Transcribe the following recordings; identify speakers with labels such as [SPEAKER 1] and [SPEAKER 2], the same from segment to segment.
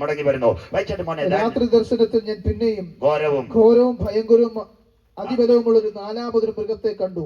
[SPEAKER 1] മടങ്ങി വരുന്നു.
[SPEAKER 2] രാത്രി ദർശനത്തിൽ ഞാൻ പിന്നെയും
[SPEAKER 1] ഘോരവും
[SPEAKER 2] ഭയങ്കരവും അതിബലവുമുള്ള ഒരു നാലാമതൊരു മൃഗത്തെ കണ്ടു.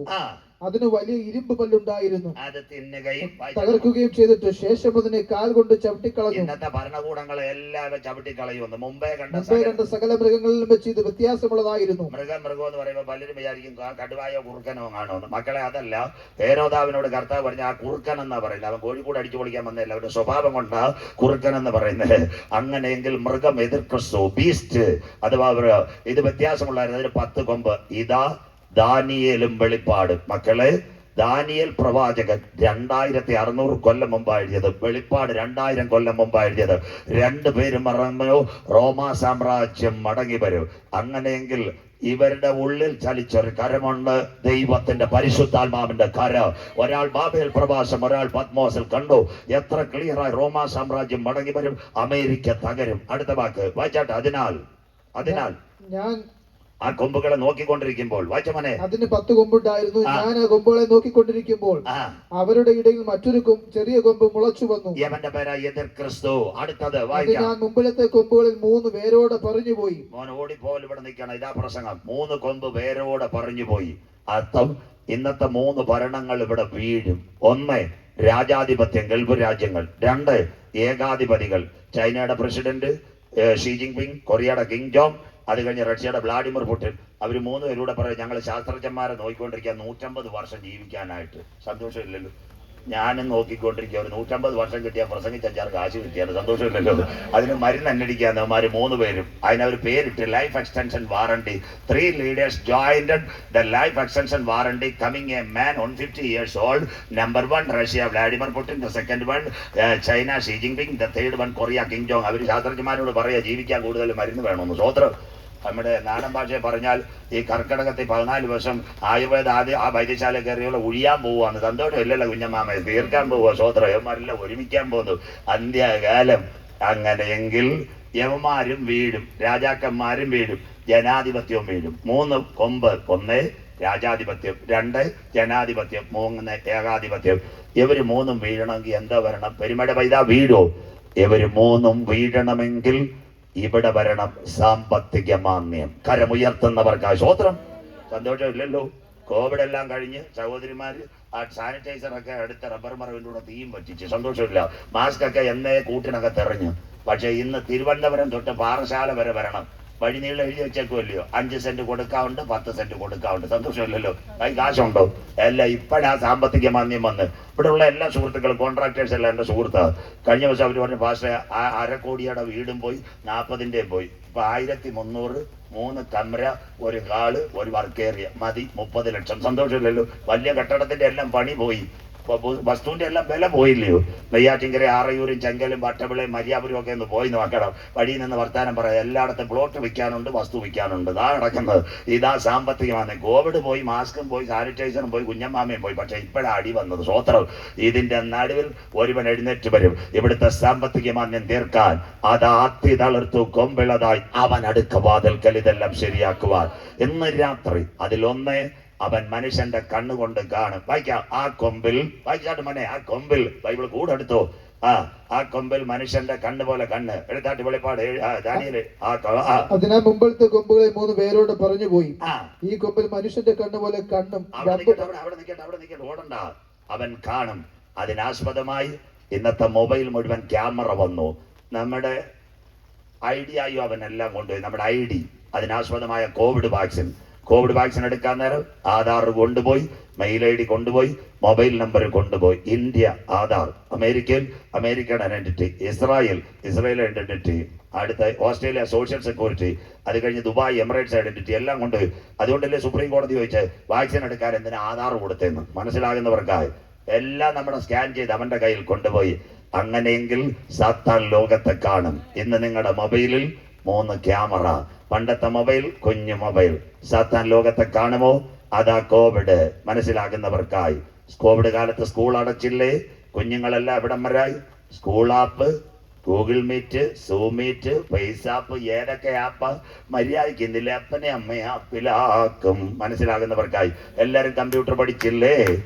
[SPEAKER 2] അതിന് വലിയ ഇരുമ്പ് പല്ലുണ്ടായിരുന്നു.
[SPEAKER 1] അത് തിന്നുകയും
[SPEAKER 2] തകർക്കുകയും ചെയ്തിട്ട് ശേഷം അതിനെ കാൽ കൊണ്ട് ചവിട്ടിക്കളഞ്ഞു.
[SPEAKER 1] ഇന്നത്തെ ഭരണകൂടങ്ങളെ എല്ലാവരും ചവിട്ടിക്കളയുന്നു. മുമ്പേ കണ്ട
[SPEAKER 2] സകല മൃഗങ്ങളിലും വെച്ച് ഇത് വ്യത്യാസമുള്ളതായിരുന്നു.
[SPEAKER 1] മൃഗം എന്ന് പറയുമ്പോൾ പലരും വിചാരിക്കും കടുവായോ കുറുക്കനോ കാണുമെന്ന്. മക്കളെ, അതല്ല. ഹേരോദാവിനോട് കർത്താവ് പറഞ്ഞ ആ കുറുക്കൻ എന്നാ പറയുന്നത്. അവൻ കോഴിക്കോട് അടിച്ചു പൊളിക്കാൻ വന്നതല്ല, അവരുടെ സ്വഭാവം കൊണ്ടാ കുറുക്കൻ എന്ന് പറയുന്നത്. അങ്ങനെയെങ്കിൽ മൃഗം എതിർ ക്രിസ്തു, ബീസ്റ്റ് അഥവാ ഇത് വ്യത്യാസമുള്ളായിരുന്നു. അതിന് 10 കൊമ്പ്. ഇതാ ദാനിയേലും വെളിപ്പാട്. മക്കളെ, ദാനിയേൽ പ്രവാചകൻ 2600 കൊല്ലം മുമ്പ് എഴുതിയത്, വെളിപ്പാട് 2000 കൊല്ലം മുമ്പ് എഴുതിയത്. രണ്ടുപേരും പറഞ്ഞു റോമാ സാമ്രാജ്യം മടങ്ങി വരും. അങ്ങനെയെങ്കിൽ ഇവരുടെ ഉള്ളിൽ ചലിച്ചൊരു കരമുണ്ട്, ദൈവത്തിന്റെ പരിശുദ്ധാത്മാവിന്റെ കര. ഒരാൾ ബാബേൽ പ്രവാസം, ഒരാൾ പത്മോസിൽ കണ്ടു. എത്ര ക്ലിയറായി റോമാ സാമ്രാജ്യം മടങ്ങി വരും, അമേരിക്ക തകരും. അടുത്ത വാക്ക് വായിച്ചാട്ടെ. അതിനാൽ
[SPEAKER 2] ഞാൻ
[SPEAKER 1] ആ കൊമ്പുകളെ നോക്കിക്കൊണ്ടിരിക്കുമ്പോൾ, വായിച്ചമനെ,
[SPEAKER 2] അതിന് 10 കൊമ്പുണ്ടായിരുന്നു. ഞാൻ ആ കൊമ്പുകളെ നോക്കിക്കൊണ്ടിരിക്കുമ്പോൾ അവരുടെ ഇടയിൽ മറ്റൊരു ചെറിയ കൊമ്പ് മുളച്ചു വന്നു.
[SPEAKER 1] യവന്റെ പേരാ എതിർ ക്രിസ്തു. അടുത്തത്
[SPEAKER 2] ഞാൻ മുമ്പിലത്തെ കൊമ്പുകളിൽ 3 വേരോടെ പറഞ്ഞു പോയി.
[SPEAKER 1] മോൻ ഓടിപ്പോൽ ഇവിടെ നിൽക്കണം. ഇതാ പ്രസംഗം. 3 കൊമ്പ് വേരോടെ പറഞ്ഞു പോയി. അർത്ഥം, ഇന്നത്തെ 3 ഭരണങ്ങൾ ഇവിടെ വീഴും. 1 രാജാധിപത്യം, ഗൾഫ് രാജ്യങ്ങൾ. 2 ഏകാധിപതികൾ, ചൈനയുടെ പ്രസിഡന്റ് ഷീ ജിൻപിങ്, കൊറിയയുടെ കിങ് ജോങ്, അത് കഴിഞ്ഞ് റഷ്യയുടെ വ്ളാഡിമിർ പുടിൻ. അവർ 3 പേരൂടെ പറയും ഞങ്ങൾ ശാസ്ത്രജ്ഞന്മാരെ നോക്കിക്കൊണ്ടിരിക്കുക 150 വർഷം ജീവിക്കാനായിട്ട്. സന്തോഷമില്ലല്ലോ? ഞാനും നോക്കിക്കൊണ്ടിരിക്കുക. ഒരു 150 വർഷം കിട്ടിയാൽ പ്രസംഗിച്ച് 5-6 കാശ് കിട്ടിയാണ്. സന്തോഷമില്ലല്ലോ? അതിന് മരുന്ന് അന്വേഷിക്കാൻ അവന്മാർ 3 പേരും. അതിനവർ പേരിട്ട് life extension warranty. 3 leaders joined the life extension warranty, coming a man 150 years old. Number 1 Russia Vladimir Putin, the second one China Xi Jinping, the third one Korea Kim Jong. അവർ ശാസ്ത്രജ്ഞന്മാരോട് പറയാ ജീവിക്കാൻ കൂടുതൽ മരുന്ന് വേണമെന്ന്. സ്വോത്രം. നമ്മുടെ നാടൻ ഭാഷയെ പറഞ്ഞാൽ ഈ കർക്കിടകത്തിൽ 14 വർഷം ആയുർവേദ ആദ്യം ആ വൈദ്യശാല കയറിയുള്ള ഒഴിയാൻ പോവുകയാണ്. സന്തോഷം ഇല്ലല്ലോ കുഞ്ഞമ്മാമ? തീർക്കാൻ പോവുക. സ്വോത്രയന്മാരെല്ലാം ഒരുമിക്കാൻ പോകുന്നു. അന്ത്യകാലം. അങ്ങനെയെങ്കിൽ യവന്മാരും വീഴും, രാജാക്കന്മാരും വീഴും, ജനാധിപത്യവും വീഴും. 3 കൊമ്പ്. 1 രാജാധിപത്യം, 2 ജനാധിപത്യം, 3 ഏകാധിപത്യം. ഇവര് 3 വീഴണമെങ്കിൽ എന്താ വരണം? പെരുമഴ പെയ്താ വീഴോ? ഇവര് 3 വീഴണമെങ്കിൽ ഇവിടെ വരണം സാമ്പത്തിക മാന്യം. കരമുയർത്തുന്നവർക്ക് സ്വോത്രം. സന്തോഷം ഇല്ലല്ലോ? കോവിഡ് എല്ലാം കഴിഞ്ഞ് സഹോദരിമാര് ആ സാനിറ്റൈസറൊക്കെ എടുത്ത റബ്ബർ മറവിൻ്റെ കൂടെ തീയും പറ്റിച്ച്. സന്തോഷമില്ല? മാസ്ക് ഒക്കെ എന്നേ കൂട്ടിനകത്ത് എറിഞ്ഞു. പക്ഷെ ഇന്ന് തിരുവനന്തപുരം തൊട്ട് പാറശാല വരെ വരണം. വഴി നീളം എഴുതി വെച്ചേക്കുമല്ലയോ? 5 സെന്റ് കൊടുക്കാറുണ്ട്, 10 സെന്റ് കൊടുക്കാറുണ്ട്. സന്തോഷമില്ലല്ലോ? കൈ കാശുണ്ടോ? അല്ല, ഇപ്പോഴാ സാമ്പത്തിക മാന്യം വന്ന്. ഇവിടെയുള്ള എല്ലാ സുഹൃത്തുക്കളും, കോൺട്രാക്ടേഴ്സ് എല്ലാം എൻ്റെ സുഹൃത്താണ്. കഴിഞ്ഞ ദിവസം അവർ പറഞ്ഞു പാസ്റ്റേ 1/2 കോടിയുടെ വീടും പോയി, 40ൻ്റെയും പോയി. ഇപ്പൊ 1300, 3 കമര, 1 ഹാള്, 1 വർക്ക് ഏരിയ മതി, 30 ലക്ഷം. സന്തോഷമില്ലല്ലോ? വലിയ കെട്ടിടത്തിന്റെ എല്ലാം പണി പോയി. വസ്തുവിന്റെ എല്ലാം വില പോയില്ലയോ? നെയ്യാറ്റിങ്കര, ആറയൂരും, ചെങ്കലും, വട്ടവിളയും, മരിയാപുരം ഒക്കെ ഒന്ന് പോയി നോക്കണം. വഴിയിൽ നിന്ന് വർത്താനം പറയാം. എല്ലായിടത്തും പ്ലോട്ട് വിൽക്കാനുണ്ട്, വസ്തു വിൽക്കാനുണ്ട്. ഇതാ നടക്കുന്നത്. ഇതാ സാമ്പത്തികമാണ്. കോവിഡ് പോയി, മാസ്കും പോയി, സാനിറ്റൈസറും പോയി, കുഞ്ഞമ്മാമയും പോയി. പക്ഷെ ഇപ്പോഴാണ് അടി വന്നത്. സ്വോത്രം. ഇതിന്റെ നടുവിൽ ഒരുവൻ എഴുന്നേറ്റ് വരും. ഇവിടുത്തെ സാമ്പത്തിക മാന്യം തീർക്കാൻ. അത് ആത്തി തളിർത്തു കൊമ്പിളതായി അവൻ അടുക്ക വാതിൽക്കൽ ഇതെല്ലാം ശരിയാക്കുവാൻ. ഇന്ന് രാത്രി അതിലൊന്ന് അവൻ മനുഷ്യന്റെ കണ്ണുകൊണ്ട് കാണും. വായിക്കാം. ആ കൊമ്പിൽ, വായിച്ചാട്ട് മോനെ, ആ കൊമ്പിൽ, ബൈബിൾ കൂടെ എടുത്തോ. ആ കൊമ്പിൽ മനുഷ്യന്റെ കണ്ണ് പോലെ കണ്ണ്. എടുത്താട്ട് വെളിപ്പാട് ദാനിയേല്.
[SPEAKER 2] അതിനാൽ മുമ്പത്തെ കൊമ്പുകളെ 3 പേരോട് പറഞ്ഞു പോയി. ഈ കൊമ്പിൽ മനുഷ്യന്റെ കണ്ണ് പോലെ കണ്ണും.
[SPEAKER 1] അവിടെ നിൽക്കട്ടെ, ഓടണ്ട. അവൻ കാണും. അതിനാസ്പദമായി ഇന്നത്തെ മൊബൈൽ മുഴുവൻ ക്യാമറ വന്നു. നമ്മുടെ ഐഡിയായും അവനെല്ലാം കൊണ്ടുപോയി. നമ്മുടെ ID. അതിനാസ്പദമായ കോവിഡ് വാക്സിൻ എടുക്കാൻ നേരം ആധാർ കൊണ്ടുപോയി, മെയിൽ ID കൊണ്ടുപോയി, മൊബൈൽ നമ്പർ കൊണ്ടുപോയി. India Aadhaar, American identity, Israel identity, അടുത്ത ഓസ്ട്രേലിയ സോഷ്യൽ സെക്യൂരിറ്റി, അത് കഴിഞ്ഞ് ദുബായ് എമിറേറ്റ്സ് ഐഡന്റിറ്റി എല്ലാം കൊണ്ടുപോയി. അതുകൊണ്ടല്ലേ സുപ്രീം കോടതി ചോദിച്ച് വാക്സിൻ എടുക്കാൻ എന്തിനാ ആധാർ കൊടുത്തെന്ന്. മനസ്സിലാകുന്നവർക്കായി എല്ലാം നമ്മുടെ സ്കാൻ ചെയ്ത് അവന്റെ കയ്യിൽ കൊണ്ടുപോയി. അങ്ങനെയെങ്കിൽ സാത്താൻ ലോകത്തെ കാണും. ഇന്ന് നിങ്ങളുടെ മൊബൈലിൽ 3 ക്യാമറ. പണ്ടത്തെ മൊബൈൽ, കുഞ്ഞു മൊബൈൽ. സാത്താൻ ലോകത്തെ കാണുമോ? അതാ കോവിഡ്. മനസ്സിലാകുന്നവർക്കായി. കോവിഡ് കാലത്ത് സ്കൂൾ അടച്ചില്ലേ? കുഞ്ഞുങ്ങളെല്ലാം എവിടം വരായി? School app, Google Meet, Zoom meet, face app, ഏതൊക്കെ ആപ്പ് മര്യാദയ്ക്ക് ഇന്നില്ലേ? അപ്പനെ അമ്മയെ ആപ്പിലാക്കും. മനസ്സിലാകുന്നവർക്കായി. എല്ലാരും കമ്പ്യൂട്ടർ പഠിച്ചില്ലേ?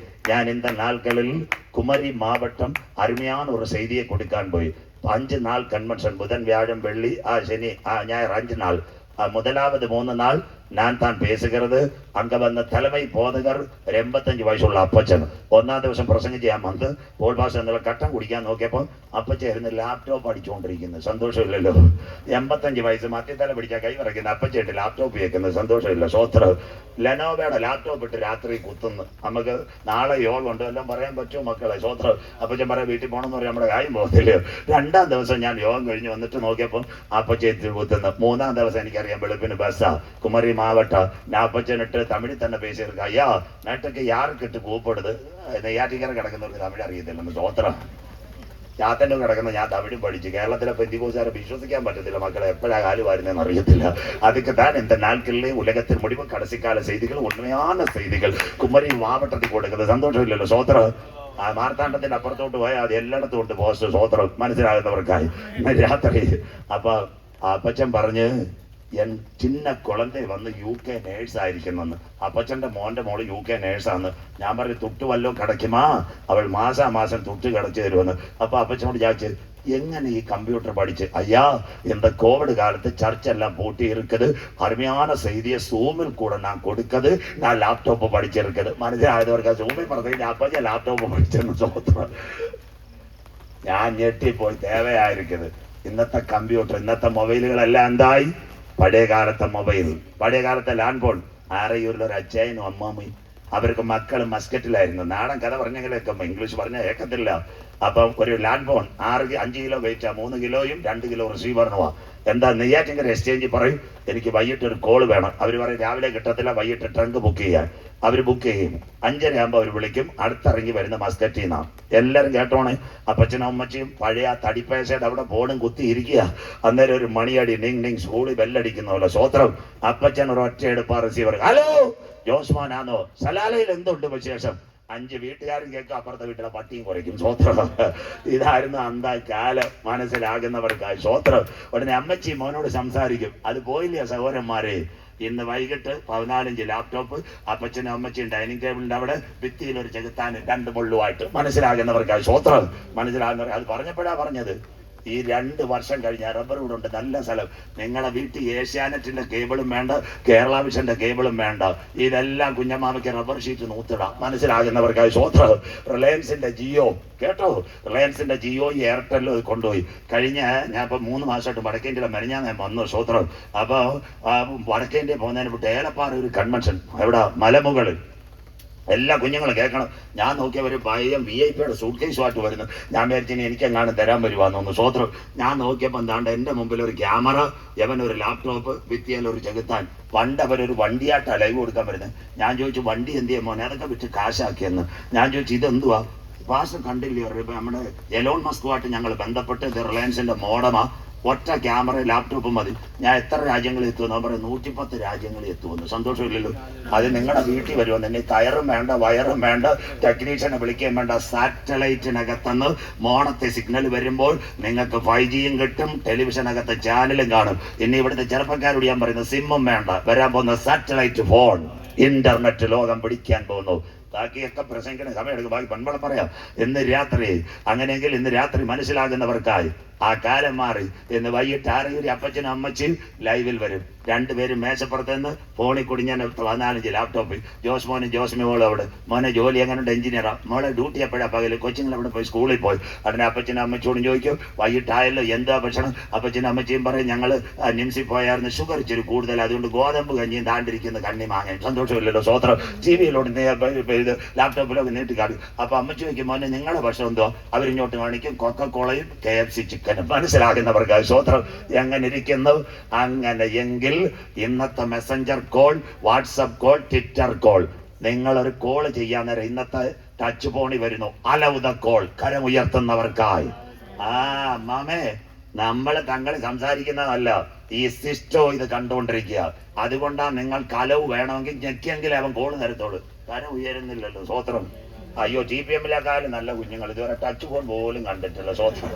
[SPEAKER 1] ഞാൻ இந்த நாட்களில் குமரி மாவட்டம் அருமையான ஒரு செய்தியை கொடுக்கான் போய் 5 நாள் கன்வென்ஷன், புதன் வியாழன் வெள்ளி சனி ஞாயிறு 5 நாள். முதலாவது 3 நாள் நான் தான் பேசுகிறது. அங்க வந்த தலைமை போதகர் 85 വയസ്സുള്ള അപ്പച്ചൻ. 1-ാം ദിവസം പ്രസംഗിച്ച് ഞാൻ വന്ന് പോൾ പാസ് എന്നിവ കട്ടൻ കുടിക്കാൻ നോക്കിയപ്പോൾ അപ്പച്ചൻ ഇരുന്ന് ലാപ്ടോപ്പ് അടിച്ചുകൊണ്ടിരിക്കുന്നത്. സന്തോഷമില്ലല്ലോ. 85 വയസ്സ് മധ്യതല പിടിച്ചാൽ കൈ വിറയ്ക്കുന്ന അപ്പച്ചയായിട്ട് ലാപ്ടോപ്പ് കേൾക്കുന്നത് സന്തോഷമില്ല. സ്വോത്രം. ലെനോവയുടെ ലാപ്ടോപ്പ് ഇട്ട് രാത്രി കുത്തുന്നു. നമുക്ക് നാളെ യോഗം ഉണ്ട് എല്ലാം പറയാൻ പറ്റുമോ മക്കളെ? സ്വോത്രം. അപ്പച്ചൻ പറയാം വീട്ടിൽ പോകണമെന്ന് പറയാൻ നമ്മുടെ കാര്യം പോകത്തില്ല. 2-ാം ദിവസം ഞാൻ യോഗം കഴിഞ്ഞ് വന്നിട്ട് നോക്കിയപ്പോൾ അപ്പച്ചൻ കുത്തുന്നു. 3-ാം ദിവസം എനിക്കറിയാം വെളുപ്പിന് ബസ്സാ കുമരി மாவட்ட. நான் அப்பச்சனிட்டு தமிழ் തന്നെ பேசியிருக்கேன். ஐயா நேற்றுக்கு யாருக்கிட்டு கூப்பிடுது നെയ്യാറ്റിക്കര കിടക്കുന്നവർക്ക് തമിഴ് അറിയത്തില്ലെന്ന്. സ്വോത്രം. ചാത്തൻ്റെ കിടക്കുന്ന ഞാൻ തമിഴും പഠിച്ചു. കേരളത്തിലെ പെന്തിക്കോസുകാരെ വിശ്വസിക്കാൻ പറ്റത്തില്ല മക്കളെ. എപ്പോഴാ കാല് വരുന്നതെന്ന് അറിയത്തില്ല. அதுக்கு தான் இந்த நாட்களிலே உலகத்தின் முடிவு கடைசிக்கால செய்திகள் உண்மையான செய்திகள் குமரி மாவட்டத்துக்கு கொடுக்குது. സന്തോഷം ഇല്ലല്ലോ? സ്വോത്രം. മാർത്താണ്ഡത്തിന്റെ അപ്പുറത്തോട്ട് പോയാൽ അത് എല്ലായിടത്തും ഉണ്ട് പോസ്റ്റ്. സ്വോത്രം. മനസ്സിലാകുന്നവർക്കായി. ഇന്ന് രാത്രി അപ്പൊ അപ്പച്ചൻ പറഞ്ഞ് ചിന്ന കുളന്തെ വന്ന് UK നേഴ്സ് ആയിരിക്കുന്നെന്ന്. അപ്പച്ചന്റെ മോന്റെ മോള് UK നേഴ്സാന്ന്. ഞാൻ പറഞ്ഞു തുട്ട് വല്ലതും കിടക്കുമാ, അവൾ മാസാമാസം തുട്ട് കിടച്ചു തരുമെന്ന്. അപ്പൊ അപ്പച്ചനോട് ചോദിച്ചു എങ്ങനെ ഈ കമ്പ്യൂട്ടർ പഠിച്ച്? ஐயா இந்த கோவிட் காலத்து சர்ச் எல்லாம் பூட்டி இருக்குது, அருமையான செய்தியை சூமில் கூட நான் கொடுக்குது, நான் ലാപ്ടോപ്പ് പഠിച്ചിരിക്കുന്നത്. മനസ്സിലായവർക്ക് സൂമിൽ പറഞ്ഞ അപ്പച്ച ലാപ്ടോപ്പ് പഠിച്ചെന്ന് സ്വോത്രം. ഞാൻ ഞെട്ടിപ്പോയി. ദേവയായിരിക്കുന്നത് ഇന്നത്തെ കമ്പ്യൂട്ടർ, ഇന്നത്തെ മൊബൈലുകളെല്ലാം എന്തായി? പഴയ കാലത്തെ മൊബൈൽ, പഴയ കാലത്തെ ലാൻഡ് ഫോൺ. ആറയൂരിലൊരു അച്ചായനും അമ്മാമ്മയും അവർക്ക് മക്കൾ മസ്കറ്റിലായിരുന്നു. നാടൻ കഥ പറഞ്ഞെങ്കിലൊക്കെ ഇംഗ്ലീഷ് പറഞ്ഞാൽ കേൾക്കത്തില്ല. അപ്പം ഒരു ലാൻഡ് ഫോൺ 5 കിലോ വെയിറ്റാ, 3 കിലോയും 2 കിലോ റിസീവറിനുവാ. എന്താ നെയ്യാറ്റിങ്കര എക്സ്ചേഞ്ചിൽ പറയും എനിക്ക് വൈകിട്ട് ഒരു കോള് വേണം. അവർ പറയും രാവിലെ കിട്ടത്തില്ല, വൈകിട്ട് ട്രങ്ക് ബുക്ക് ചെയ്യാൻ. അവർ ബുക്ക് ചെയ്യും. 5:30 ആകുമ്പോൾ അവർ വിളിക്കും. അടുത്തിറങ്ങി വരുന്ന മസ്കറ്റിൽ നിന്നാണ്. എല്ലാവരും കേട്ടോണേ. അപ്പച്ചനും അമ്മച്ചിയും പഴയ തടിപ്പേശയുടെ അവിടെ ബോർഡും കുത്തി ഇരിക്കുക. അന്നേരം ഒരു മണിയടി നിങ് നിങ് സ്കൂളിൽ ബെല്ലടിക്കുന്നല്ലോ. സ്വോത്രം. അപ്പച്ചൻ ഒരു ഒറ്റ എടുപ്പാ റിസീവർ. ഹലോ ജോസ്മാനാണോ? സലാലയിൽ എന്തുണ്ട് വിശേഷം? 5 വീട്ടുകാരും കേൾക്കും, അപ്പുറത്തെ വീട്ടിലെ പട്ടിയും കുറയ്ക്കും. സ്വോത്രം. ഇതായിരുന്നു അന്താ കാലം. മനസ്സിലാകുന്നവർക്കായി. സ്വോത്രം. ഉടനെ അമ്മച്ചി മോനോട് സംസാരിക്കും. അത് പോയില്ല സഹോദരന്മാരെ. ഇന്ന് വൈകിട്ട് 14 ലാപ്ടോപ്പ് അപ്പച്ചനും അമ്മച്ചിയും ഡൈനിങ് ടേബിളിന്റെ അവിടെ ഭിത്തിയിൽ ഒരു ചെകുത്താൻ 2 മുള്ളുമായിട്ട്. മനസ്സിലാകുന്നവർക്കായി. സ്വോത്രം. മനസ്സിലാകുന്നവർ. അത് പറഞ്ഞപ്പോഴാ പറഞ്ഞത് ഈ 2 വർഷം കഴിഞ്ഞ റബ്ബർ വീടുണ്ട് നല്ല സ്ഥലം. നിങ്ങളുടെ വീട്ടിൽ ഏഷ്യാനെറ്റിന്റെ കേബിളും വേണ്ട, കേരള വിഷന്റെ കേബിളും വേണ്ട. ഇതെല്ലാം കുഞ്ഞമ്മാമയ്ക്ക് റബ്ബർ ഷീറ്റ് നൂത്തിടാം. മനസ്സിലാകുന്നവർക്കായി. സ്വോത്രം. റിലയൻസിന്റെ ജിയോ കേട്ടോ, റിലയൻസിന്റെ ജിയോ എയർടെല്ലോ കൊണ്ടുപോയി. കഴിഞ്ഞ ഞാൻ ഇപ്പൊ 3 മാസമായിട്ട് വടക്കേന്ത്യയിലെ മെനഞ്ഞാൽ ഞാൻ വന്നു. സ്വോത്രം. അപ്പൊ വടക്കേന്ത്യ പോകുന്നതിന് വിട്ട് ഏലപ്പാറ ഒരു കൺവെൻഷൻ എവിടെ മലമുകളിൽ. എല്ലാ കുഞ്ഞുങ്ങളും കേൾക്കണം. ഞാൻ നോക്കിയവർ ഭയം VIP സൂട്ട് കേസുമായിട്ട് വരുന്നു. ഞാൻ വിചാരിച്ചിനി എനിക്കെങ്ങാനും തരാൻ വരുവാന്നൊന്ന്. സ്വോത്രം. ഞാൻ നോക്കിയപ്പോൾ എന്താണ്ട് എൻ്റെ മുമ്പിൽ ഒരു ക്യാമറ, ഒരു ലാപ്ടോപ്പ്, ഭിത്തിയിൽ ഒരു ചെകുത്താൻ. പണ്ട് അവരൊരു വണ്ടിയായിട്ടാണ് ലൈവ് കൊടുക്കാൻ വരുന്നത്. ഞാൻ ചോദിച്ചു വണ്ടി എന്ത് ചെയ്യാൻ മോനെ? അതൊക്കെ വിറ്റ് കാശാക്കിയെന്ന്. ഞാൻ ചോദിച്ചു ഇതെന്തുവാ? പാസ് കണ്ടില്ലയോ? നമ്മുടെ എലോൺ മസ്കുമായിട്ട് ഞങ്ങൾ ബന്ധപ്പെട്ട് ഇത് റിലയൻസിന്റെ മോഡമാ, ഒറ്റ ക്യാമറ ലാപ്ടോപ്പ് മതി. ഞാൻ എത്ര രാജ്യങ്ങളിൽ എത്തുമെന്ന് പറയും. 110 രാജ്യങ്ങളിൽ എത്തുമെന്ന്. സന്തോഷമില്ലല്ലോ? അത് നിങ്ങളുടെ വീട്ടിൽ വരുമെന്ന്. എന്നെ കയറും വേണ്ട, വയറും വേണ്ട, ടെക്നീഷ്യനെ വിളിക്കുകയും വേണ്ട. സാറ്റലൈറ്റിനകത്തുനിന്ന് മോണത്തെ സിഗ്നൽ വരുമ്പോൾ നിങ്ങൾക്ക് 5Gയും കിട്ടും, ടെലിവിഷനകത്ത് ചാനലും കാണും. ഇനി ഇവിടുത്തെ ചെറുപ്പക്കാരോട് ഞാൻ പറയുന്നത് സിമ്മും വേണ്ട. വരാൻ പോകുന്ന സാറ്റലൈറ്റ് ഫോൺ, ഇന്റർനെറ്റ് ലോകം പിടിക്കാൻ പോകുന്നു. ബാക്കിയൊക്കെ പ്രസംഗിക്കണ സമയം ബാക്കി പൺപളം പറയാം. ഇന്ന് രാത്രി അങ്ങനെയെങ്കിൽ ഇന്ന് രാത്രി മനസ്സിലാകുന്നവർക്കായി ആ കാലം മാറി. ഇന്ന് വൈകിട്ട് 6 അപ്പച്ചനും അമ്മച്ചിയും ലൈവിൽ വരും. 2 പേരും മേശപ്പുറത്ത് നിന്ന് ഫോണിൽ കൂടി ഞാൻ 14 ലാപ്ടോപ്പ്. ജോസ്മോനും ജോസ്മി മോളും അവിടെ. മോനെ ജോലി എങ്ങനെയുണ്ട്? എഞ്ചിനീയറാ. മോളെ ഡ്യൂട്ടി എപ്പോഴാണ്? പകല്. കൊച്ചുങ്ങൾ അവിടെ പോയി സ്കൂളിൽ പോയി. അതിന് അപ്പച്ചനും അമ്മച്ചോടും ചോദിക്കും വൈകിട്ടായല്ലോ എന്താ ഭക്ഷണം? അപ്പച്ചനും അമ്മച്ചിയും പറയും ഞങ്ങൾ നിംസിൽ പോയായിരുന്നു, ഷുഗർ ഇച്ചിരി കൂടുതൽ, അതുകൊണ്ട് ഗോതമ്പ് കഞ്ഞിയും താണ്ടിരിക്കുന്ന കണ്ണി മാങ്ങയും. സന്തോഷമില്ലല്ലോ? സ്വോത്രം. TV ലാപ്ടോപ്പിലൊക്കെ നീട്ടി കാണിക്കും. അപ്പൊ അമ്മച്ചി ചോദിക്കും മോനെ നിങ്ങളുടെ ഭക്ഷണം എന്തോ? അവരിങ്ങോട്ട് കാണിക്കും കൊക്കക്കോളയും KFC ചിക്കനും. മനസ്സിലാകുന്നവർക്ക് സ്വോത്രം. എങ്ങനെ ഇരിക്കുന്നു? അങ്ങനെ എങ്കിൽ ഇന്നത്തെ Messenger call, WhatsApp call, Twitter call, നിങ്ങളൊരു കോൾ ചെയ്യാൻ നേരം ഇന്നത്തെ ടച്ച് ഫോണിൽ വരുന്നു. അലൗദ കോൾ, കരം ഉയർത്തുന്നവർക്കായി. മാമേ നമ്മൾ തങ്ങൾ സംസാരിക്കുന്നതല്ല, ഈ സിസ്റ്റോ ഇത് കണ്ടുകൊണ്ടിരിക്കുക. അതുകൊണ്ടാണ് നിങ്ങൾക്ക് അലവ് വേണമെങ്കിൽ ഞെക്കിയെങ്കിൽ അവൻ കോള് തരത്തോളൂ. കരം ഉയരുന്നില്ലല്ലോ? സ്വോത്രം. അയ്യോ TPM-ലേക്കാളും നല്ല കുഞ്ഞുങ്ങൾ ഇതുവരെ ടച്ച് ഫോൺ പോലും കണ്ടിട്ടില്ല. സ്വോത്രം.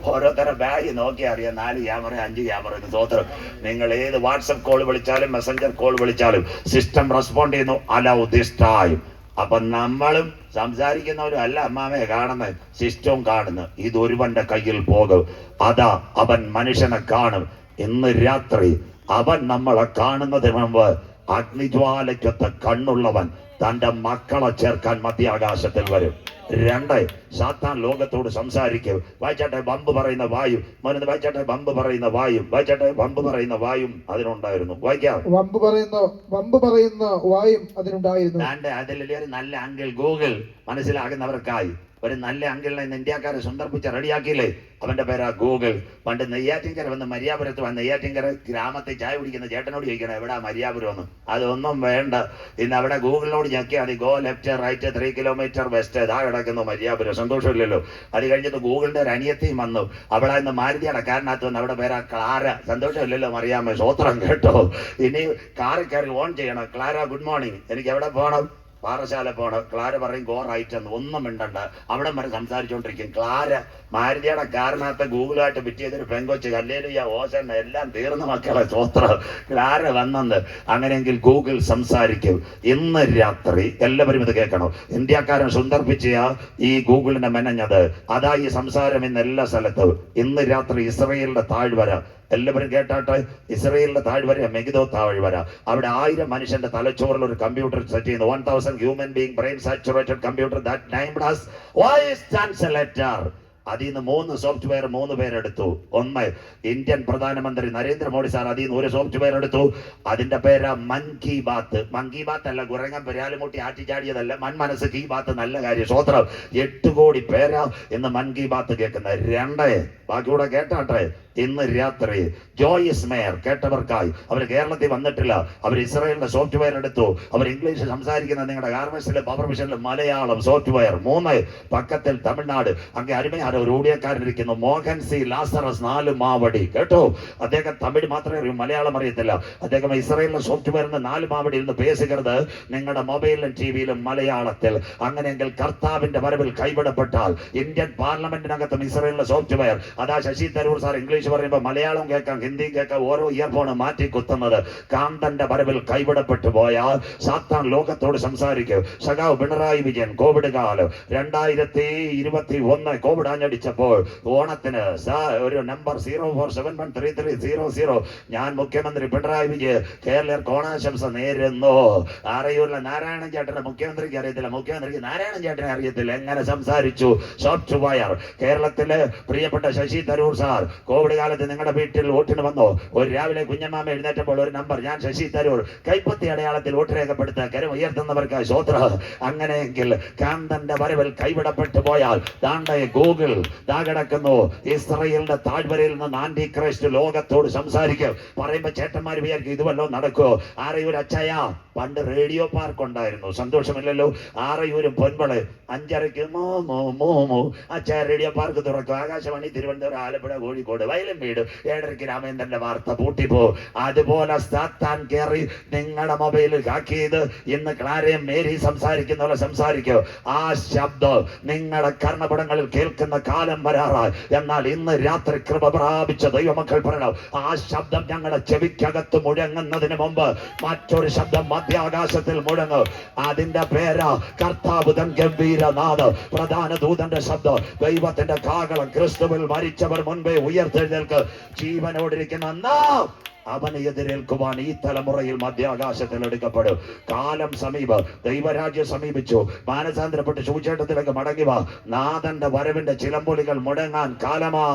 [SPEAKER 1] ഓരോരുത്തരുടെ ബാഗ് നോക്കി അറിയാം 4 ക്യാമറ 5 ക്യാമറ. സ്വോത്രം. നിങ്ങൾ ഏത് വാട്സപ്പ് കോൾ വിളിച്ചാലും മെസ്സഞ്ചർ കോൾ വിളിച്ചാലും സിസ്റ്റം റെസ്പോണ്ട് ചെയ്യുന്നു. Allow this time. അപ്പൊ നമ്മളും സംസാരിക്കുന്നവരും അല്ല അമ്മാമയെ കാണുന്നത്, സിസ്റ്റവും കാണുന്നത്. ഇതൊരുവന്റെ കയ്യിൽ പോകും, അതാ അവൻ മനുഷ്യനെ കാണും. ഇന്ന് രാത്രി അവൻ നമ്മളെ കാണുന്നതിന് മുമ്പ് അഗ്നിജ്വാലയ്ക്കൊത്ത കണ്ണുള്ളവൻ തന്റെ മക്കളെ ചേർക്കാൻ മധ്യാകാശത്തിൽ വരും. 2, സാത്താൻ ലോകത്തോട് സംസാരിക്കും. വായിച്ചാട്ടെ ബമ്പ് പറയുന്ന വായു. മോനത് വായിച്ചാട്ടെ ബമ്പ് പറയുന്ന വായു. വായിച്ചാട്ടെ ബമ്പ് പറയുന്ന വായും അതിനുണ്ടായിരുന്നു. വായിക്കാം.
[SPEAKER 2] വമ്പ് പറയുന്ന വായും അതിനുണ്ടായിരുന്നു.
[SPEAKER 1] അതിലൊരു നല്ല അങ്കിൾ ഗൂഗിൾ മനസ്സിലാകുന്നവർക്കായി ഒരു നല്ല അങ്കിളിനെ ഇന്ന് ഇന്ത്യക്കാരെ സുന്ദർപ്പിച്ച് റെഡിയാക്കിയില്ലേ, അവന്റെ പേരാ ഗൂഗിൾ. പണ്ട് നെയ്യാറ്റിൻകര വന്ന് മരിയാപുരത്ത് വന്ന് നെയ്യാറ്റിൻകര ഗ്രാമത്തിൽ ചായ കുടിക്കുന്ന ചേട്ടനോട് ചോദിക്കണം എവിടാ മരിയാപുരം എന്ന്. അതൊന്നും വേണ്ട, ഇന്ന് അവിടെ ഗൂഗിളിനോട് ഞെക്കിയാൽ മതി. Go left right 3 kilometre west ഇതാ കിടക്കുന്നു മരിയാപുരം. സന്തോഷമില്ലല്ലോ. അത് കഴിഞ്ഞിട്ട് ഗൂഗിളിന്റെ ഒരു അനിയത്തിയും വന്നു. അവിടെ നിന്ന് മാരുതിയുടെ കാറിനകത്ത് വന്ന് അവിടെ പേരാ ക്ലാര. സന്തോഷമില്ലല്ലോ മറിയാമ്മ, സ്വോത്രം കേട്ടോ. ഇനി കാറിൽ കയറി ഓൺ ചെയ്യണം. ക്ലാര ഗുഡ് മോർണിംഗ്, എനിക്ക് എവിടെ പോകണം? പാറശാല പോണം. ക്ലാര പറയും ഗോ റൈറ്റ് എന്ന്. ഒന്നും മിണ്ടണ്ട, അവിടെ വരെ സംസാരിച്ചോണ്ടിരിക്കും. ക്ലാര മാരുതിയുടെ കാറിനകത്ത് ഗൂഗിളായിട്ട് ഫിറ്റ് ചെയ്തൊരു പെങ്കൊച്ച് ഹല്ലേലൂയ ഓസന്ന എല്ലാം തീർന്ന മക്കളെ സ്വോത്രം. ക്ലാര വന്നെന്ന്. അങ്ങനെയെങ്കിൽ ഗൂഗിൾ സംസാരിക്കും. ഇന്ന് രാത്രി എല്ലാവരും ഇത് കേൾക്കണം. ഇന്ത്യക്കാരൻ സുന്ദർപ്പിച്ച ഈ ഗൂഗിളിനെ മെനഞ്ഞത് അതാ ഈ സംസാരം ഇന്ന് എല്ലാ സ്ഥലത്തും. ഇന്ന് രാത്രി ഇസ്രയേലിന്റെ താഴ്വര എല്ലാവരും കേട്ടാട്ടെ. ഇസ്രയേലിന്റെ താഴ്വര മെഗിദോ താഴ്വര. അവിടെ 1000 മനുഷ്യന്റെ തലച്ചോറിൽ ഒരു കമ്പ്യൂട്ടർ സെറ്റ് ചെയ്യുന്നു. 1000 human being brain saturated computer that named as voice translator. അതിൽ നിന്ന് 3 സോഫ്റ്റ്വെയർ 3 പേരെടുത്തു. ഒന്ന് ഇന്ത്യൻ പ്രധാനമന്ത്രി നരേന്ദ്രമോദി സാർ അതിൽ നിന്ന് ഒരു സോഫ്റ്റ്വെയർ എടുത്തു. അതിന്റെ പേരാ മൻ കി ബാത്ത്. മൻ കി ബാത്ത് അല്ല കുരങ്ങൻ പെരാലുമുട്ടി ആറ്റിച്ചാടിയതല്ല. മനസ്സ് കി ബാത്ത്, നല്ല കാര്യം, സ്വോത്രം. 8 കോടി പേരാ ഇന്ന് മൻ കി ബാത്ത് കേൾക്കുന്നത്. 2 ബാക്കിയൂടെ കേട്ടാട്ടെ. ഇന്ന് രാത്രി ജോയിസ് മേയർ കേട്ടവർക്കായി. അവർ കേരളത്തിൽ വന്നിട്ടില്ല. അവർ ഇസ്രായേലിന്റെ സോഫ്റ്റ്വെയർ എടുത്തു. അവർ ഇംഗ്ലീഷ് സംസാരിക്കുന്ന നിങ്ങളുടെ ഗാർമെന്റ്സിലെ പവർ വിഷനിലെ മലയാളം സോഫ്റ്റ്വെയർ. 3 പക്കത്തിൽ തമിഴ്നാട്. അങ്ങ് അരുമയാരോ ഒരു ഓഡിയക്കാരിരിക്കുന്നു, മോഹൻ സി ലാസറസ് 4 മാവടി കേട്ടോ. അദ്ദേഹം തമിഴ് മാത്രമേ അറിയൂ, മലയാളം അറിയത്തില്ല. അദ്ദേഹം ഇസ്രായേലിന്റെ സോഫ്റ്റ്വെയറിന് 4 മാവടിയിൽ നിന്ന് പേശുകരുത് നിങ്ങളുടെ മൊബൈലിലും ടിവിയിലും മലയാളത്തിൽ. അങ്ങനെയെങ്കിൽ കർത്താവിന്റെ വരവിൽ കൈവിടപ്പെട്ടാൽ ഇന്ത്യൻ പാർലമെന്റിനകത്തും ഇസ്രായേലിന്റെ സോഫ്റ്റ്വെയർ അതാ ശശി തരൂർ സാർ ഇംഗ്ലീഷ് പറയുമ്പോൾ മലയാളം കേൾക്കാം, ഹിന്ദിയും കേൾക്കാം. ഓരോ ഇയർഫോൺ മാറ്റി കുത്തുന്നത്. കാന്തന്റെ വരവിൽ കൈവിടപ്പെട്ടു പോയാൽ സാത്താൻ ലോകത്തോട് സംസാരിക്കും. സഖാവ് പിണറായി വിജയൻ കോവിഡ് കാലം 2021 കോവിഡ് ആഞ്ഞടിച്ചപ്പോൾ ഓണത്തിന് ഒരു നമ്പർ 04713300 ഞാൻ മുഖ്യമന്ത്രി പിണറായി വിജയൻ കേരളീയർക്ക് ഓണാശംസ നേരുന്നു. ആറയൂരിലെ നാരായണൻ ചേട്ടനെ മുഖ്യമന്ത്രിക്ക് അറിയത്തില്ല, മുഖ്യമന്ത്രിക്ക് നാരായണൻ ചേട്ടനെ അറിയത്തില്ല. എങ്ങനെ സംസാരിച്ചു സോഫ്റ്റ്വെയർ. കേരളത്തിലെ പ്രിയപ്പെട്ട ശശി തരൂർ സാർ കോവിഡ് കാലത്ത് നിങ്ങളുടെ വീട്ടിൽ വോട്ടിന് വന്നോ? ഒരു രാവിലെ കുഞ്ഞമ്മാമ എഴുന്നേറ്റപ്പോൾ ഒരു നമ്പർ, ഞാൻ ശശി തരൂർ, കൈപ്പത്തി അടയാളത്തിൽ വോട്ട് രേഖപ്പെടുത്തുക, കരം ഉയർത്തുന്നവർക്ക് സ്വോത്ര. അങ്ങനെയെങ്കിൽ കാന്തന്റെ വരവിൽ കൈവിടപ്പെട്ടു പോയാൽ ദാണ്ടെ ഗൂഗിൾ ദാ കിടക്കുന്നു. ഇസ്രയേലിന്റെ താഴ്വരയിൽ നിന്ന് ആന്റി ക്രൈസ്റ്റ് ലോകത്തോട് സംസാരിക്കും. പറയുമ്പോ ചേട്ടന്മാർ വിചാരിക്കും ഇതുവല്ലോ നടക്കുമോ? ആറയൂർ അച്ചയ പണ്ട് റേഡിയോ പാർക്ക് ഉണ്ടായിരുന്നു. സന്തോഷമില്ലല്ലോ. ആറയൂരും പൊൻപള് 5:30 മോമോ അച്ഛാ റേഡിയോ പാർക്ക് തുറക്കും. ആകാശവാണി തിരുവനന്തപുരം, ആലപ്പുഴ, കോഴിക്കോട്, വയലും വീട്. 7:30 രാമേന്ദ്രന്റെ വാർത്ത പൂട്ടിപ്പോ. അതുപോലെ സാത്താൻ കയറി നിങ്ങളുടെ മൊബൈലിൽ ഹാക്ക് ചെയ്ത് ഇന്ന് ക്ലാരയും മേരി സംസാരിക്കുന്ന പോലെ സംസാരിക്കും. ആ ശബ്ദം നിങ്ങളുടെ കർണപടങ്ങളിൽ കേൾക്കുന്ന കാലം വരാറായി. എന്നാൽ ഇന്ന് രാത്രി കൃപ പ്രാപിച്ച ദൈവമക്കൾ പറയണം, ആ ശബ്ദം ഞങ്ങളുടെ ചെവിക്കകത്ത് മുഴങ്ങുന്നതിന് മുമ്പ് മറ്റൊരു ശബ്ദം മധ്യാകാശത്തിൽ മുഴങ്ങും. അതിന്റെ പേരാ കർത്താവ് തൻ ഗംഭീരനാഥ്, പ്രധാന ദൂതന്റെ ശബ്ദം, ദൈവത്തിന്റെ കാഹളം. ക്രിസ്തുവിൽ മരിച്ചവർ മുൻപേ ഉയർത്തെഴുന്നേൽക്ക്. ജീവനോടിരിക്കുന്ന നാം അവനെ എതിരേൽക്കുവാൻ ഈ തലമുറയിൽ മധ്യാകാശത്തിൽ എടുക്കപ്പെടും. കാലം സമീപം, ദൈവരാജ്യം സമീപിച്ചു. മാനസാന്തരപ്പെട്ട് ശുചേട്ടത്തിലേക്ക് മടങ്ങിവ. നാഥന്റെ വരവിന്റെ ചിലമ്പൊലികൾ മുടങ്ങാൻ കാലമാ.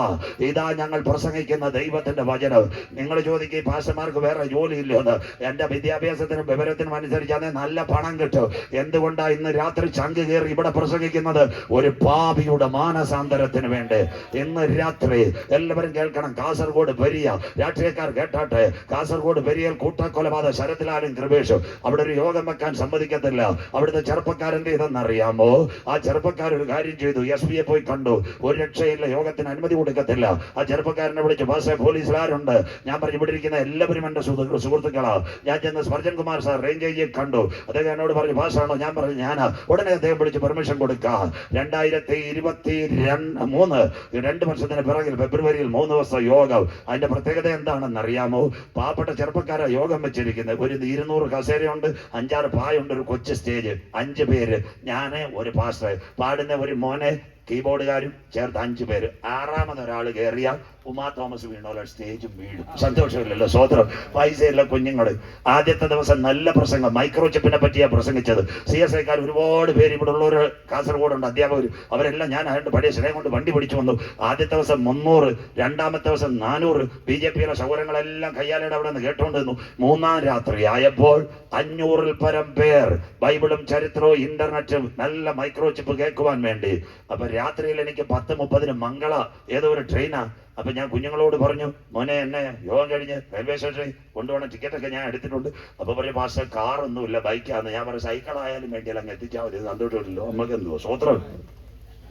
[SPEAKER 1] ഇതാ ഞങ്ങൾ പ്രസംഗിക്കുന്ന ദൈവത്തിന്റെ വചനം. നിങ്ങൾ ചോദിക്കും പാസ്റ്റർമാർക്ക് വേറെ ജോലിയില്ലെന്ന്. എന്റെ വിദ്യാഭ്യാസത്തിനും വിവരത്തിനും അനുസരിച്ച് നല്ല പണം കിട്ടും. എന്തുകൊണ്ടാ ഇന്ന് രാത്രി ചങ്ക് കയറി ഇവിടെ പ്രസംഗിക്കുന്നത്? ഒരു പാപിയുടെ മാനസാന്തരത്തിന് വേണ്ടി. ഇന്ന് രാത്രി എല്ലാവരും കേൾക്കണം. കാസർഗോഡ് പെരിയ രാഷ്ട്രീയക്കാർ കേട്ടാട്ടെ. കാസർഗോഡ് പെരിയൽ കൂട്ടക്കൊലപാതക ശരത്ലാലും കൃപേഷും അവിടെ ഒരു യോഗം വെക്കാൻ സമ്മതിക്കത്തില്ല. അവിടുത്തെ ചെറുപ്പക്കാരന്റെ ഇതെന്നറിയാമോ? ആ ചെറുപ്പക്കാർ ഒരു കാര്യം ചെയ്തു. SP പോയി കണ്ടു. ഒരു രക്ഷയില്ല, യോഗത്തിന് അനുമതി കൊടുക്കത്തില്ല. ആ ചെറുപ്പക്കാരനെ വിളിച്ചു, ബസ് പോലീസുകാരുണ്ട്. ഞാൻ പറഞ്ഞു ഇവിടെ ഇരിക്കുന്ന എല്ലാവരും എന്റെ സുഹൃത്തുക്കളാ. ഞാൻ ചെന്ന് സ്പർജൻ കുമാർ സാർ റേഞ്ച് ഐജിയെ കണ്ടു. അദ്ദേഹം എന്നോട് പറഞ്ഞു പാസ്സാണോ? ഞാൻ പറഞ്ഞു ഞാനാ. ഉടനെ അദ്ദേഹം വിളിച്ച് പെർമിഷൻ കൊടുക്കാം. 2023 2 വർഷത്തിന് പിറകിൽ ഫെബ്രുവരിയിൽ 3 ദിവസം യോഗം. അതിന്റെ പ്രത്യേകത എന്താണെന്ന് അറിയാമോ? പാവപ്പെട്ട ചെറുപ്പക്കാരാ യോഗം വെച്ചിരിക്കുന്നത്. ഒരു 200 കസേരയുണ്ട്, 5-6 പായുണ്ട്, ഒരു കൊച്ചു സ്റ്റേജ്, 5 പേര്, ഞാന്, ഒരു പാസ്റ്റർ, പാടുന്ന ഒരു മോനെ, കീബോർഡുകാരും ചേർത്ത് 5 പേര്. 6ാമതൊരാൾ കയറിയാൽ ഉമാ തോമസ് വീണോലെ സ്റ്റേജും വീഴും. സന്തോഷമില്ലല്ലോ? സ്വോത്രം. പൈസയില്ല കുഞ്ഞുങ്ങള്. ആദ്യത്തെ ദിവസം നല്ല പ്രസംഗം, മൈക്രോ ചിപ്പിനെ പറ്റിയാ പ്രസംഗിച്ചത്. CSIക്കാർ ഒരുപാട് പേര്, ഇവിടെ ഉള്ളവർ കാസർഗോഡുണ്ട്, അധ്യാപകർ, അവരെല്ലാം ഞാൻ അതിന്റെ പഴയ ശ്രേയം കൊണ്ട് വണ്ടി പിടിച്ചു വന്നു. ആദ്യത്തെ ദിവസം 300, 2ാമത്തെ ദിവസം 400. BJPയിലെ സൗകര്യങ്ങളെല്ലാം കയ്യാലയുടെ അവിടെ നിന്ന് കേട്ടുകൊണ്ടിരുന്നു. 3ാം രാത്രി ആയപ്പോൾ 500-ൽ പരം പേർ ബൈബിളും ചരിത്രവും ഇന്റർനെറ്റും നല്ല മൈക്രോ ചിപ്പ് കേൾക്കുവാൻ വേണ്ടി. അപ്പൊ രാത്രിയിൽ എനിക്ക് 10:30 മംഗള ഏതോ ഒരു ട്രെയിനാ. അപ്പൊ ഞാൻ കുഞ്ഞുങ്ങളോട് പറഞ്ഞു, മോനെ എന്നെ യോഗം കഴിഞ്ഞ് റെയിൽവേ സ്റ്റേഷനിൽ കൊണ്ടുപോകണം, ടിക്കറ്റൊക്കെ ഞാൻ എടുത്തിട്ടുണ്ട്. അപ്പൊ പറയും, പാസ്റ്റർ കാറൊന്നുമില്ല, ബൈക്കാന്ന്. ഞാൻ പറയും, സൈക്കിളായാലും വേണ്ടിയല്ല, അങ്ങ് എത്തിച്ചാൽ മതി, സന്തോഷമില്ലല്ലോ നമുക്ക്. എന്തോ സ്വോത്രം.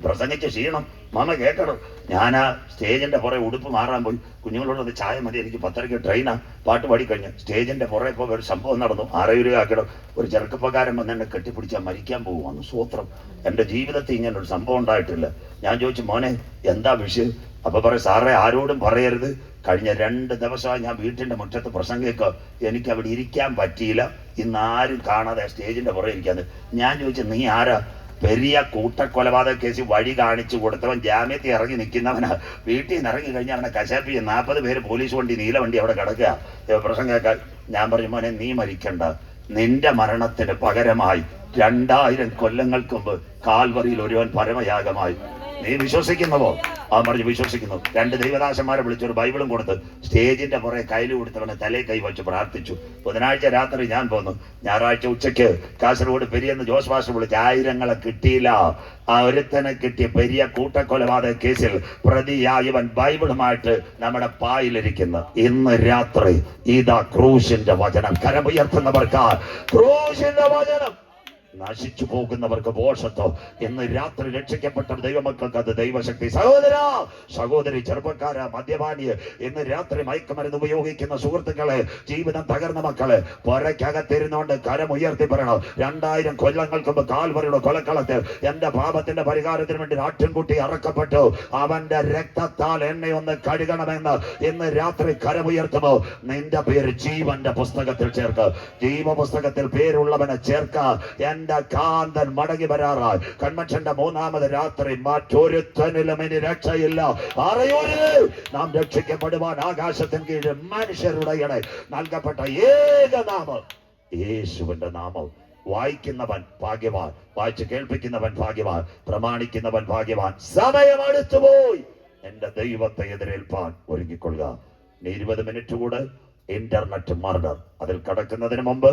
[SPEAKER 1] പ്രസംഗിച്ച് ക്ഷീണം മാമ കേൾക്കണം. ഞാൻ ആ സ്റ്റേജിന്റെ പുറകെ ഉടുപ്പ് മാറാൻ പോയി. കുഞ്ഞുങ്ങളോട് അത് ചായ മതി, എനിക്ക് 10:30 ട്രെയിനാ. പാട്ട് പാടിക്കഴിഞ്ഞ് സ്റ്റേജിന്റെ പുറകെ പോയി ഒരു സംഭവം നടന്നു. 6 ആക്കണം. ഒരു ചെറുപ്പക്കാരൻ വന്ന് എന്നെ കെട്ടിപ്പിടിച്ചാൽ മരിക്കാൻ പോകുവാന്ന്. സ്വോത്രം. എൻ്റെ ജീവിതത്തിൽ ഇങ്ങനെ ഒരു സംഭവം ഉണ്ടായിട്ടില്ല. ഞാൻ ചോദിച്ചു, മോനെ എന്താ വിഷയം? അപ്പൊ പറയും, സാറേ ആരോടും പറയരുത്, കഴിഞ്ഞ 2 ദിവസമായി ഞാൻ വീട്ടിന്റെ മുറ്റത്ത് പ്രസംഗിക്കുക, എനിക്ക് അവിടെ ഇരിക്കാൻ പറ്റിയില്ല, ഇന്ന് ആരും കാണാതെ സ്റ്റേജിന്റെ പുറകെ ഇരിക്കാന്ന്. ഞാൻ ചോദിച്ചു, നീ ആരാ? പെരിയ കൂട്ടക്കൊലപാതക കേസ് വഴി കാണിച്ചു കൊടുത്തവൻ, ജാമ്യത്തിൽ ഇറങ്ങി നിൽക്കുന്നവനാ. വീട്ടിൽ നിന്ന് ഇറങ്ങി കഴിഞ്ഞാൽ അവനെ കശാപ്പി 40 പേര് പോലീസ് വണ്ടി, നീല വണ്ടി അവിടെ കിടക്കുക പ്രസംഗം കേൾക്കാൻ. ഞാൻ പറഞ്ഞു, മോനെ നീ മരിക്കണ്ട, നിന്റെ മരണത്തിന് പകരമായി 2000 കൊല്ലങ്ങൾക്ക് മുമ്പ് കാൽവറിയിൽ ഒരുവൻ പരമയാഗമായി. നീ വിശ്വസിക്കുന്നവോ? അവൻ പറഞ്ഞു, വിശ്വസിക്കുന്നു. 2 ദൈവദാസന്മാരെ വിളിച്ചൊരു ബൈബിളും കൊടുത്ത് സ്റ്റേജിന്റെ പുറകെ കയ്യിൽ കൊടുത്തവനെ തലേ കൈ വച്ച് പ്രാർത്ഥിച്ചു. ബുധനാഴ്ച രാത്രി ഞാൻ പോന്നു. ഞായറാഴ്ച ഉച്ചയ്ക്ക് കാസർഗോഡ് പെരിയെന്ന് ജോസ് മാസ്റ്റർ വിളിച്ച്. 1000 കിട്ടിയില്ല. ആ ഒരുത്തനെ കിട്ടിയ പെരിയ കൂട്ടക്കൊലപാതക കേസിൽ പ്രതിയായവൻ ബൈബിളുമായിട്ട് നമ്മുടെ പായിലിരിക്കുന്നു. ഇന്ന് രാത്രി ഇതാ ക്രൂശിന്റെ വചനം. കരമുയർത്തുന്നവർക്ക് ക്രൂശിന്റെ വചനം. നശിച്ചു പോകുന്നവർക്ക് ബോഷത്വം. ഇന്ന് രാത്രി രക്ഷിക്കപ്പെട്ട ദൈവമക്കൾക്ക് അത് ദൈവശക്തി. സഹോദര, സഹോദരി, ചെറുപ്പക്കാര, മദ്യപാനിയെ, ഇന്ന് രാത്രി മയക്കുമരുന്ന് ഉപയോഗിക്കുന്ന സുഹൃത്തുക്കളെ, ജീവിതം തകർന്ന മക്കളെ, പുറയ്ക്കകത്തിരുന്നോണ്ട് കരമുയർത്തി പറയണം, 2000 കൊല്ലങ്ങൾക്ക് മുമ്പ് കാൽവറിയുടെ കൊലക്കളത്തിൽ എന്റെ പാപത്തിന്റെ പരിഹാരത്തിന് വേണ്ടി ആട്ടിൻകുട്ടി അറക്കപ്പെട്ടു. അവന്റെ രക്തത്താൽ എന്നെ ഒന്ന് കഴുകണമെന്ന് ഇന്ന് രാത്രി കരമുയർത്തുമോ? നിന്റെ പേര് ജീവന്റെ പുസ്തകത്തിൽ ചേർക്ക്. ജീവപുസ്തകത്തിൽ പേരുള്ളവനെ ചേർക്ക. എന്റെ കാന്തൻ മടങ്ങി വരാറായി. കൺവെൻഷന്റെ 3ാമത് രാത്രി മറ്റൊരുത്തനിലും ഇനി രക്ഷയില്ല. നാം രക്ഷിക്കപ്പെടുവാൻ ആകാശത്തിന് കീഴിൽ മനുഷ്യരുടെ ഇടയിൽ നൽകപ്പെട്ട ഏക നാമം യേശുവിന്റെ നാമം. വായിക്കുന്നവൻ ഭാഗ്യവാൻ, വായിച്ച് കേൾപ്പിക്കുന്നവൻ ഭാഗ്യവാൻ, പ്രമാണിക്കുന്നവൻ ഭാഗ്യവാൻ. സമയം അടുത്തുപോയി. എന്റെ ദൈവത്തെ എതിരേൽപ്പാൻ ഒരുങ്ങിക്കൊള്ളുക. 20 മിനിറ്റ് കൂടെ ഇന്റർനെറ്റ് മർഡർ. അതിൽ കടക്കുന്നതിന് മുമ്പ്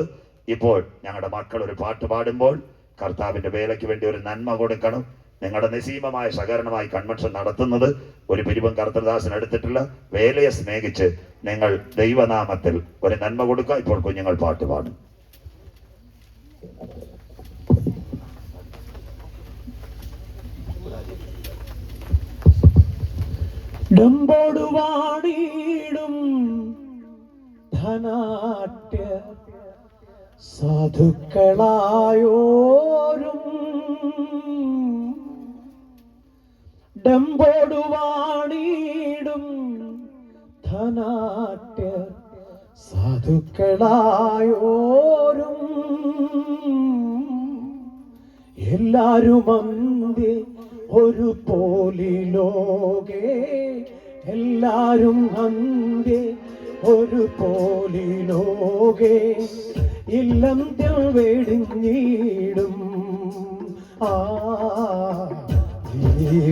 [SPEAKER 1] ഇപ്പോൾ ഞങ്ങളുടെ മക്കൾ ഒരു പാട്ട് പാടുമ്പോൾ കർത്താവിന്റെ വേലയ്ക്ക് വേണ്ടി ഒരു നന്മ കൊടുക്കണം. നിങ്ങളുടെ നിസ്സീമമായ സഹകരണമായി കൺവെൻഷൻ നടത്തുന്നത് ഒരു പിരിവും കർത്തൃദാസൻ എടുത്തിട്ടില്ല. വേലയെ സ്നേഹിച്ച് നിങ്ങൾ ദൈവനാമത്തിൽ ഒരു നന്മ കൊടുക്കുക. ഇപ്പോൾ കുഞ്ഞുങ്ങൾ പാട്ട് പാടും.
[SPEAKER 3] ഡംബോടുവാടിയിടും ധനാട്യ സാധുക്കളായോരും, ഡംബോടുവാടിയിടും ധനാട്യ സാധുക്കളായോരും, എല്ലാരും അന്ത്യേ ഒരു പോലിലോകേ, എല്ലാരും അന്ത്യേ ഒരു പോലിലോകേ, ഇല്ലന്ത്യം വെടിഞ്ഞിടും.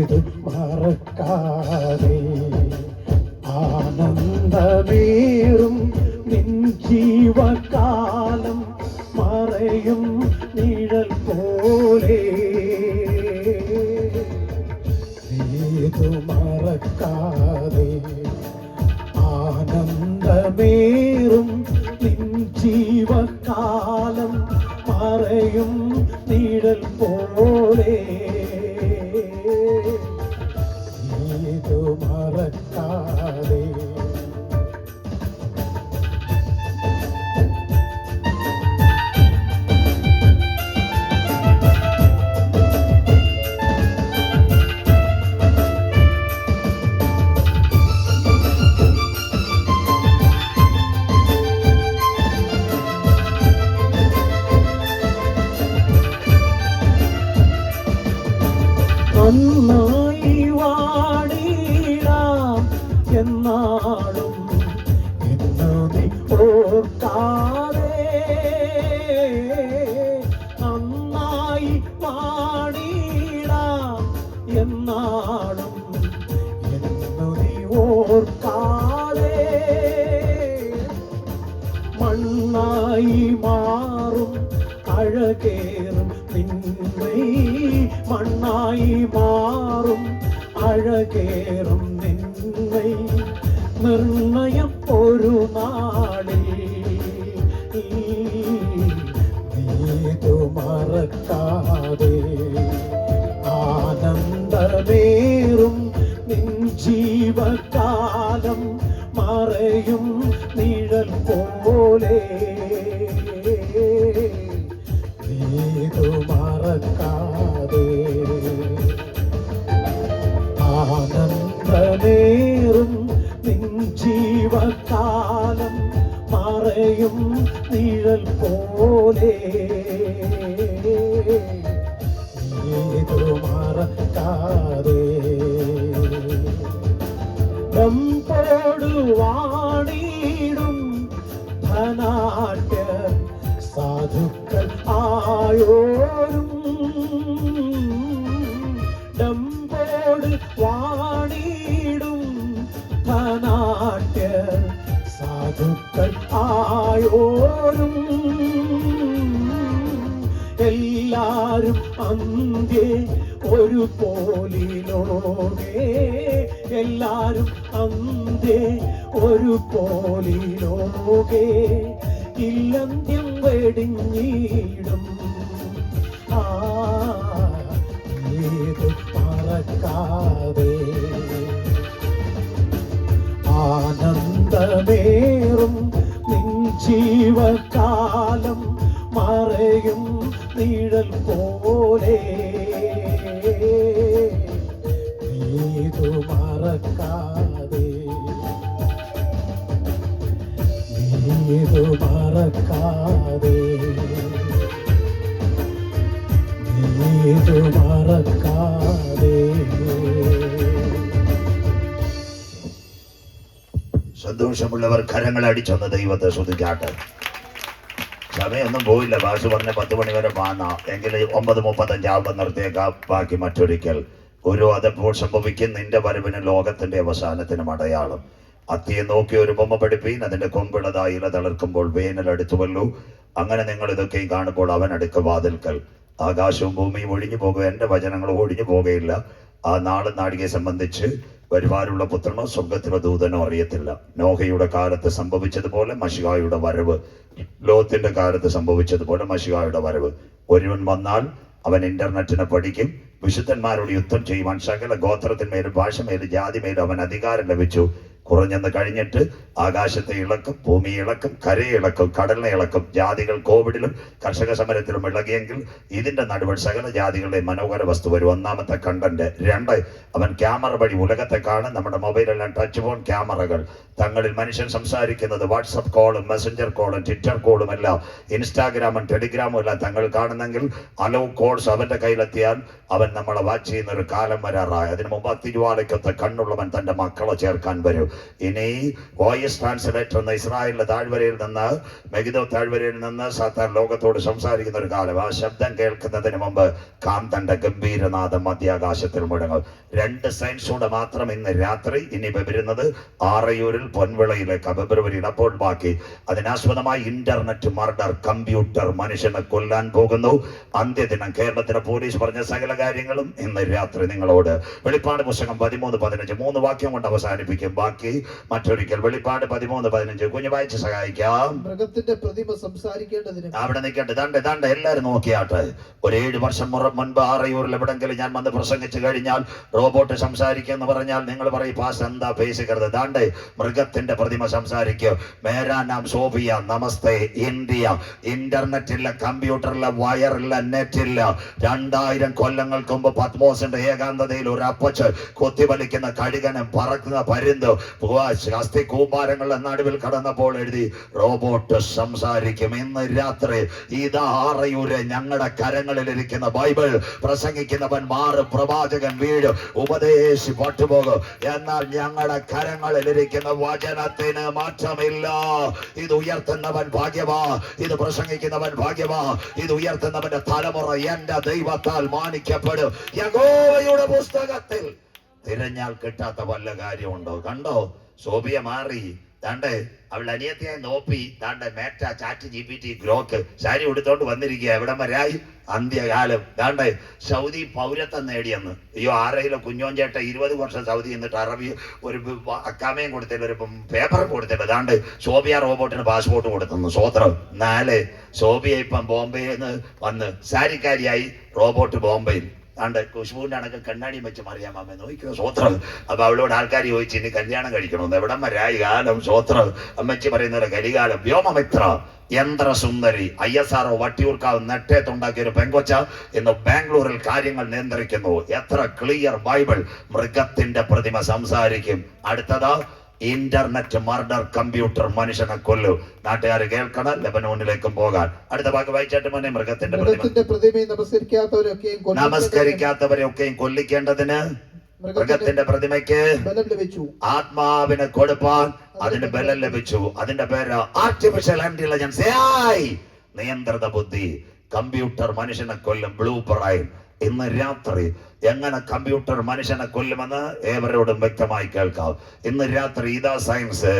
[SPEAKER 3] ഇത് മറക്കാതെ ആനന്ദമേറും നിൻ ജീവകാലം മറയും നിഴൽ പോലെ. ഇത് മറക്കാതെ ആനന്ദമേറും നിൻ ജീവകാലം മറയും നിഴൽ പോലെ. ഇത് മറക്കാതെ എന്നാളും എന്നു നീ ഓർക്കാതെ നന്നായി പാടിടാം എന്നാളും എന്നു നീ ഓർക്കാതെ മണ്ണായി മാറും അഴകേറും നിന്നെ മണ്ണായി മാറും അഴകേറും നിന്നെ നിർണയം ഒരു നാളിൽ നീതു മറക്കാതെ ആനന്ദമേറും നിൻ ജീവകാലം മറയും നിഴൽ പോലെ നീതു മറക്കാതെ ആനന്ദമേറും നിൻ ജീവകാലം മറയും നിഴൽ പോലെ നീതു മറക്കാതെ ടുവാണിടും ധനാട്യ സാധുക്കൾ ആയോരും ഡമ്പോട് വാണിടും ധനാട്യ സാധുക്കൾ ആയോരും എല്ലാരും അന്ത്യേ ഒരു പോലിലോകെ എല്ലാരും അന്ത്യേ ഒരു പോലിലോകെ ഇല്ലന്ത്യം വെടിഞ്ഞിടും ഏത് മറക്കാതെ ആനന്ദമേറും നിൻ ജീവകാലം മറയും നിഴൽ പോലെ നീതു മറക്കാതെ നീതു മറക്കാതെ നീതു മറക്കാതെ
[SPEAKER 1] സന്തോഷമുള്ളവർ കരങ്ങൾ അടിച്ചൊന്ന് ദൈവത്തെ സ്തുതിക്കാട്ടെ. സമയമൊന്നും പോയില്ല. ഭാഷ പറഞ്ഞ 10 മണി വരെ വാങ്ങാം എങ്കിൽ 9:35 നിർത്തിയേക്കാം. ബാക്കി മറ്റൊരിക്കൽ ഒരു അതപ്പോൾ സംഭവിക്കും നിന്റെ വരവിന് ലോകത്തിന്റെ അവസാനത്തിനും അടയാളം. അത്തിയെ നോക്കി ഒരു ബൊമ്മ പഠിപ്പീൻ, അതിന്റെ കൊമ്പിളതായി ഇല തളർക്കുമ്പോൾ വേനൽ അടുത്തുവല്ലോ. അങ്ങനെ നിങ്ങൾ ഇതൊക്കെയും കാണുമ്പോൾ അവൻ അടുക്ക വാതിൽക്കൽ. ആകാശവും ഭൂമിയും ഒഴിഞ്ഞു പോകുക, എൻ്റെ വചനങ്ങൾ ഒഴിഞ്ഞു പോകുകയില്ല. ആ നാളും നാഴികയെ സംബന്ധിച്ച് വരുവാനുള്ള പുത്രനോ സ്വർഗത്തിലെ ദൂതനോ അറിയത്തില്ല. നോഹയുടെ കാലത്ത് സംഭവിച്ചതുപോലെ മശിഹായുടെ വരവ്, ലോത്തിന്റെ കാലത്ത് സംഭവിച്ചതുപോലെ മശിഹായുടെ വരവ്. ഒരുവൻ വന്നാൽ അവൻ ഇന്റർനെറ്റിനെ പഠിക്കും, വിശുദ്ധന്മാരോട് യുദ്ധം ചെയ്യുവാൻ സകല ഗോത്രത്തിന്മേലും ഭാഷമേലും ജാതിമേലും അവൻ അധികാരം ലഭിച്ചു. കുറഞ്ഞെന്ന് കഴിഞ്ഞിട്ട് ആകാശത്തെ ഇളക്കും, ഭൂമി ഇളക്കും, കരയെ ഇളക്കും, കടലിനെ ഇളക്കും. ജാതികൾ കോവിഡിലും കർഷക സമരത്തിലും ഇളകിയെങ്കിൽ ഇതിന്റെ നടുവിൽ സകല ജാതികളുടെ മനോഹര വസ്തു വരും. ഒന്നാമത്തെ കണ്ടന്റ്. 2, അവൻ ക്യാമറ വഴി ഉലകത്തെ കാണും. നമ്മുടെ മൊബൈലെല്ലാം ടച്ച് ഫോൺ ക്യാമറകൾ. തങ്ങളിൽ മനുഷ്യൻ സംസാരിക്കുന്നത് വാട്സപ്പ് കോളും മെസ്സഞ്ചർ കോളും ട്വിറ്റർ കോളും എല്ലാം ഇൻസ്റ്റാഗ്രാമും ടെലിഗ്രാമും എല്ലാം തങ്ങൾ കാണുന്നെങ്കിൽ അലോ കോൾസ് അവന്റെ കയ്യിലെത്തിയാൽ അവൻ നമ്മളെ വാച്ച് ചെയ്യുന്ന ഒരു കാലം വരാറായി. അതിനു മുമ്പ് അത്തിജ്വാലയ്ക്കൊത്ത കണ്ണുള്ളവൻ തന്റെ മക്കളെ ചേർക്കാൻ വരും. ഇനി വോയിസ് ട്രാൻസ്ലേറ്റർ എന്ന ഇസ്രായേലിലെ താഴ്വരയിൽ നിന്ന്, മെഗിദോ താഴ്വരയിൽ നിന്ന് സാത്താൻ ലോകത്തോട് സംസാരിക്കുന്ന ഒരു കാലം. ആ ശബ്ദം കേൾക്കുന്നതിന് മുമ്പ് കാന്തന്റെ ഗംഭീരനാഥം മധ്യാകാശത്തിൽ മുഴങ്ങും. 2 സയൻസൂടെ മാത്രം ഇന്ന് രാത്രി. ഇനി വരുന്നത് ആറയൂരിൽ പൊൻവിളയിലേക്ക് ഫെബ്രുവരിയിൽ. അപ്പോൾ ബാക്കി അതിനാസ്പദമായി ഇന്റർനെറ്റ് മർഡർ, കമ്പ്യൂട്ടർ മനുഷ്യനെ കൊല്ലാൻ പോകുന്നു. അന്ത്യദിനം. കേരളത്തിലെ പോലീസ് പറഞ്ഞ സകല കാര്യങ്ങളും ഇന്ന് രാത്രി നിങ്ങളോട്. വെളിപ്പാട് പുസ്തകം 13:15 3 വാക്യം കൊണ്ട് അവസാനിപ്പിക്കും. ബാക്കി മറ്റൊരിക്കൽ. വെളിപ്പാട് 13:15 കുഞ്ഞു വായിച്ച് സഹായിക്കാം.
[SPEAKER 2] മൃഗത്തിന്റെ പ്രതിമ സംസാരിക്കേണ്ടതിന്
[SPEAKER 1] അവിടെ നിൽക്കട്ടെ. ദാണ്ട് എല്ലാരും നോക്കിയാട്ടെ. ഒരു 7 വർഷം മുൻപ് ആറയൂരിൽ എവിടെങ്കിലും ഞാൻ വന്ന് പ്രസംഗിച്ചു കഴിഞ്ഞാൽ റോബോട്ട് സംസാരിക്കുക എന്ന് പറഞ്ഞാൽ നിങ്ങൾ പറയും പാസ് എന്താ പേശിക്കരുത്. ദാണ്ട് മൃഗത്തിന്റെ പ്രതിമ സംസാരിക്കും. മേരാ നാം സോഫിയ, നമസ്തേ ഇന്ത്യ. ഇന്റർനെറ്റില്ല, കമ്പ്യൂട്ടറില്ല, വയറില്ല, നെറ്റില്ല. 2000 കൊല്ലങ്ങൾക്ക് മുമ്പ് പത്മോസിന്റെ ഏകാന്തതയിൽ ഒരു അപ്പച്ച് കൊത്തിവലിക്കുന്ന കഴുകനും പറക്കുന്ന പരുന്ത് അസ്ഥി കൂമ്പാരങ്ങളുടെ നടുവിൽ കടന്നപ്പോൾ എഴുതി റോബോട്ട് സംസാരിക്കും. ഇന്ന് രാത്രി ഇതാ ആറയൂര് ഞങ്ങളുടെ കരങ്ങളിലിരിക്കുന്ന ബൈബിൾ പ്രസംഗിക്കുന്നവൻ മാറും, പ്രവാചകൻ വീഴും, ഉപദേശി പട്ടുപോകും. എന്നാൽ ഞങ്ങളുടെ കരങ്ങളിലിരിക്കുന്ന വചനത്തിന് മാറ്റമില്ല. ഇത് ഉയർത്തുന്നവൻ ഭാഗ്യവാ, ഇത് പ്രസംഗിക്കുന്നവൻ ഭാഗ്യവാ, ഇത് ഉയർത്തുന്നവന്റെ തലമുറ എന്റെ ദൈവത്താൽ മാനിക്കപ്പെടും. യഹോവയുടെ പുസ്തകത്തിൽ തിരഞ്ഞാൽ കിട്ടാത്ത വല്ല കാര്യമുണ്ടോ? കണ്ടോ, സോബിയ മാറി. താണ്ടെ അവളുടെ അനിയത്തിയായി നോപ്പി താണ്ടെ മേറ്റ ചാറ്റ് GPT ഗ്രോക്ക് സാരി എടുത്തോണ്ട് വന്നിരിക്കുക. എവിടം വരായി? അന്ത്യകാലം. താണ്ടെ സൗദി പൗരത്വം നേടിയെന്ന്. അയ്യോ, ആരെങ്കിലും കുഞ്ഞോഞ്ചേട്ട 20 വർഷം സൗദി എന്നിട്ട് അറബി ഒരു അക്കാമയും കൊടുത്തില്ല, ഒരു പേപ്പർ കൊടുത്തില്ല. താണ്ട് സോബിയ റോബോട്ടിന് പാസ്പോർട്ട് കൊടുത്തു. സ്വോത്രം. 4 സോബിയ ഇപ്പം ബോംബെയിൽ നിന്ന് വന്ന് സാരിക്കാരിയായി റോബോട്ട് ബോംബെയിൽ. ആണ്ട് കുഷ്ബുവിന്റെ അണക്ക് കണ്ണാടിയും വെച്ച് മറിയാമ്മ നോക്കിയോ. സ്വോത്രം. അപ്പൊ അവളോട് ആൾക്കാർ ചോദിച്ചു ഇനി കല്യാണം കഴിക്കണമെന്ന്. എവിടം വരായി കാലം. സ്വോത്രം. അമ്മച്ചി പറയുന്ന കലികാലം. വ്യോമമിത്ര യന്ത്രസുന്ദരി ISRO വട്ടിയൂർക്കാവ് നെട്ടേത്തുണ്ടാക്കിയ ഒരു പെങ്കൊച്ച ഇന്ന് ബാംഗ്ലൂരിൽ കാര്യങ്ങൾ നിയന്ത്രിക്കുന്നു. എത്ര ക്ലിയർ ബൈബിൾ. മൃഗത്തിന്റെ പ്രതിമ സംസാരിക്കും. അടുത്തതാ ഇന്റർനെറ്റ് മർഡർ കമ്പ്യൂട്ടർ മനുഷ്യനെ കൊല്ലു. നാട്ടുകാർ കേൾക്കണം, ലെബനോണിലേക്കും പോകാൻ. അടുത്ത ഭാഗം വായിച്ചാട്ട് മോനെ. മൃഗത്തിന്റെ
[SPEAKER 2] പ്രതിമയെ
[SPEAKER 1] നമസ്കരിക്കാത്തവരെയൊക്കെയും കൊല്ലിക്കേണ്ടതിന് മൃഗത്തിന്റെ പ്രതിമയ്ക്ക്
[SPEAKER 2] ബലം ലഭിച്ചു,
[SPEAKER 1] ആത്മാവിനെ കൊടുപ്പാൻ അതിന് ബലം ലഭിച്ചു. അതിന്റെ പേര് ആർട്ടിഫിഷ്യൽ ഇന്റലിജൻസ്, AI. നിയന്ത്രിത ബുദ്ധി. കമ്പ്യൂട്ടർ മനുഷ്യനെ കൊല്ലും. Blue brain. ഇന്ന് രാത്രി എങ്ങനെ കമ്പ്യൂട്ടർ മനുഷ്യനെ കൊല്ലുമെന്ന് ഏവരോടും വ്യക്തമായി കേൾക്കാം. ഇന്ന് രാത്രി ഇതാ സയൻസ്.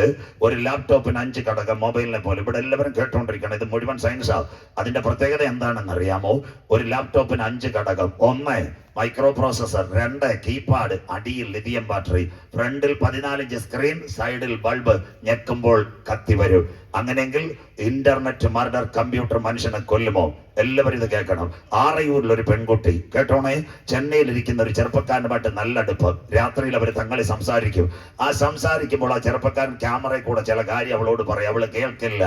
[SPEAKER 1] ഒരു ലാപ്ടോപ്പിന് 5 ഘടകം, മൊബൈലിനെ പോലെ. ഇവിടെ എല്ലാവരും കേട്ടോണ്ടിരിക്കണം, ഇത് മുഴുവൻ സയൻസാ. അതിന്റെ പ്രത്യേകത എന്താണെന്ന് അറിയാമോ? ഒരു ലാപ്ടോപ്പിന് 5 ഘടകം. 1 മൈക്രോ പ്രോസസർ, 2 കീപാഡ്, അടിയിൽ ലിഥിയം ബാറ്ററി, ഫ്രണ്ടിൽ 14 ഇഞ്ച് സ്ക്രീൻ, സൈഡിൽ ബൾബ്. ഞെക്കുമ്പോൾ കത്തി വരും. അങ്ങനെയെങ്കിൽ ഇന്റർനെറ്റ് മർഡർ കമ്പ്യൂട്ടർ മനുഷ്യനെ കൊല്ലുമോ? എല്ലാവരും ഇത് കേൾക്കണം. ആറയൂരിൽ ഒരു പെൺകുട്ടി, കേട്ടോണേ, ചെന്നൈയിൽ ഇരിക്കുന്ന ഒരു ചെറുപ്പക്കാരനുമായിട്ട് നല്ല അടുപ്പം. രാത്രിയിൽ അവർ തങ്ങളിൽ സംസാരിക്കും. ആ സംസാരിക്കുമ്പോൾ ആ ചെറുപ്പക്കാരൻ ക്യാമറയിൽ കൂടെ ചില കാര്യം അവളോട് പറയും. അവള് കേൾക്കില്ല.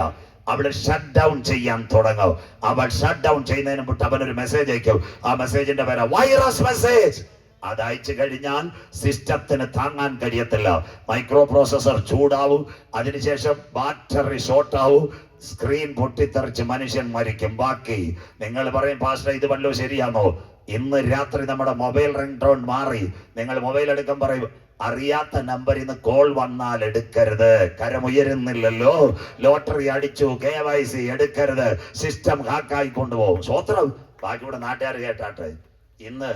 [SPEAKER 1] അവള് ഷട്ട് ഡൗൺ ചെയ്യാൻ തുടങ്ങും. അവൾ ഷട്ട് ഡൗൺ ചെയ്യുന്നതിന് മുമ്പ് അവനൊരു മെസ്സേജ് അയക്കും. ആ മെസ്സേജിന്റെ പേര് വൈറസ് മെസ്സേജ്. അത് അയച്ചു കഴിഞ്ഞാൽ സിസ്റ്റത്തിന് താങ്ങാൻ കഴിയത്തില്ല. മൈക്രോ പ്രോസസർ ചൂടാവും. അതിനുശേഷം ബാറ്ററി ഷോർട്ടാവും. സ്ക്രീൻ പൊട്ടിത്തെറിച്ച് മനുഷ്യൻ മരിക്കും. ബാക്കി നിങ്ങൾ പറയും, പാസ്റ്റർ ഇത് വല്ലോ ശരിയാണോ? ഇന്ന് രാത്രി നമ്മുടെ മൊബൈൽ റിംഗ് ടോൺ മാറി. നിങ്ങൾ മൊബൈൽ എടുക്കാൻ പറയും, അറിയാത്ത നമ്പറിൽ നിന്ന് കോൾ വന്നാൽ എടുക്കരുത്. കരമുയരുന്നില്ലല്ലോ. ലോട്ടറി അടിച്ചു, KYC എടുക്കരുത്. സിസ്റ്റം ഹാക്കായി കൊണ്ടുപോകും. സ്വോത്രം. ബാക്കിയുടെ നാട്ടുകാർ കേട്ടാട്ടെ. ഇന്ന്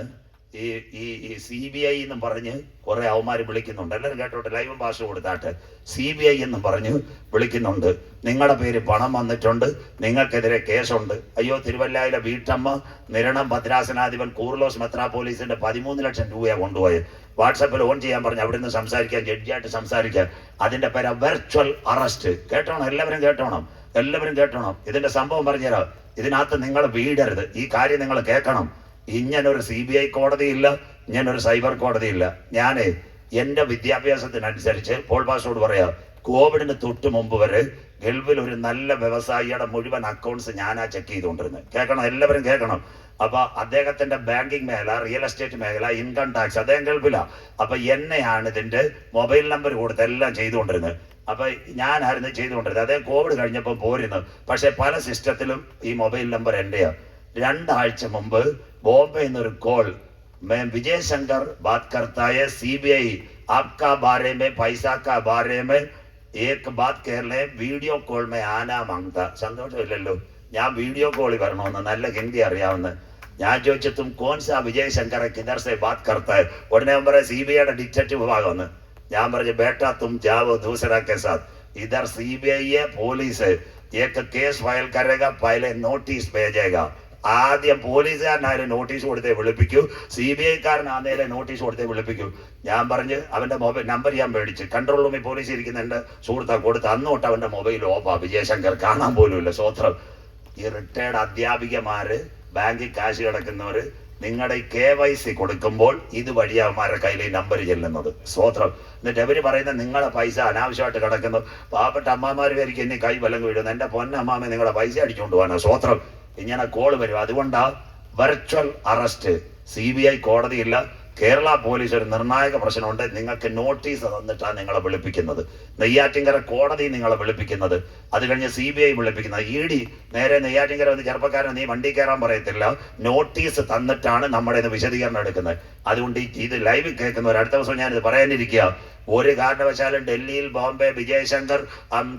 [SPEAKER 1] ഈ CBI എന്നും പറഞ്ഞ് കുറെ അവന്മാര് വിളിക്കുന്നുണ്ട്. എല്ലാവരും കേട്ടോട്ടെ, ലൈവും ഭാഷ കൊടുത്താട്ടെ. CBI എന്നും പറഞ്ഞ് വിളിക്കുന്നുണ്ട്. നിങ്ങളുടെ പേര് പണം വന്നിട്ടുണ്ട്, നിങ്ങൾക്കെതിരെ കേസുണ്ട്. അയ്യോ, തിരുവല്ലയിലെ വീട്ടമ്മ നിരണം ഭദ്രാസനാധിപൻ കൂർലോസ് മെത്രാപോലീസിന്റെ 13 ലക്ഷം രൂപയാണ് കൊണ്ടുപോയത്. വാട്സാപ്പിൽ ഓൺ ചെയ്യാൻ പറഞ്ഞു, അവിടെ നിന്ന് സംസാരിക്കാൻ, ജഡ്ജിയായിട്ട് സംസാരിക്കാൻ. അതിന്റെ പേര് വെർച്വൽ അറസ്റ്റ്. കേട്ടോണം, എല്ലാവരും കേട്ടോണം, എല്ലാവരും കേട്ടോണം. ഇതിന്റെ സംഭവം പറഞ്ഞുതരാം. ഇതിനകത്ത് നിങ്ങൾ വീടരുത്. ഈ കാര്യം നിങ്ങൾ കേൾക്കണം. ഇങ്ങനൊരു CBI കോടതിയില്ല, ഇങ്ങനൊരു സൈബർ കോടതിയില്ല. ഞാനേ എന്റെ വിദ്യാഭ്യാസത്തിനനുസരിച്ച് പോൾ പാസ്റ്ററോട് പറയാം, കോവിഡിന് തൊട്ട് മുമ്പ് വരെ ഗൾഫിൽ ഒരു നല്ല വ്യവസായിയുടെ മുഴുവൻ അക്കൗണ്ട്സ് ഞാനാ ചെക്ക് ചെയ്തുകൊണ്ടിരുന്നത്. കേൾക്കണം, എല്ലാവരും കേൾക്കണം. അപ്പൊ അദ്ദേഹത്തിന്റെ ബാങ്കിങ് മേഖല, റിയൽ എസ്റ്റേറ്റ് മേഖല, ഇൻകം ടാക്സ്, അദ്ദേഹം ഗൾഫിലാ. അപ്പൊ എന്നെയാണ് ഇതിന്റെ മൊബൈൽ നമ്പർ കൊടുത്ത് എല്ലാം ചെയ്തുകൊണ്ടിരുന്നത്. അപ്പൊ ഞാനായിരുന്നു ചെയ്തുകൊണ്ടിരുന്നത്. അദ്ദേഹം കോവിഡ് കഴിഞ്ഞപ്പോൾ പോരുന്നു. പക്ഷെ പല സിസ്റ്റത്തിലും ഈ മൊബൈൽ നമ്പർ എന്റെയാ. 2 ആഴ്ച മുമ്പ് बॉम्बे എന്നൊരു കോൾ, मैं विजय शंकर बात करता है, CBI आपका बारे में, पैसा का बारे में एक बात कह रहे हैं, वीडियो कॉल में आना मांगता. സന്തോഷമില്ലല്ലോ. ഞാൻ വീഡിയോ കോളിൽ വരണമെന്ന്, നല്ല ഹിന്ദി അറിയാവുന്ന. ഞാൻ ചോദിച്ചു, തും കോൺ സാ വിജയ് ശങ്കർ കിധർ സെ ബാത് കർത്താ ഹൈ? ഉടനെ അവൻ പറയാം, CBI ഡിറ്റക്റ്റീവ് വിഭാഗമെന്ന്. ഞാൻ പറഞ്ഞു, ബേട്ടാ തും ജാവോ ദൂസരാ കെ സാത്ത്, ഇധർ CBI है, पुलिस है, एक केस फाइल करेगा, पहले नोटिस भेजेगा. ആദ്യം പോലീസുകാരനായാലും നോട്ടീസ് കൊടുത്തേ വിളിപ്പിക്കൂ, CBI-കാരനാന്നേലും നോട്ടീസ് കൊടുത്തേ വിളിപ്പിക്കൂ. ഞാൻ പറഞ്ഞ് അവന്റെ മൊബൈൽ നമ്പർ ഞാൻ മേടിച്ച്, കൺട്രോൾ റൂമിൽ പോലീസ് ഇരിക്കുന്ന എന്റെ സുഹൃത്താ കൊടുത്ത്. അന്നോട്ട് അവന്റെ മൊബൈൽ ഓഫാ. വിജയശങ്കർ കാണാൻ പോലും ഇല്ല. സ്വോത്രം. ഈ റിട്ടയർഡ് അധ്യാപികമാര്, ബാങ്കിൽ കാശ് കിടക്കുന്നവര്, നിങ്ങളുടെ KYC കൊടുക്കുമ്പോൾ ഇതുവഴി അവന്മാരുടെ കയ്യിൽ നമ്പർ ചെല്ലുന്നത്. സ്വോത്രം. എന്നിട്ട് അവര് പറയുന്നത് നിങ്ങളുടെ പൈസ അനാവശ്യമായിട്ട് കിടക്കുന്നു. പാവപ്പെട്ട അമ്മമാര് പേർക്ക് എന്നെ കൈ വലം വീഴുന്നു. എന്റെ പൊന്നമ്മാമ നിങ്ങളുടെ പൈസ അടിച്ചുകൊണ്ട് പോകാനാ. സ്വോത്രം. ഇങ്ങനെ കോള് വരും. അതുകൊണ്ടാ വെർച്വൽ അറസ്റ്റ്. CBI കോടതിയില്ല, കേരള പോലീസ് ഒരു നിർണായക പ്രശ്നമുണ്ട്. നിങ്ങൾക്ക് നോട്ടീസ് തന്നിട്ടാണ് നിങ്ങളെ വിളിപ്പിക്കുന്നത്. നെയ്യാറ്റിൻകര കോടതി നിങ്ങളെ വിളിപ്പിക്കുന്നത്, അത് കഴിഞ്ഞ് CBI വിളിപ്പിക്കുന്നത്. ED നേരെ നെയ്യാറ്റിൻകര വന്ന് ചെറുപ്പക്കാരൻ നീ വണ്ടി കയറാൻ പറയത്തില്ല, നോട്ടീസ് തന്നിട്ടാണ് നമ്മുടെ ഇത് വിശദീകരണം എടുക്കുന്നത്. അതുകൊണ്ട് ഇത് ലൈവ് കേൾക്കുന്നവർ അടുത്ത ദിവസം ഞാനിത് പറയാനിരിക്കുക. ഒരു കാരണവശാലും ഡൽഹിയിൽ ബോംബെ വിജയശങ്കർ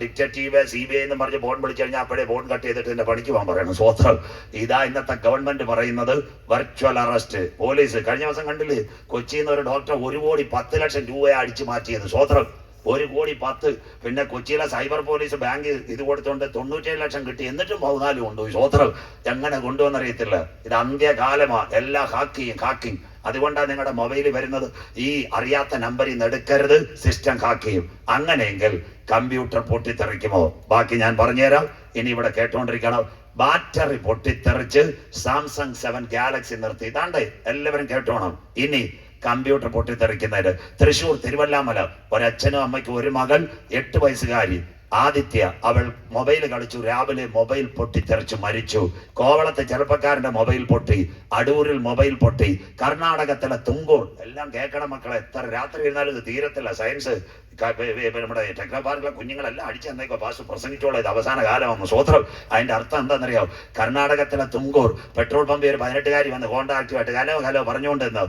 [SPEAKER 1] ഡിറ്റക്റ്റീവ് CBI എന്ന് പറഞ്ഞ് ഫോൺ വിളിച്ചു കഴിഞ്ഞാൽ അപ്പോഴേ ഫോൺ കട്ട് ചെയ്തിട്ട് എന്റെ പണിക്ക് പോകാൻ പറയണം. സ്വത്രം ഇതാ ഇന്നത്തെ ഗവൺമെന്റ് പറയുന്നത്. വെർച്വൽ അറസ്റ്റ് പോലീസ് കഴിഞ്ഞ ദിവസം കണ്ടില്ലേ, കൊച്ചിയിൽ നിന്ന് ഒരു ഡോക്ടർ 1,10,00,000 രൂപയെ അടിച്ചു മാറ്റിയത്. സ്വത്രം 1,10,00,000. പിന്നെ കൊച്ചിയിലെ സൈബർ പോലീസ് ബാങ്ക് ഇത് കൊടുത്തോണ്ട് 97 ലക്ഷം കിട്ടി, എന്നിട്ടും 14 കൊണ്ടുപോയി. സ്വത്രം എങ്ങനെ കൊണ്ടുവന്നറിയത്തില്ല. ഇത് അന്ത്യകാലമാ, എല്ലാ ഹാക്കിങ്. അതുകൊണ്ടാണ് നിങ്ങളുടെ മൊബൈലിൽ വരുന്നത് ഈ അറിയാത്ത നമ്പറിൽ നിന്ന് എടുക്കരുത്, സിസ്റ്റം ഹാക്ക് ചെയ്യും. അങ്ങനെയെങ്കിൽ കമ്പ്യൂട്ടർ പൊട്ടിത്തെറിക്കുമോ? ബാക്കി ഞാൻ പറഞ്ഞുതരാം. ഇനി ഇവിടെ കേട്ടോണ്ടിരിക്കണം. ബാറ്ററി പൊട്ടിത്തെറിച്ച് സാംസങ് 7 ഗാലക്സി നിർത്തി. ഇതാണ്ട് എല്ലാവരും കേട്ടോണം. ഇനി കമ്പ്യൂട്ടർ പൊട്ടിത്തെറിക്കുന്നതിന് തൃശ്ശൂർ തിരുവല്ലാമല ഒരച്ഛനും അമ്മയ്ക്കും ഒരു മകൾ 8 വയസ്സുകാരി ആദിത്യ, അവൾ മൊബൈൽ കളിച്ചു, രാവിലെ മൊബൈൽ പൊട്ടിത്തെറിച്ചു മരിച്ചു. കോവളത്തെ ചെറുപ്പക്കാരന്റെ മൊബൈൽ പൊട്ടി, അടൂരിൽ മൊബൈൽ പൊട്ടി, കർണാടകത്തിലെ തുങ്കൂർ. എല്ലാം കേൾക്കണം മക്കളെ, എത്ര രാത്രി ഇരുന്നാലും ഇത് തീരത്തില്ല. സയൻസ് നമ്മുടെ ടെക്നോ പാർക്കിലെ കുഞ്ഞുങ്ങളെല്ലാം അടിച്ചു തന്നേക്കോ പാസ് പ്രസംഗിച്ചോളൂ. ഇത് അവസാന കാലമാണ്. സ്വത്രം അതിന്റെ അർത്ഥം എന്താണെന്നറിയാം? കർണാടകത്തിലെ തുങ്കൂർ പെട്രോൾ പമ്പിൽ ഒരു 18കാരി വന്ന് കോണ്ടാക്റ്റുമായിട്ട് ഹലോ പറഞ്ഞുകൊണ്ടിരുന്നു.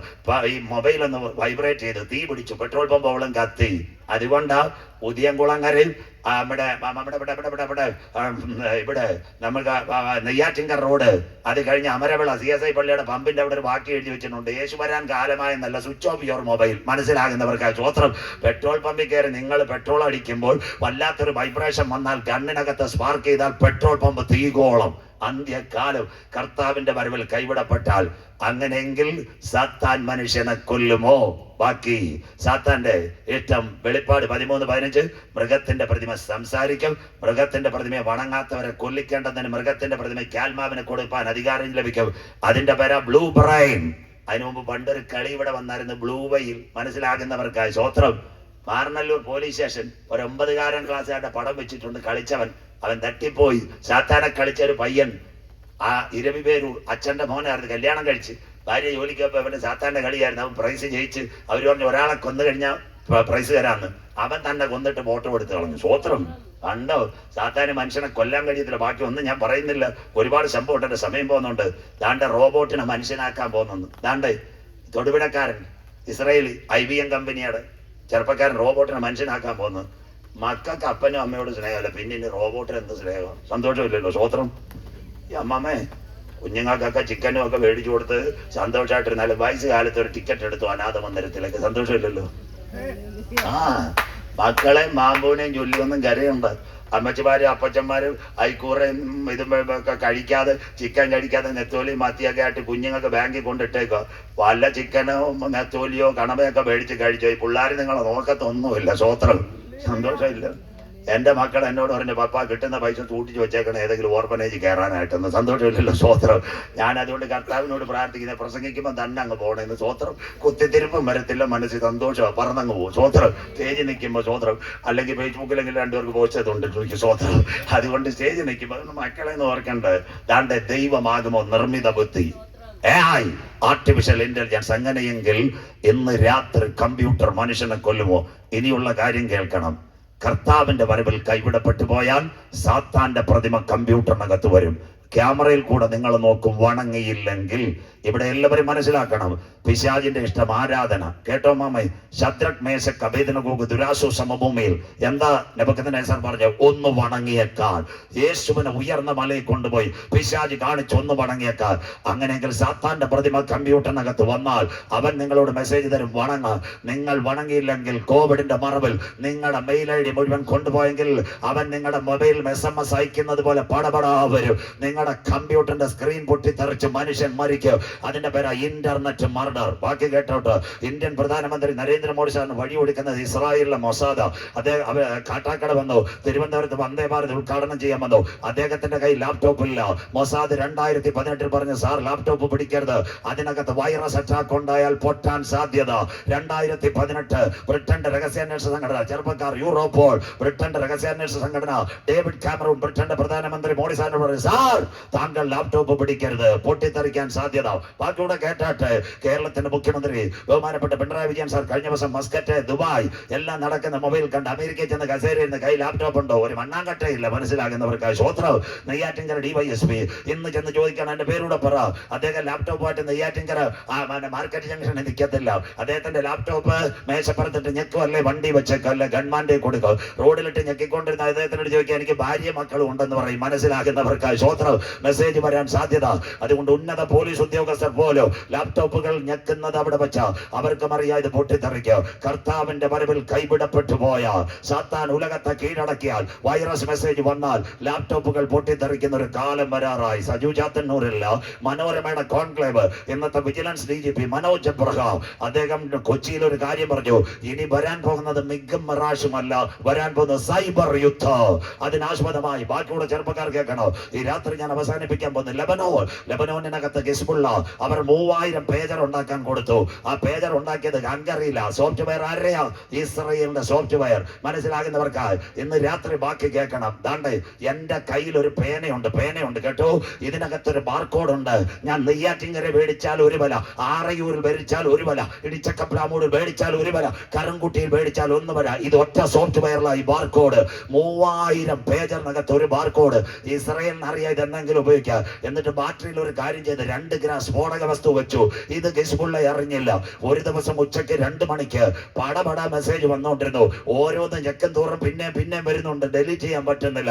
[SPEAKER 1] ഈ മൊബൈൽ ഒന്ന് വൈബ്രേറ്റ് ചെയ്ത് തീ പിടിച്ചു, പെട്രോൾ പമ്പ് അവളും കത്തി. അതുകൊണ്ടാ ഉദിയംകുളങ്ങരയിൽ ഇവിടെ നമുക്ക് നെയ്യാറ്റിൻകർ റോഡ്, അത് കഴിഞ്ഞ് അമരവിള CSI പള്ളിയുടെ പമ്പിന്റെ അവിടെ ഒരു വാക്കി എഴുതി വെച്ചിട്ടുണ്ട്, യേശു വരാൻ കാലമായെന്നല്ല, സ്വിച്ച് ഓഫ് യുവർ മൊബൈൽ. മനസ്സിലാകുന്നവർക്ക് സ്വത്രം. പെട്രോൾ പമ്പിൽ കയറി നിങ്ങൾ പെട്രോൾ അടിക്കുമ്പോൾ വല്ലാത്തൊരു വൈബ്രേഷൻ വന്നാൽ ഗണ്ണിനകത്ത് സ്പാർക്ക് ചെയ്താൽ പെട്രോൾ പമ്പ് തീകോളം. അന്ത്യകാലം കർത്താവിന്റെ വരവിൽ കൈവിടപ്പെട്ടാൽ അങ്ങനെയെങ്കിൽ സാത്താൻ മനുഷ്യനെ കൊല്ലുമോ? ബാക്കി സാത്താന്റെ ഇഷ്ടം. വെളിപ്പാട് 13:15 മൃഗത്തിന്റെ പ്രതിമ സംസാരിക്കും. മൃഗത്തിന്റെ പ്രതിമയെ വണങ്ങാത്തവരെ കൊല്ലിക്കേണ്ടതിന് മൃഗത്തിന്റെ പ്രതിമയ്ക്ക് ആത്മാവിനെ കൊടുക്കാൻ അധികാരം ലഭിക്കും. അതിന്റെ പേരാ ബ്ലൂ ബ്രെയിൻ. അതിനു മുമ്പ് പണ്ടൊരു കളി ഇവിടെ വന്നായിരുന്നു, ബ്ലൂ വെയിൽ. മനസ്സിലാകുന്നവർക്കായി സ്വത്രം. മാർനല്ലൂർ പോലീസ് സ്റ്റേഷൻ ഒരു 9ാം ക്ലാസ്സുകാരുടെ പടം വെച്ചിട്ടുണ്ട്. കളിച്ചവൻ അവൻ തട്ടിപ്പോയി. സാത്താനെ കളിച്ച ഒരു പയ്യൻ, ആ ഇരവിപേരൂർ അച്ഛന്റെ മോനായിരുന്നു, കല്യാണം കഴിച്ച് ഭാര്യ ജോലിക്കപ്പോ അവന്റെ സാത്താന്റെ കളിയായിരുന്നു. അവൻ പ്രൈസ് ജയിച്ച് അവർ പറഞ്ഞു ഒരാളെ കൊന്നു കഴിഞ്ഞാൽ പ്രൈസ് തരാന്ന്. അവൻ തന്നെ കൊന്നിട്ട് ഫോട്ടോ എടുത്ത് കളഞ്ഞു. സ്വത്രം. കണ്ടോ, സാത്താന് മനുഷ്യനെ കൊല്ലാൻ കഴിയത്തില്ല. ബാക്കി ഒന്നും ഞാൻ പറയുന്നില്ല, ഒരുപാട് സംഭവം ഉണ്ട്, സമയം പോകുന്നുണ്ട്. ദാണ്ടെ റോബോട്ടിനെ മനുഷ്യനാക്കാൻ പോകുന്നു. ദാണ്ടെ തൊടുപുഴക്കാരൻ ഇസ്രായേലി IBM കമ്പനിയുടെ ചെറുപ്പക്കാരൻ റോബോട്ടിനെ മനുഷ്യനാക്കാൻ പോകുന്നു. മക്കൾക്ക് അപ്പനും അമ്മയോട് സ്നേഹമല്ല, പിന്നെ റോബോട്ടിന് എന്ത് സ്നേഹം? സന്തോഷമില്ലല്ലോ. സ്വത്രം. ഈ അമ്മമ്മേ കുഞ്ഞുങ്ങൾക്കൊക്കെ ചിക്കനും ഒക്കെ മേടിച്ചു കൊടുത്ത് സന്തോഷമായിട്ടിരുന്നാലും വയസ്സുകാലത്ത് ഒരു ടിക്കറ്റ് എടുത്തു അനാഥ മന്ദിരത്തിലേക്ക്. സന്തോഷമില്ലല്ലോ. മക്കളെ മാമ്പൂനെയും ചൊല്ലിയൊന്നും കരയുണ്ട്. അമ്മച്ചിമാരും അപ്പച്ചന്മാരും ഐക്കൂറയും ഇതും ഒക്കെ കഴിക്കാതെ, ചിക്കൻ കഴിക്കാതെ നെത്തോലിയും മത്തിയൊക്കെ ആയിട്ട് കുഞ്ഞുങ്ങൾക്ക് ബാങ്കിൽ കൊണ്ടിട്ടേക്കോ. വല്ല ചിക്കനോ നെത്തോലിയോ കണവയൊക്കെ മേടിച്ച് കഴിച്ചോ. ഈ പിള്ളേർ നിങ്ങളെ നോക്കത്തൊന്നുമില്ല. സ്വത്രം. സന്തോഷമില്ല. എന്റെ മക്കൾ എന്നോട് പറഞ്ഞു, പപ്പ കിട്ടുന്ന പൈസ സൂക്ഷിച്ച് വെച്ചേക്കണം ഏതെങ്കിലും ഓർഫനേജ് കയറാനായിട്ടെന്ന്. സന്തോഷമില്ലല്ലോ. സ്വത്രം. ഞാൻ അതുകൊണ്ട് കർത്താവിനോട് പ്രാർത്ഥിക്കുന്നത്, പ്രസംഗിക്കുമ്പോൾ തന്നെ അങ്ങ് പോകണമെന്ന്. സ്വത്രം. കുത്തിത്തിരിപ്പും വരത്തില്ല, മനസ്സിൽ സന്തോഷമാണ്, പറന്നങ്ങ് പോകും. സ്വത്രം. സ്റ്റേജിൽ നിൽക്കുമ്പോൾ സ്വത്രം. അല്ലെങ്കിൽ ഫേസ്ബുക്കിലെങ്കിലും 2 പേർക്ക് പോസ്റ്റ് ചെയ്തുകൊണ്ടിട്ട് സ്വത്രം. അതുകൊണ്ട് സ്റ്റേജിൽ നിൽക്കുമ്പോൾ അതൊന്ന് മക്കളെ ഒന്ന് ഓർക്കണ്ടേ. ദാണ്ടെ ദൈവമാകുമോ നിർമ്മിത ബുദ്ധി, AI ആർട്ടിഫിഷ്യൽ ഇന്റലിജൻസ്. അങ്ങനെയെങ്കിൽ ഇന്ന് രാത്രി കമ്പ്യൂട്ടർ മനുഷ്യനെ കൊല്ലുമോ? ഇനിയുള്ള കാര്യം കേൾക്കണം. കർത്താവിന്റെ വരവിൽ കൈവിടപ്പെട്ടു പോയാൽ സാത്താന്റെ പ്രതിമ കമ്പ്യൂട്ടറിനകത്ത് വരും. ക്യാമറയിൽ കൂടെ നിങ്ങൾ നോക്കും. വണങ്ങിയില്ലെങ്കിൽ ഇവിടെ എല്ലാവരും മനസ്സിലാക്കണം, പിശാചിന്റെ ഇഷ്ടം ആരാധന. കേട്ടോ മാമേ, ശദ്രക് മേശക് അബേദ്നെഗോ ദുരാശു സമഭൂമിയിൽ എന്താ നെബൂഖദ്നേസർ പറഞ്ഞു? ഒന്ന് വണങ്ങിയേക്കാൾ. യേശുവിനെ ഉയർന്ന മലയിൽ കൊണ്ടുപോയി പിശാച് കാണിച്ച് ഒന്ന് വണങ്ങിയേക്കാൾ. അങ്ങനെയെങ്കിൽ സാത്താന്റെ പ്രതിമ കമ്പ്യൂട്ടറിനകത്ത് വന്നാൽ അവൻ നിങ്ങളോട് മെസ്സേജ് തരും, വണങ്ങ. നിങ്ങൾ വണങ്ങിയില്ലെങ്കിൽ കോവിഡിന്റെ മറവിൽ നിങ്ങളുടെ മെയിൽ ID മുഴുവൻ കൊണ്ടുപോയെങ്കിൽ അവൻ നിങ്ങളുടെ മൊബൈൽ SMS അയക്കുന്നത് പോലെ പടപടാ വരും. നിങ്ങളുടെ കമ്പ്യൂട്ടറിന്റെ സ്ക്രീൻ പൊട്ടിത്തെറിച്ച് മനുഷ്യൻ മരിക്കും. അതിന്റെ പേരാ ഇന്റർനെറ്റ് മർഡർ. ബാക്കി കേട്ടോട്ട്. ഇന്ത്യൻ പ്രധാനമന്ത്രി നരേന്ദ്രമോദി സാറിന് വഴി കൊടുക്കുന്നത് ഇസ്രായേലിലെ മൊസാദ. അദ്ദേഹം കാട്ടാക്കട വന്നു, തിരുവനന്തപുരത്ത് വന്ദേ ഭാരത് ഉദ്ഘാടനം ചെയ്യാൻ വന്നു. അദ്ദേഹത്തിന്റെ കയ്യിൽ ലാപ്ടോപ്പ് ഇല്ല. മൊസാദ് 2018 പറഞ്ഞു, സാർ ലാപ്ടോപ്പ് പിടിക്കരുത്, അതിനകത്ത് വൈറസ് അറ്റാക്ക് ഉണ്ടായാൽ പൊട്ടാൻ സാധ്യത. 2018 ബ്രിട്ടന്റെ രഹസ്യാന്വേഷണ സംഘടന, ചെറുപ്പക്കാർ യൂറോപ്പോൾ, ബ്രിട്ടന്റെ രഹസ്യാന്വേഷണ സംഘടന, ഡേവിഡ് കാമറൂൺ ബ്രിട്ടന്റെ പ്രധാനമന്ത്രി മോഡി സാറിനോട് പറഞ്ഞു, സാർ താങ്കൾ ലാപ്ടോപ്പ് പിടിക്കരുത്, പൊട്ടിത്തെറിക്കാൻ സാധ്യത. ബാക്കിയൂടെ കേട്ടാട്ടെ. കേരളത്തിന്റെ മുഖ്യമന്ത്രി ബഹുമാനപ്പെട്ട പിണറായി വിജയൻ സാർ കഴിഞ്ഞ ദിവസം മസ്കറ്റ്, ദുബായ് എല്ലാം നടക്കുന്ന മൊബൈൽ കണ്ട് അമേരിക്കയിൽ ചെന്ന് കസേരയിരുന്ന് കൈ ലാപ്ടോപ്പ് ഉണ്ടോ? ഒരു മണ്ണാങ്കട്ടയില്ല. മനസ്സിലാകുന്നവർക്ക് ശ്രോത്രം. നെയ്യാറ്റിൻകര DYSP ഇന്ന് ചെന്ന് ചോദിക്കണം, എന്റെ പേരൂടെ പറ. അദ്ദേഹം ലാപ്ടോപ്പായിട്ട് നെയ്യാറ്റിൻകര മാർക്കറ്റ് ജംഗ്ഷനിൽ നിൽക്കത്തില്ല. അദ്ദേഹത്തിന്റെ ലാപ്ടോപ്പ് മേശപ്പുറത്തിട്ട് ഞെക്കുമല്ലേ, വണ്ടി വെച്ചേക്കല്ലേ, ഗൺമാന്റെ കൊടുക്കും. റോഡിലിട്ട് ഞെക്കിക്കൊണ്ടിരുന്ന അദ്ദേഹത്തിനോട് ചോദിക്കാൻ, എനിക്ക് ഭാര്യ മക്കളും ഉണ്ടെന്ന് പറയും. മനസ്സിലാകുന്നവർക്ക് ശ്രോത്രം. മെസ്സേജ് വരാൻ സാധ്യത. അതുകൊണ്ട് ഉന്നത പോലീസ് ഉദ്യോഗസ്ഥർ പോലും ലാപ്ടോപ്പുകൾ ഞെക്കുന്നത് അവിടെ വെച്ച അവർക്കും അറിയാം ഇത് പൊട്ടിത്തെറിക്കുക. കർത്താവിന്റെ വരവിൽ കൈവിടപ്പെട്ടു പോയ സാത്താൻ ഉലകത്തെ കീഴടക്കിയാൽ വൈറസ് മെസ്സേജ് വന്നാൽ ലാപ്ടോപ്പുകൾ പൊട്ടിത്തെറിക്കുന്ന ഒരു കാലം വരാറായി. സജു ചാത്തന്നൂരില്ല, മനോരമയുടെ കോൺക്ലേവ്. ഇന്നത്തെ വിജിലൻസ് DGP മനോജ് എബ്രഹാം അദ്ദേഹം കൊച്ചിയിൽ ഒരു കാര്യം പറഞ്ഞു. ഇനി വരാൻ പോകുന്നത് മിഗും മറാഷുമല്ല, വരാൻ പോകുന്നത് സൈബർ യുദ്ധം. അതിനാസ്പദമായി ബാക്കിയുള്ള ചെറുപ്പക്കാർ കേൾക്കണം. ഈ രാത്രി ഞാൻ അവസാനിപ്പിക്കാൻ പോകുന്നത് ലെബനോണിനകത്ത് ഹിസ്ബുള്ള അവർ 3000 പേജർ ഉണ്ടാക്കാൻ കൊടുത്തു. ആ പേജർ ഉണ്ടാക്കിയത് ഹംഗറിയില്ല. സോഫ്റ്റ്വെയർ ആരെയാ? ഇസ്രയേലിന്റെ സോഫ്റ്റ്വെയർ. മനസ്സിലാകുന്നവർക്ക് ഇന്ന് രാത്രി ബാക്കി കേൾക്കണം. ദാണ്ടെ എന്റെ കയ്യിൽ ഒരു പേനയുണ്ട് കേട്ടോ. ഇതിനകത്തൊരു ബാർകോഡ് ഉണ്ട്. ഞാൻ നെയ്യാറ്റിൻകര മേടിച്ചാൽ ഒരു വില, ആറയൂരിൽ മേടിച്ചാൽ ഒരു വില, ഇടിച്ചക്കപ്ലാമൂരിൽ മേടിച്ചാൽ ഒരു വില, കരംകുട്ടിയിൽ മേടിച്ചാൽ 1 വില. ഇത് ഒറ്റ സോഫ്റ്റ്വെയറിലായി ബാർകോഡ്. 3000 പേജറിനകത്ത് ഒരു ബാർകോഡ്. ഇസ്രയേലിന് അറിയാം ഇതെന്തെങ്കിലും ഉപയോഗിക്കുക. എന്നിട്ട് ബാറ്ററിയിൽ ഒരു കാര്യം ചെയ്ത് 2 ഗ്രാം സ്ഫോടക വസ്തു വെച്ചു. ഇത് ഹിസ്ബുള്ള അറിഞ്ഞില്ല. ഒരു ദിവസം ഉച്ചയ്ക്ക് 2 മണിക്ക് പടപട മെസ്സേജ് വന്നുകൊണ്ടിരുന്നു. ഓരോന്ന് ഞെക്കും തോറും പിന്നെ വരുന്നുണ്ട്, ഡിലീറ്റ് ചെയ്യാൻ പറ്റുന്നില്ല.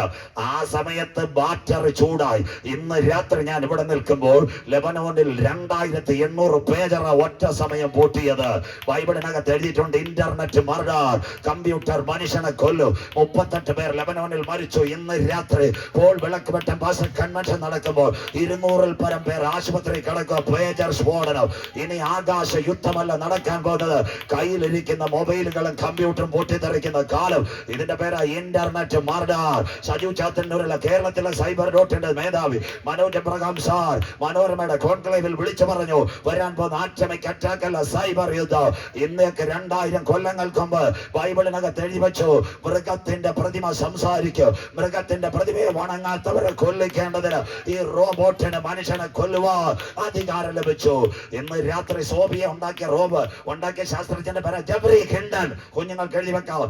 [SPEAKER 1] ആ സമയത്ത് ബാറ്ററി ചൂടായി. ഇന്ന് രാത്രി ഞാൻ ഇവിടെ നിൽക്കുമ്പോൾ ലെബനോണിൽ 2800 പേജറ ഒറ്റ സമയം പൂട്ടിയത്. ബൈബിളിനകത്ത് എഴുതിയിട്ടുണ്ട്, ഇന്റർനെറ്റ് മർഡർ, കമ്പ്യൂട്ടർ മനുഷ്യനെ കൊല്ലും. 38 പേർ ലെബനോണിൽ മരിച്ചു. ഇന്ന് രാത്രി പോൾ വിളക്കുവെട്ടം പാസ്റ്റർ കൺവെൻഷൻ നടക്കുമ്പോൾ 200-ൽ പരം പേർ ആശുപത്രി കിടക്കുക. പേജർ സ്ഫോടനം. ഇനി ആകാശ യുദ്ധമല്ല നടക്കാൻ പോകുന്നത്, കയ്യിലിരിക്കുന്ന മൊബൈലുകളും കമ്പ്യൂട്ടറും പൊട്ടിത്തെറിക്കുന്ന കാലം. ഇതിന്റെ പേരാ ഇന്റർനെറ്റ് മർഡർ. സജു ചാത്തന്നൂരിലെ കേരളത്തിലെ സൈബർ ഡോട്ടിന്റെ മേധാവി മനോജ് എബ്രഹാം സാർ മനോരമയുടെ കോൺക്ലേവിൽ വിളിച്ചു പറഞ്ഞു, വരാൻ പോകുന്ന ആറ്റമിക് അറ്റാക്കല്ല, സൈബർ യുദ്ധം. ഇന്നേക്ക് 2000 കൊല്ലങ്ങൾക്ക് മുമ്പ് ബൈബിളിനകത്ത് എഴുതി വെച്ചു, മൃഗത്തിന്റെ പ്രതിമ സംസാരിക്കും. മൃഗത്തിന്റെ പ്രതിമയെ വണങ്ങാത്തവരെ കൊല്ലിക്കേണ്ടതിന് ഈ റോബോട്ടിന് മനുഷ്യനെ കൊല്ലുവാൻ അധികാരം ലഭിച്ചു. ഇന്ന് രാത്രി സോഫിയ ഉണ്ടാക്കിയ ശാസ്ത്രജ്ഞന്റെ പേര് ജെഫ്രി ഹിൻഡൻ. കുഞ്ഞുങ്ങൾക്ക് എഴുതി വെക്കാം.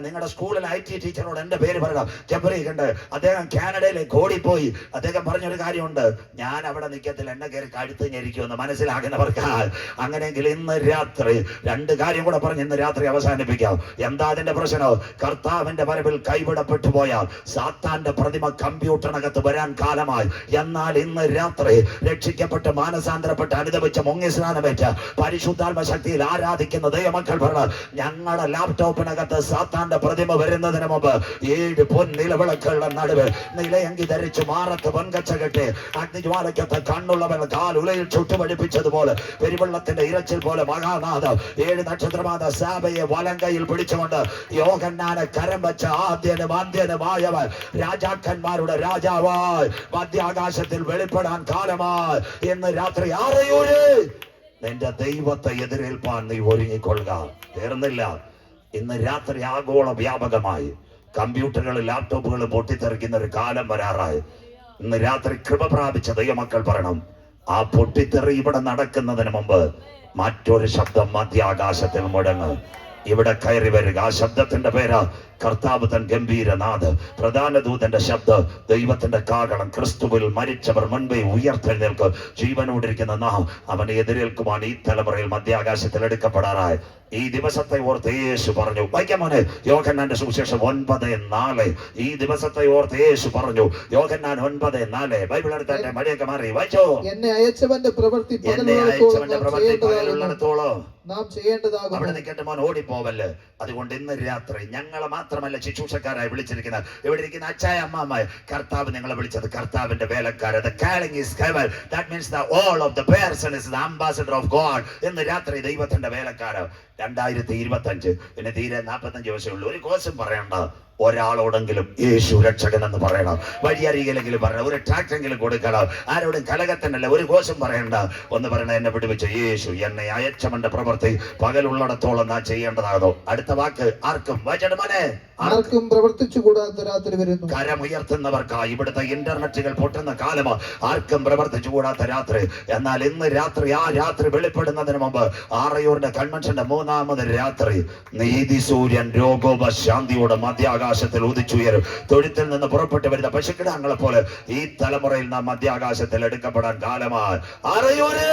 [SPEAKER 1] നിങ്ങളുടെ സ്കൂളിൽ IT ടീച്ചറോട് എന്റെ പേര് പറയണം, ജെഫ്രി ഹിൻഡൻ. അദ്ദേഹം കാനഡയിലേക്ക് ഓടിപ്പോയി. അദ്ദേഹം പറഞ്ഞൊരു കാര്യമുണ്ട്, ഞാൻ അവിടെ നിൽക്കത്തില്ല, എന്നെ കയറി കഴുത്ത് ഞെരിക്കുമെന്ന്. മനസ്സിലാകുന്നവർക്ക് അങ്ങനെയെങ്കിൽ ഇന്ന് രാത്രി 2 കാര്യം കൂടെ പറഞ്ഞ് ഇന്ന് രാത്രി അവസാനിപ്പിക്കാം. എന്താ അതിന്റെ പ്രശ്നം? കർത്താവിന്റെ വരവിൽ കൈവിടപ്പെട്ടു പോയാൽ സാത്താന്റെ പ്രതിമ കമ്പ്യൂട്ടറിനകത്ത് വരാൻ കാലമായി. എന്നാൽ ഇന്ന് രാത്രി രക്ഷിക്കപ്പെട്ട് മാനസാന്തരപ്പെട്ട് അനുദപിച്ച് മുങ്ങിസ്നാനമേറ്റ പരിശുദ്ധാത്മ ശക്തിയിൽ ആരാധിക്കുന്ന ദൈവമക്കൾ പറഞ്ഞ ഞങ്ങളുടെ ലാപ്ടോപ്പിനകത്ത് സാത്താന്റെ പ്രതിമ വരുന്നതിന് മുമ്പ് 7 പൊൻനിലവിളക്കുകളുടെ നടുവിൽ നിലയങ്കി ധരിച്ച് മാറത്ത് പൊൻകച്ച കെട്ടി അഗ്നിജ്വാലയ്ക്കത്ത് കണ്ണുള്ളവൻ കാലുലയിൽ ചുട്ടുപടിപ്പിച്ചതുപോലെ പെരുവെള്ളത്തിന്റെ ഇരച്ചിൽ പോലെ മഹാനാഥ് 7 നക്ഷത്രമാത സാബയെ വലങ്കയിൽ പിടിച്ചുകൊണ്ട് യോഹന്നാനെ കരം വെച്ച ആദ്യനും അന്ത്യനുമായവൻ രാജാക്കന്മാരുടെ രാജാവായി മധ്യാകാശത്തിൽ വെളിപ്പെടാൻ കാലമായി. ഇന്ന് രാത്രി ആറയൂര് നിന്റെ ദൈവത്തെ എതിരേൽപ്പാൻ നീ ഒരുങ്ങിക്കൊള്ളുക. തീർന്നില്ല. ഇന്ന് രാത്രി ആഗോള വ്യാപകമായി കമ്പ്യൂട്ടറുകൾ ലാപ്ടോപ്പുകൾ പൊട്ടിത്തെറിക്കുന്ന ഒരു കാലം വരാറായി. ഇന്ന് രാത്രി കൃപ പ്രാപിച്ച ദൈവമക്കൾ പറയണം, ആ പൊട്ടിത്തെറി ഇവിടെ നടക്കുന്നതിന് മുമ്പ് മറ്റൊരു ശബ്ദം മധ്യാകാശത്തിൽ മുഴങ്ങ്. ഇവിടെ കയറി വരിക. ആ ശബ്ദത്തിന്റെ പേരാ കർത്താവ് തൻ ഗംഭീരനാഥ്. പ്രധാന ദൂതന്റെ ശബ്ദം, ദൈവത്തിന്റെ കാഹളം. ക്രിസ്തുവിൽ മരിച്ചവർ മുൻപേ ഉയർത്തെഴുന്നേൽക്കും. ജീവനോടിരിക്കുന്ന നാം അവനെ എതിരേൽക്കുവാൻ ഈ തലമുറയിൽ മധ്യാകാശത്തിൽ എടുക്കപ്പെടാറായി. ഈ ദിവസത്തെ ഓർത്ത് യേശു പറഞ്ഞു. വായിക്കാമോനെ യോഹന്നാന്റെ സുവിശേഷം 9:4. ഈ ദിവസത്തെ ഓർത്ത് യേശു പറഞ്ഞു. യോഹന്നാൻ 9:4. ബൈബിൾ എടുത്താട്ടെ, മഴയൊക്കെ മാറി വായിച്ചോ.
[SPEAKER 2] എന്നെ അയച്ചവന്റെ പ്രവൃത്തി
[SPEAKER 1] പകലുള്ളിടത്തോളം
[SPEAKER 2] നാം ചെയ്യേണ്ടതാകും.
[SPEAKER 1] അവിടെ നിൽക്കട്ടെ മോൻ, ഓടിപ്പോവല്ലേ. അതുകൊണ്ട് ഇന്ന് രാത്രി ഞങ്ങളെ മാത്രമല്ല ശുശ്രൂഷക്കാരായി വിളിച്ചിരിക്കുന്നത്, ഇവിടെ ഇരിക്കുന്ന അച്ചായ അമ്മാമ്മ, കർത്താവ് നിങ്ങളെ വിളിച്ചത് കർത്താവിന്റെ വേലക്കാരൻ. The calling is heaven. That means the all of the person is the ambassador of God. ഇന്ന് രാത്രി ദൈവത്തിന്റെ വേലക്കാരൻ. 2025 പിന്നെ തീരെ 45 ദിവസമേ ഉള്ളൂ. ഒരു കോഴ്സും പറയണ്ട. ഒരാളോടെങ്കിലും യേശു രക്ഷകൻ എന്ന് പറയണം. വഴിയരികിലെങ്കിലും പറയണം. ഒരു ട്രാക്ടറെങ്കിലും കൊടുക്കണം. ആരോടും കലകത്തിനല്ല. ഒരു കോശം പറയണ്ട. ഒന്ന് പറയണ, എന്നെ പിടിവെച്ച യേശു എന്നെ അയച്ചവന്റെ പ്രവൃത്തി പകലുള്ളിടത്തോളം നാം ചെയ്യേണ്ടതാകുന്നു. അടുത്ത വാക്ക് ആർക്കും വായിച്ചിട്ട് മോനെ
[SPEAKER 2] ആർക്കും പ്രവർത്തിച്ചുകൂടാത്ത രാത്രി വരുന്നു.
[SPEAKER 1] കരമുയർത്തുന്നവർക്കായി ഇവിടുത്തെ ഇന്റർനെറ്റുകൾ പൊട്ടുന്ന കാലം, ആർക്കും പ്രവർത്തിച്ചുകൂടാത്ത രാത്രി. എന്നാൽ ഇന്ന് രാത്രി, ആ രാത്രി വെളിപ്പെടുന്നതിന് മുമ്പ് ആറയൂരിന്റെ കൺവെൻഷന്റെ 3ാമത് രാത്രി നീതി സൂര്യൻ രോഗോപശാന്തിയോടെ മധ്യാകാശത്തിൽ ഉദിച്ചുയരും. തൊഴുത്തിൽ നിന്ന് പുറപ്പെട്ടു വരുന്ന പശുക്കിടാങ്ങളെ പോലെ ഈ തലമുറയിൽ നാം മധ്യാകാശത്തിൽ എടുക്കപ്പെടാൻ കാലമായി. ആറയൂര്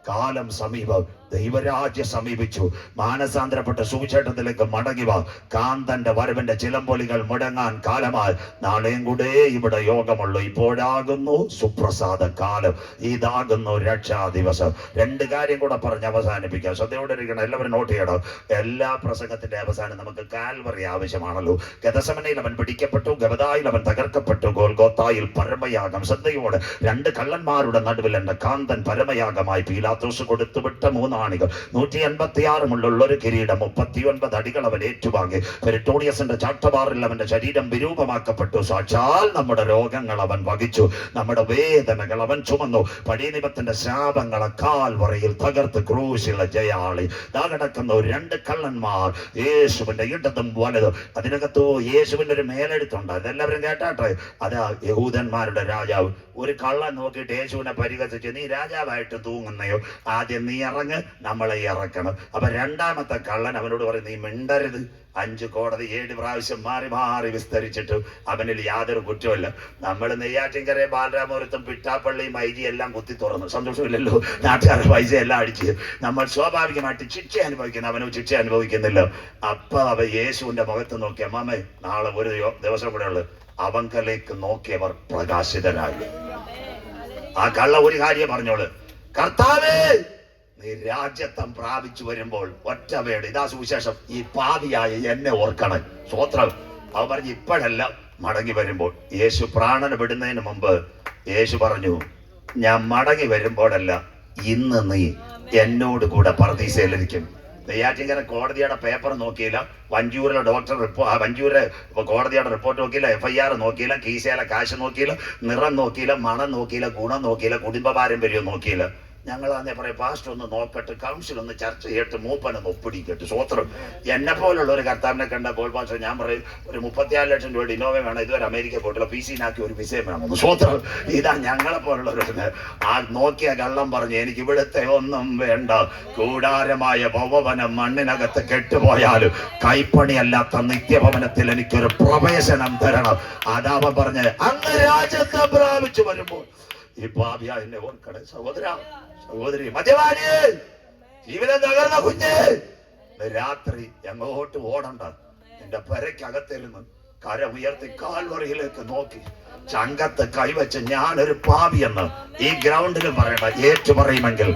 [SPEAKER 1] കാലം സമീപം, ദൈവരാജ്യം സമീപിച്ചു. മാനസാന്തരപ്പെട്ട സുവിശേഷത്തിലേക്ക് മടങ്ങിവ. കാന്തന്റെ വരവിന്റെ ചിലമ്പൊലികൾ മുടങ്ങാൻ കാലമായി. നാളെയും കൂടെ ഇവിടെ യോഗമുള്ളൂ. ഇപ്പോഴാകുന്നു സുപ്രസാദ കാലം, ഇതാകുന്നു രക്ഷാ ദിവസം. 2 കാര്യം കൂടെ പറഞ്ഞ് അവസാനിപ്പിക്കാം. ശ്രദ്ധയോടെ ഇരിക്കണം, എല്ലാവരും നോട്ട് ചെയ്യണം. എല്ലാ പ്രസംഗത്തിന്റെ അവസാനം നമുക്ക് കാൽവറി ആവശ്യമാണല്ലോ. ഗെത്സമനയിൽ അവൻ പിടിക്കപ്പെട്ടു, ഗബദായിൽ അവൻ തകർക്കപ്പെട്ടു, ഗോൽഗോത്തായിൽ പരമയാഗം. ശ്രദ്ധയോടെ 2 കള്ളന്മാരുടെ നടുവിൽ എന്റെ കാന്തൻ പരമയാഗമായി. പീലാത്തോസ് കൊടുത്തുവിട്ട 3 ആണികൾ, 186 മുള്ളുള്ള ഒരു കിരീടം, 39 അടികൾ അവൻ ഏറ്റുവാങ്ങി. പെരിട്ടോണിയസിന്റെ ചാട്ടവാറിൽ അവന്റെ ശരീരം വിരൂപമാക്കപ്പെട്ടു. സാക്ഷാൽ നമ്മുടെ രോഗങ്ങൾ അവൻ വഹിച്ചു, നമ്മുടെ വേദനകൾ അവൻ ചുമന്നു. പടിനിപത്തിന്റെ ശാപങ്ങളെ കാൽവറിയിൽ തകർത്ത് ക്രൂശിലെ ജയാളി. കിടക്കുന്ന 2 കള്ളന്മാർ, യേശുവിന്റെ ഇടതും വലതും. അതിനകത്ത് യേശുവിന്റെ ഒരു മേലെടുത്തുണ്ട്, അതെല്ലാവരും കേട്ടാട്ടെ. അതാ യഹൂദന്മാരുടെ രാജാവ്. ഒരു കള്ളൻ നോക്കിയിട്ട് യേശുവിനെ പരിഹസിച്ച്, നീ രാജാവായിട്ട് തൂങ്ങുന്നയോ? ആദ്യം നീ ഇറങ്ങ്, നമ്മളെ ഇറക്കണം. അപ്പൊ 2ാമത്തെ കള്ളൻ അവനോട് പറയും, നീ മിണ്ടരുത്. 5 കോടതി 7 പ്രാവശ്യം മാറി മാറി വിസ്തരിച്ചിട്ടും അവനിൽ യാതൊരു കുറ്റമില്ല. നമ്മൾ നെയ്യാറ്റിൻകര, ബാലരാമപുരത്തും, പിട്ടാപ്പള്ളി, മൈജി എല്ലാം കുത്തി തുറന്നു. സന്തോഷമില്ലല്ലോ, നാട്ടുകാരുടെ പൈസ എല്ലാം അടിച്ച് നമ്മൾ സ്വാഭാവികമായിട്ട് ശിക്ഷ അനുഭവിക്കുന്നു, അവനും ശിക്ഷ അനുഭവിക്കുന്നില്ല. അപ്പൊ അവ യേശുവിന്റെ മുഖത്ത് നോക്കിയ, അമ്മാമേ നാളെ ഒരു ദിവസം കൂടെ ഉള്ളു. അവങ്കലേക്ക് നോക്കിയവർ പ്രകാശിതരായി. ആ കള്ള ഒരു കാര്യം പറഞ്ഞോളൂ, കർത്താവേ നീ രാജ്യത്വം പ്രാപിച്ചു വരുമ്പോൾ ഒറ്റ വേട്, ഇതാ സുവിശേഷം, ഈ പാപിയായ എന്നെ ഓർക്കണം. സ്വോത്രം. അവൻ പറഞ്ഞു, ഇപ്പോഴല്ല, മടങ്ങി വരുമ്പോൾ. യേശു പ്രാണന് വിടുന്നതിന് മുമ്പ് യേശു പറഞ്ഞു, ഞാൻ മടങ്ങി വരുമ്പോഴല്ല, ഇന്ന് നീ എന്നോട് കൂടെ പർദീസയിലിരിക്കും. നെയ്യാറ്റിൻകര കോടതിയുടെ പേപ്പർ നോക്കിയില്ല, വഞ്ചൂരിലെ ഡോക്ടർ വഞ്ചൂര് കോടതിയുടെ റിപ്പോർട്ട് നോക്കിയില്ല, FIR നോക്കിയില്ല, കീശയിലെ കാശ് നോക്കിയില്ല, നിറം നോക്കിയില്ല, മണം നോക്കിയില്ല, ഗുണം നോക്കിയില്ല, കുടുംബ പാരമ്പര്യം നോക്കിയില്ല. ഞങ്ങൾ അന്നേ പറയും, പാസ്റ്റർ ഒന്ന് നോക്കട്ടെ, കൗൺസിൽ ഒന്ന് ചർച്ച ചെയ്യട്ടെ, മൂപ്പനൊന്ന് ഒപ്പിടിക്കട്ടെ. സ്വോത്രം. എന്നെ പോലുള്ള ഒരു കർത്താവിനെ കണ്ടപ്പോൾ പാസ്റ്റർ ഞാൻ പറയും, ഒരു 34 ലക്ഷം രൂപയുടെ ഇന്നോവ വേണം, ഇതുവരെ അമേരിക്ക പോയിട്ടുള്ള PC-നാക്കി ഒരു വിസയും വേണം. സ്വോത്രം. ഇതാ ഞങ്ങളെ പോലുള്ളവര്. ആ നോക്കിയ കള്ളം പറഞ്ഞു, എനിക്ക് ഇവിടുത്തെ ഒന്നും വേണ്ട, കൂടാരമായ ഭവനം മണ്ണിനകത്ത് കെട്ടുപോയാലും കൈപ്പണിയല്ലാത്ത നിത്യഭവനത്തിൽ എനിക്കൊരു പ്രവേശനം തരണം. അതാവ പറഞ്ഞ്, അങ്ങ് രാജ്യത്തെ പ്രാപിച്ചു വരുമ്പോൾ ഈ പാപിയ എന്നെ ഓർക്കണേ. സഹോദര, സഹോദരി, മദ്യപാനി, ജീവിതം തകർന്ന കുഞ്ഞ്, രാത്രി എങ്ങോട്ട് ഓടണ്ട. എന്റെ പെരയ്ക്കകത്തിരുന്ന് കരമുയർത്തി കാൽവറിയിലേക്ക് നോക്കി ചങ്കത്ത് കൈവച്ച്, ഞാനൊരു പാപിയെന്ന് ഈ ഗ്രൗണ്ടിൽ പറയണ്ട, ഏറ്റു പറയുമെങ്കിൽ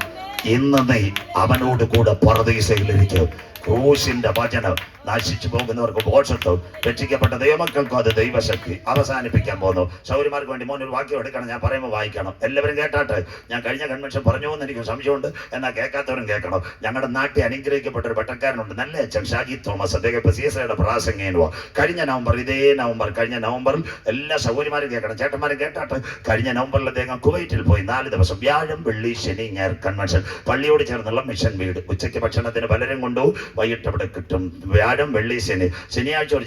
[SPEAKER 1] ഇന്ന് നീ അവനോട് കൂടെ പർദീസയിലിരിക്കും. ക്രൂശിന്റെ വചനം നശിച്ചു പോകുന്നവർക്ക് മോക്ഷത്വം, രക്ഷിക്കപ്പെട്ട ദൈവമക്കൾക്കും അത് ദൈവശക്തി. അവസാനിപ്പിക്കാൻ പോകുന്നു. സൗര്യമാർക്ക് വേണ്ടി മോനൊരു വാക്യം എടുക്കണം, ഞാൻ പറയുമ്പോൾ വായിക്കണം. എല്ലാവരും കേട്ടാട്ടെ. ഞാൻ കഴിഞ്ഞ കൺവെൻഷൻ പറഞ്ഞു എന്ന് എനിക്ക് സംശയമുണ്ട്, എന്നാൽ കേൾക്കാത്തവരും കേൾക്കണം. ഞങ്ങളുടെ നാട്ടിൽ അനുഗ്രഹിക്കപ്പെട്ട ഒരു പട്ടക്കാരനുണ്ട്, നല്ല അച്ഛൻ ഷാജി തോമസ്. അദ്ദേഹം ഇപ്പൊ CSIയുടെ പ്രാസംഗികനുവാ. കഴിഞ്ഞ നവംബർ, കഴിഞ്ഞ നവംബറിൽ എല്ലാ സൗര്യമാരും കേൾക്കണം, ചേട്ടന്മാരും കേട്ടാട്ടെ. കഴിഞ്ഞ നവംബറിൽ അദ്ദേഹം കുവൈറ്റിൽ പോയി 4 ദിവസം, വ്യാഴം, വെള്ളി, ശനി, ഞായർ കൺവെൻഷൻ. പള്ളിയോട് ചേർന്നുള്ള മിഷൻ വീട്. ഉച്ചയ്ക്ക് ഭക്ഷണത്തിന് പലരും കൊണ്ടുപോകും, വൈകിട്ട് അവിടെ കിട്ടും. വ്യാഴം, വെള്ളി, ശനി. ശനിയാഴ്ച ഒരു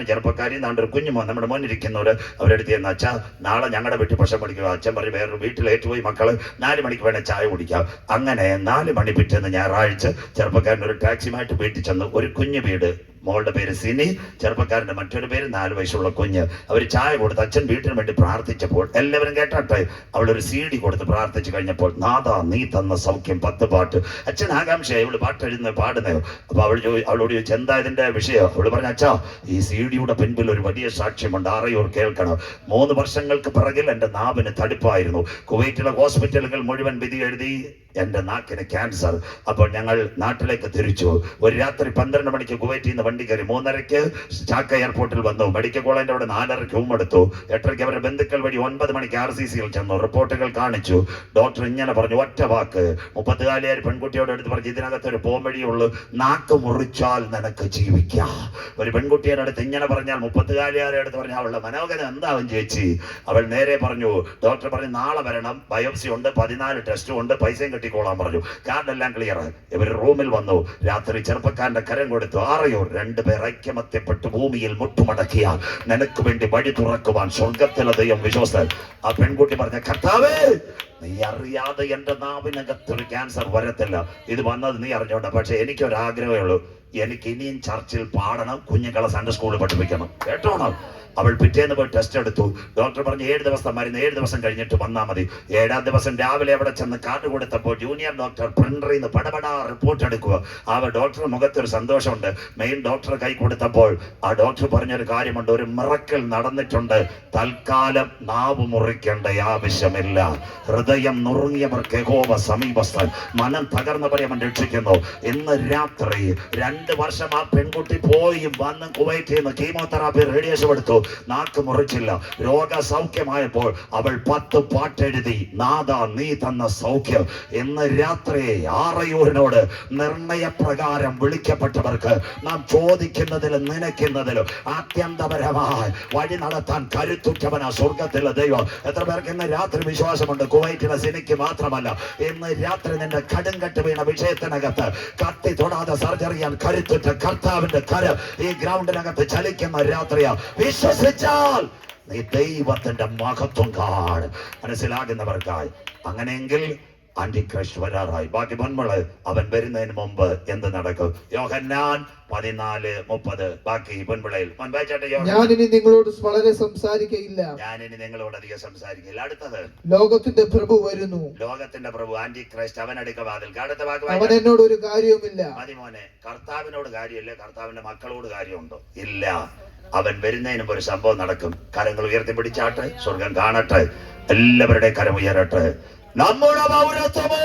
[SPEAKER 1] ചെറുപ്പക്കാരി നാണ്ടൊരു കുഞ്ഞുമോ നമ്മുടെ മോനിരിക്കുന്നവര് അവരെടുത്ത് ചെന്ന്, അച്ഛാ നാളെ ഞങ്ങളുടെ വീട്ടിൽ ഭക്ഷണം പഠിക്കുക. അച്ഛൻ പറയും, വേറൊരു വീട്ടിൽ ഏറ്റുപോയി മക്കള് 4 മണിക്ക് വേണേൽ ചായ കുടിക്കാം. അങ്ങനെ 4 മണി പിറ്റേന്ന് ഞായറാഴ്ച ചെറുപ്പക്കാരൻ ഒരു ടാക്സിയുമായിട്ട് വീട്ടിൽ ചെന്ന്, ഒരു കുഞ്ഞു വീട്, മോളുടെ പേര് സിനി, ചെറുപ്പക്കാരന്റെ മറ്റൊരു പേര് 4 വയസ്സുള്ള കുഞ്ഞ്. അവർ ചായ കൊടുത്ത് അച്ഛൻ വീട്ടിന് വേണ്ടി പ്രാർത്ഥിച്ചപ്പോൾ എല്ലാവരും കേട്ടാട്ടെ, അവളൊരു CD കൊടുത്ത് പ്രാർത്ഥിച്ചു കഴിഞ്ഞപ്പോൾ, നാഥാ നീ തന്ന സൗഖ്യം 10 പാട്ട്. അച്ഛൻ ആകാംക്ഷയായി, അവള് പാട്ട് പാടുന്നയോ. അപ്പൊ അവളോട് ചോദിച്ചു, എന്താ ഇതിന്റെ വിഷയം? അവള് പറഞ്ഞു, അച്ഛാ ഈ CD-യുടെ പിൻപിൽ ഒരു വലിയ സാക്ഷ്യമുണ്ട്, ആറയൂർ കേൾക്കണം. 3 വർഷങ്ങൾക്ക് പിറകിൽ എന്റെ നാവിന് തടിപ്പായിരുന്നു. കുവൈറ്റിലെ ഹോസ്പിറ്റലുകൾ മുഴുവൻ വിധി എഴുതി, എന്റെ നാക്കിന് ക്യാൻസർ. അപ്പോൾ ഞങ്ങൾ നാട്ടിലേക്ക് തിരിച്ചു. ഒരു രാത്രി 12 മണിക്ക് കുവൈറ്റിൽ നിന്ന് വണ്ടി കയറി, 3:30 ചാക്ക എയർപോർട്ടിൽ വന്നു. മെഡിക്കൽ കോളേജിന്റെ അവിടെ 4:30 റൂം എടുത്തു. 8:30 അവരുടെ ബന്ധുക്കൾ വഴി 9 മണിക്ക് RCCയിൽ ചെന്നു. റിപ്പോർട്ടുകൾ കാണിച്ചു. ഡോക്ടർ ഇങ്ങനെ പറഞ്ഞു, ഒറ്റ വാക്ക്, 34 പെൺകുട്ടിയോട് എടുത്ത് പറഞ്ഞു, ഇതിനകത്ത് ഒരു പോംവഴിയുള്ളൂ, നാക്ക് മുറിച്ചാൽ നിനക്ക് ജീവിക്കാം. ഒരു പെൺകുട്ടിയുടെ അടുത്ത് ഇങ്ങനെ പറഞ്ഞാൽ 34 എടുത്ത് പറഞ്ഞു, അവളുടെ മനോഗത എന്താവും ചേച്ചി? അവൾ നേരെ പറഞ്ഞു, ഡോക്ടർ പറഞ്ഞു, നാളെ വരണം, ബയോപ്സി ഉണ്ട്, 14 ടെസ്റ്റും ഉണ്ട്, പൈസയും കിട്ടി നടത്തിക്കോളാൻ പറഞ്ഞു. കാർഡെല്ലാം ക്ലിയർ. ഇവർ റൂമിൽ വന്നു. രാത്രി ചെറുപ്പക്കാരന്റെ കരം കൊടുത്തു. ആറയോ രണ്ടുപേർ ഐക്യമത്യപ്പെട്ട് ഭൂമിയിൽ മുട്ടുമടക്കിയാൽ നിനക്ക് വേണ്ടി വഴി തുറക്കുവാൻ സ്വർഗത്തിലെ ദൈവം വിശ്വസ്തൻ. ആ പെൺകുട്ടി പറഞ്ഞ, കർത്താവേ, നീ അറിയാതെ എന്റെ നാവിനകത്തൊരു ക്യാൻസർ വരത്തില്ല. ഇത് വന്നത് നീ അറിഞ്ഞോണ്ട. പക്ഷെ എനിക്കൊരാഗ്രഹമേ ഉള്ളൂ, എനിക്ക് ഇനിയും ചർച്ചിൽ പാടണം, കുഞ്ഞുങ്ങളെ സൺഡേ സ്കൂളിൽ പഠിപ്പിക്കണം. കേട്ടോണം. അവൾ പിറ്റേന്ന് പോയി ടെസ്റ്റ് എടുത്തു. ഡോക്ടർ പറഞ്ഞു 7 ദിവസം മരുന്ന്, 7 ദിവസം കഴിഞ്ഞിട്ട് വന്നാൽ മതി. 7ാം ദിവസം രാവിലെ അവിടെ ചെന്ന് കാർഡ് കൊടുത്തപ്പോൾ ജൂനിയർ ഡോക്ടർ പ്രിന്ററിൽ നിന്ന് പടപടാ റിപ്പോർട്ട് എടുക്കുക. ആ ഡോക്ടറുടെ മുഖത്തൊരു സന്തോഷമുണ്ട്. മെയിൻ ഡോക്ടർ കൈ കൊടുത്തപ്പോൾ ആ ഡോക്ടർ പറഞ്ഞൊരു കാര്യമുണ്ട്, ഒരു മിറക്കിൾ നടന്നിട്ടുണ്ട്. തൽക്കാലം നാവ് മുറിക്കേണ്ട ആവശ്യമില്ല. ഹൃദയം നുറുങ്ങിയവർക്ക് യഹോവ സമീപസ്ഥൻ, മനം തകർന്നവരെ അവൻ രക്ഷിക്കുന്നു. ഇന്ന് രാത്രി 2 വർഷം ആ പെൺകുട്ടി പോയി വന്ന് കുവൈറ്റിൽ നിന്ന് കീമോതെറാപ്പി റേഡിയേഷൻ എടുത്തു. നാക്ക് മുറിച്ചില്ല. രോഗസൗഖ്യമായപ്പോൾ അവൾ 10 പാട്ടെഴുതി, നാദാ നീ തന്ന സൗഖ്യം. ഇന്ന് രാത്രി ആറയൂരിനോട് നിർണയപ്രകാരം വിളിക്കപ്പെട്ടവർക്ക് നാം ചോദിക്കുന്നതിലും നനയ്ക്കുന്നതിലും ആത്യന്തപരമായി വഴി നടത്താൻ കരുത്തുറ്റവനാ സ്വർഗത്തിലെ ദൈവം. എത്ര പേർക്ക് ഇന്ന് രാത്രി വിശ്വാസമുണ്ട്? കുവൈറ്റിലെ സിനിക്ക് മാത്രമല്ല, ഇന്ന് രാത്രി നിന്റെ കടുങ്കട്ട് വീണ വിഷയത്തിനകത്ത് കത്തി തൊടാതെ സർജറി ചെയ്യാൻ കരുത്തുറ്റ കർത്താവിന്റെ കരം ഈ ഗ്രൗണ്ടിനകത്ത് ചലിക്കുന്ന രാത്രിയാ. വിശ്വസിച്ചാൽ നീ ദൈവത്തിന്റെ മഹത്വം കാണും. മനസ്സിലാകുന്നവർക്കായി. അങ്ങനെയെങ്കിൽ ആന്റിക്രൈസ്റ്റ് വരാറായി. ബാക്കി മുൻപ് അവൻ വരുന്നതിന് മുമ്പ് എന്ത് നടക്കും? യോഹന്നാൻ 14:30. ബാക്കി പൊൻപിളയിൽ
[SPEAKER 2] ഞാനിനി നിങ്ങളോട് വളരെ സംസാരിക്കയില്ല.
[SPEAKER 1] ഞാനിനി നിങ്ങളോട് അധികം സംസാരിക്കില്ല. അടുത്തത്,
[SPEAKER 2] ലോകത്തിന്റെ പ്രഭു വരുന്നു.
[SPEAKER 1] ലോകത്തിന്റെ പ്രഭു ആന്റിക്രൈസ്റ്റ് അവൻ അടുക്ക വാതിൽ. അടുത്ത വാക്ക്
[SPEAKER 2] അവൻ എന്നോട് ഒരു കാര്യവുമില്ല.
[SPEAKER 1] മതി മോനെ. കർത്താവിനോട് കാര്യമില്ല, കർത്താവിന്റെ മക്കളോട് കാര്യമുണ്ടോ? ഇല്ല. അവൻ വരുന്നതിന് മുമ്പ് ഒരു സംഭവം നടക്കും. കരങ്ങൾ ഉയർത്തിപ്പിടിച്ചാട്ടെ, സ്വർഗം കാണട്ടെ, എല്ലാവരുടെ കരം ഉയരട്ടെ. നമ്മുടെ പൗരത്വമോ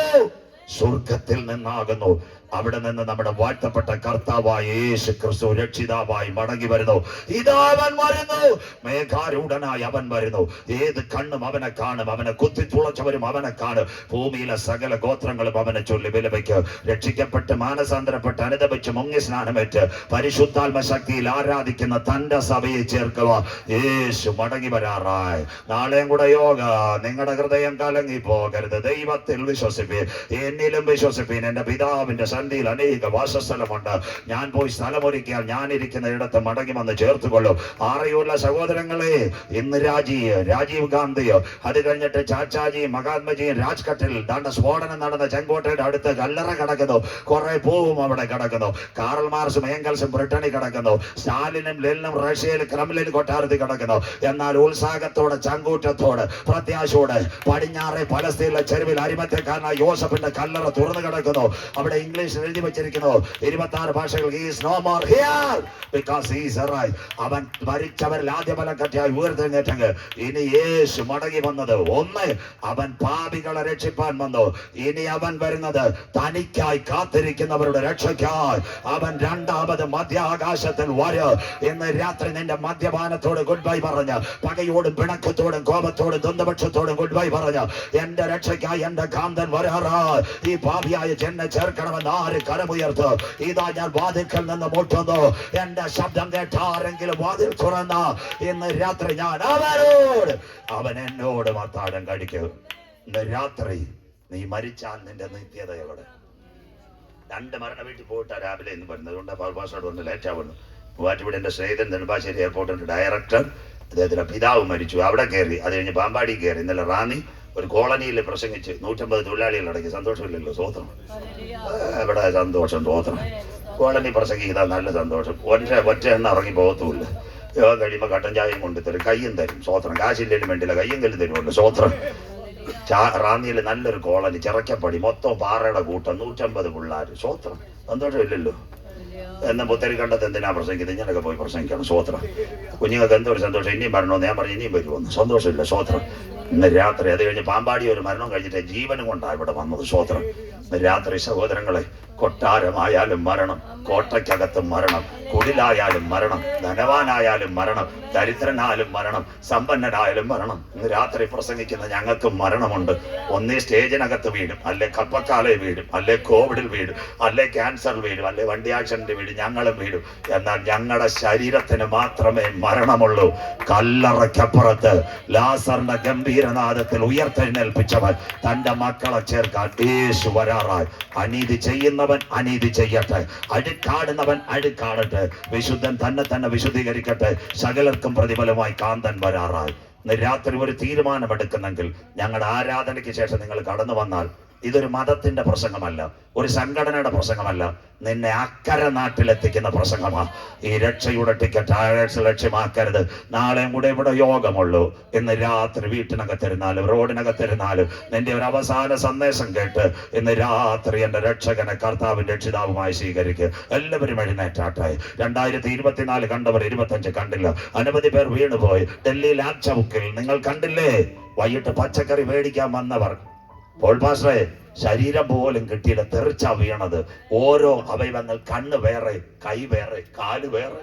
[SPEAKER 1] സ്വർഗത്തിൽ നിന്നാകുന്നു. അവിടെ നിന്ന് നമ്മുടെ വാഴ്ത്തപ്പെട്ട കർത്താവായ യേശു ക്രിസ്തു രക്ഷിതാവായി മടങ്ങി വരുന്നു. ഇതാ അവൻ വരുന്നു, മേഘാരൂഢനായി അവൻ വരുന്നു. ഏത് കണ്ണും അവനെ കാണും, അവനെ കുത്തിത്തുളച്ചവരും അവനെ കാണും. ഭൂമിയിലെ സകല ഗോത്രങ്ങളും അവനെ ചൊല്ലി വിലപിക്കും. രക്ഷിക്കപ്പെട്ട് മാനസാന്തരപ്പെട്ട് അനുദപിച്ച് മുങ്ങി സ്നാനമേറ്റ് പരിശുദ്ധാത്മ ശക്തിയിൽ ആരാധിക്കുന്ന തന്റെ സഭയെ ചേർക്കുക. യേശു മടങ്ങി വരാറായി. നാളെയും കൂടെ യോഗ. നിങ്ങളുടെ ഹൃദയം കലങ്ങി പോകരുത്. ദൈവത്തിൽ വിശ്വസിപ്പീൻ, എന്നിലും വിശ്വസിപ്പീൻ. എന്റെ പിതാവിന്റെ സന്ധിയിൽ അനേക വാസസ്ഥലമുണ്ട്. ഞാൻ പോയി സ്ഥലമൊരുക്കിയാൽ ഞാൻ ഇരിക്കുന്ന ഇടത്ത് മടങ്ങി വന്ന് ചേർത്തുകൊള്ളും. ആറയുള്ള സഹോദരങ്ങളെ, ഇന്ന് രാജീവ് ഗാന്ധി, അത് കഴിഞ്ഞിട്ട് ചാച്ചാജി, മഹാത്മജിയും രാജ്ഘട്ടിൽ ദാണ്ട സ്ഫോടനം നടന്ന ചെങ്കോട്ടയുടെ അടുത്ത് കല്ലറ കിടക്കുന്നു. കുറെ പൂവും അവിടെ കിടക്കുന്നു. കാറൽ മാർക്സും ഏംഗൽസും ബ്രിട്ടനിൽ കിടക്കുന്നു. സ്റ്റാലിനും ലെനിനും റഷ്യയിൽ ക്രെംലിൻ കൊട്ടാരത്തിൽ കിടക്കുന്നു. എന്നാൽ ഉത്സാഹത്തോടെ, ചങ്കൂറ്റത്തോടെ, പ്രത്യാശയോടെ പടിഞ്ഞാറെ പലസ്തീനിലെ ചെരുവിൽ അരിമത്യക്കാരനായ യോസഫിന്റെ കല്ലറ തുറന്നു കിടക്കുന്നു. അവിടെ ഇംഗ്ലീഷ് എഴുതി വെച്ചിരിക്കുന്നു 26 ഭാഷകൾ. He is no more here because he is alive. അവൻ മരിച്ചവരിൽ ആദ്യഫലകർത്തായി ഉയർത്തെഴുന്നേറ്റെങ്കിൽ ഇനി യേശു മടങ്ങി വന്നത് ഒന്ന്, അവൻ പാപികളെ രക്ഷിപ്പാൻ വന്നു. ഇനി അവൻ വരുന്നത് തനിക്കായി കാത്തിരിക്കുന്നവരുടെ രക്ഷയ്ക്കായി. അവൻ രണ്ടാമത് മധ്യാകാശത്തിൽ വരും. ഇന്ന് രാത്രി നിന്റെ മദ്യപാനത്തോട് ഗുഡ് ബൈ പറഞ്ഞ്, പകയോടും പിണക്കത്തോടും കോപത്തോടും ദ്വന്ദ്വപക്ഷത്തോടും ഗുഡ് ബൈ പറഞ്ഞ്, എന്റെ രക്ഷയ്ക്കായി എന്റെ കാന്തൻ വരാറാ. ഈ പാപിയായ ജന്നെ ചേർക്കണമെന്ന് ആര് കരമുയർത്ത്? ഇതാ ഞാൻ വാതിൽക്കൽ നിന്ന് മുട്ടുന്നു. എന്റെ ശബ്ദം കേട്ട ആരെങ്കിലും വാതിൽ തുറന്ന ഇന്ന് രാത്രി ഞാൻ അവൻ എന്നോട് അത്താഴം കഴിക്കും. ഇന്ന് രാത്രി നീ മരിച്ചാൽ നിന്റെ നിത്യത എവിടെ? 2 മരണ വീട്ടിൽ പോയിട്ടാ രാവിലെ എന്ന് പറയുന്നത്. അതുകൊണ്ട് പാസ്വേഡ് വന്ന് ലേറ്റ് ആവുന്നു. മൂവാറ്റുപുഴ എന്റെ സ്നേഹിതൻ നെടുമ്പാശ്ശേരി എയർപോർട്ടിന്റെ ഡയറക്ടർ, അദ്ദേഹത്തിന്റെ പിതാവ് മരിച്ചു. അവിടെ കയറി. അത് കഴിഞ്ഞ് പാമ്പാടി കയറി. ഇന്നലെ റാന്നി ഒരു കോളനിയിൽ പ്രസംഗിച്ച് 150 തൊഴിലാളികൾ അടങ്ങി. സന്തോഷമില്ലല്ലോ? സ്വോത്രം. എവിടെ സന്തോഷം? സ്വോത്രം. കോളനി പ്രസംഗിക്കുന്ന നല്ല സന്തോഷം. ഒറ്റ എണ്ണ ഇറങ്ങി പോകത്തുമില്ല. യോഗം കഴിയുമ്പോൾ കട്ടൻ ചായയും കൊണ്ട് തരും, കയ്യും തരും. സ്വോത്രം. കാശില്ലേലും വേണ്ടില്ല, കയ്യും കല്ലും തരുമല്ലോ. സ്വോത്രം. റാന്നിയിൽ നല്ലൊരു കോളനി, ചിറക്കപ്പടി, മൊത്തം പാറയുടെ കൂട്ടം, 150 പിള്ളേർ. സ്വോത്രം. സന്തോഷമില്ലല്ലോ? എന്നെ പുത്തരി കണ്ടത് എന്തിനാ പ്രസംഗിക്കുന്നത്? ഇങ്ങനൊക്കെ പോയി പ്രസംഗിക്കണം. സ്വോത്രം. കുഞ്ഞുങ്ങൾക്ക് എന്തൊരു സന്തോഷം. ഇനിയും വരണമെന്ന് ഞാൻ പറഞ്ഞു. ഇനിയും വരുമെന്ന്. സന്തോഷമില്ല. സ്വോത്രം. ഇന്ന് രാത്രി അത് കഴിഞ്ഞ് പാമ്പാടി ഒരു മരണം കഴിഞ്ഞിട്ട് ജീവനും കൊണ്ടാണ് ഇവിടെ വന്നത്. സ്വോത്രം. രാത്രി സഹോദരങ്ങളെ, കൊട്ടാരമായാലും മരണം, കോട്ടയ്ക്കകത്തും മരണം, കുടിലായാലും മരണം, ധനവാനായാലും മരണം, ദരിദ്രനായാലും മരണം, സമ്പന്നനായാലും മരണം. ഇന്ന് രാത്രി പ്രസംഗിക്കുന്ന ഞങ്ങൾക്കും മരണമുണ്ട്. ഒന്നേ സ്റ്റേജിനകത്ത് വീഴും, അല്ലെ കപ്പക്കാലെ വീഴും, അല്ലെ കോവിഡിൽ വീഴും, അല്ലെ ക്യാൻസർ വീഴും, അല്ലെ വണ്ടി ആക്സിഡന്റ് വീഴും, ഞങ്ങളും വീഴും. എന്നാൽ ഞങ്ങളുടെ ശരീരത്തിന് മാത്രമേ മരണമുള്ളൂ. കല്ലറയ്ക്കപ്പുറത്ത് ലാസറിന്റെ ഗംഭീരനാദത്തിൽ ഉയർത്തെഴുന്നേൽപ്പിച്ചവൻ തന്റെ മക്കളെ ചേർക്കാൻ യേശു വരാറായി. അനീതി ചെയ്യുന്നവൻ അനീതി ചെയ്യട്ടെ, അഴുക്കാടുന്നവൻ അഴുക്കാടട്ടെ, വിശുദ്ധൻ തന്നെ വിശുദ്ധീകരിക്കട്ടെ. സകലർക്കും പ്രതിഫലമായി കാന്തൻ വരാറായി. ഇന്ന് രാത്രി ഒരു തീരുമാനമെടുക്കുന്നെങ്കിൽ, ഞങ്ങളുടെ ആരാധനയ്ക്ക് ശേഷം നിങ്ങൾ കടന്നു വന്നാൽ, ഇതൊരു മതത്തിന്റെ പ്രസംഗമല്ല, ഒരു സംഘടനയുടെ പ്രസംഗമല്ല, നിന്നെ അക്കരെ നാട്ടിലെത്തിക്കുന്ന പ്രസംഗമാണ്. ഈ രക്ഷയുടെ ടിക്കറ്റ് ആഴ്ച ലക്ഷ്യമാക്കരുത്. നാളെയും കൂടെ ഇവിടെ യോഗമുള്ളൂ. ഇന്ന് രാത്രി വീട്ടിനകത്തിരുന്നാലും റോഡിനകത്തിരുന്നാലും നിന്റെ ഒരു അവസാന സന്ദേശം കേട്ട് ഇന്ന് രാത്രി എന്റെ രക്ഷകനെ കർത്താവിന്റെ രക്ഷിതാവുമായി സ്വീകരിക്കുക. എല്ലാവരും എഴുന്നേറ്റാട്ടെ. 2024 കണ്ടവർ 25 കണ്ടില്ല. അനവധി പേർ വീണുപോയി. ഡൽഹിയിൽ ആ ചൗക്കിൽ നിങ്ങൾ കണ്ടില്ലേ? വൈകിട്ട് പച്ചക്കറി മേടിക്കാൻ വന്നവർ, പോൾ പാസ്റ്ററെ, ശരീരം പോലും കിട്ടിയില്ല, തെറിച്ചാ വീണത്. ഓരോ അവയവങ്ങൾ, കണ്ണ് വേറെ, കൈ വേറെ, കാല് വേറെ,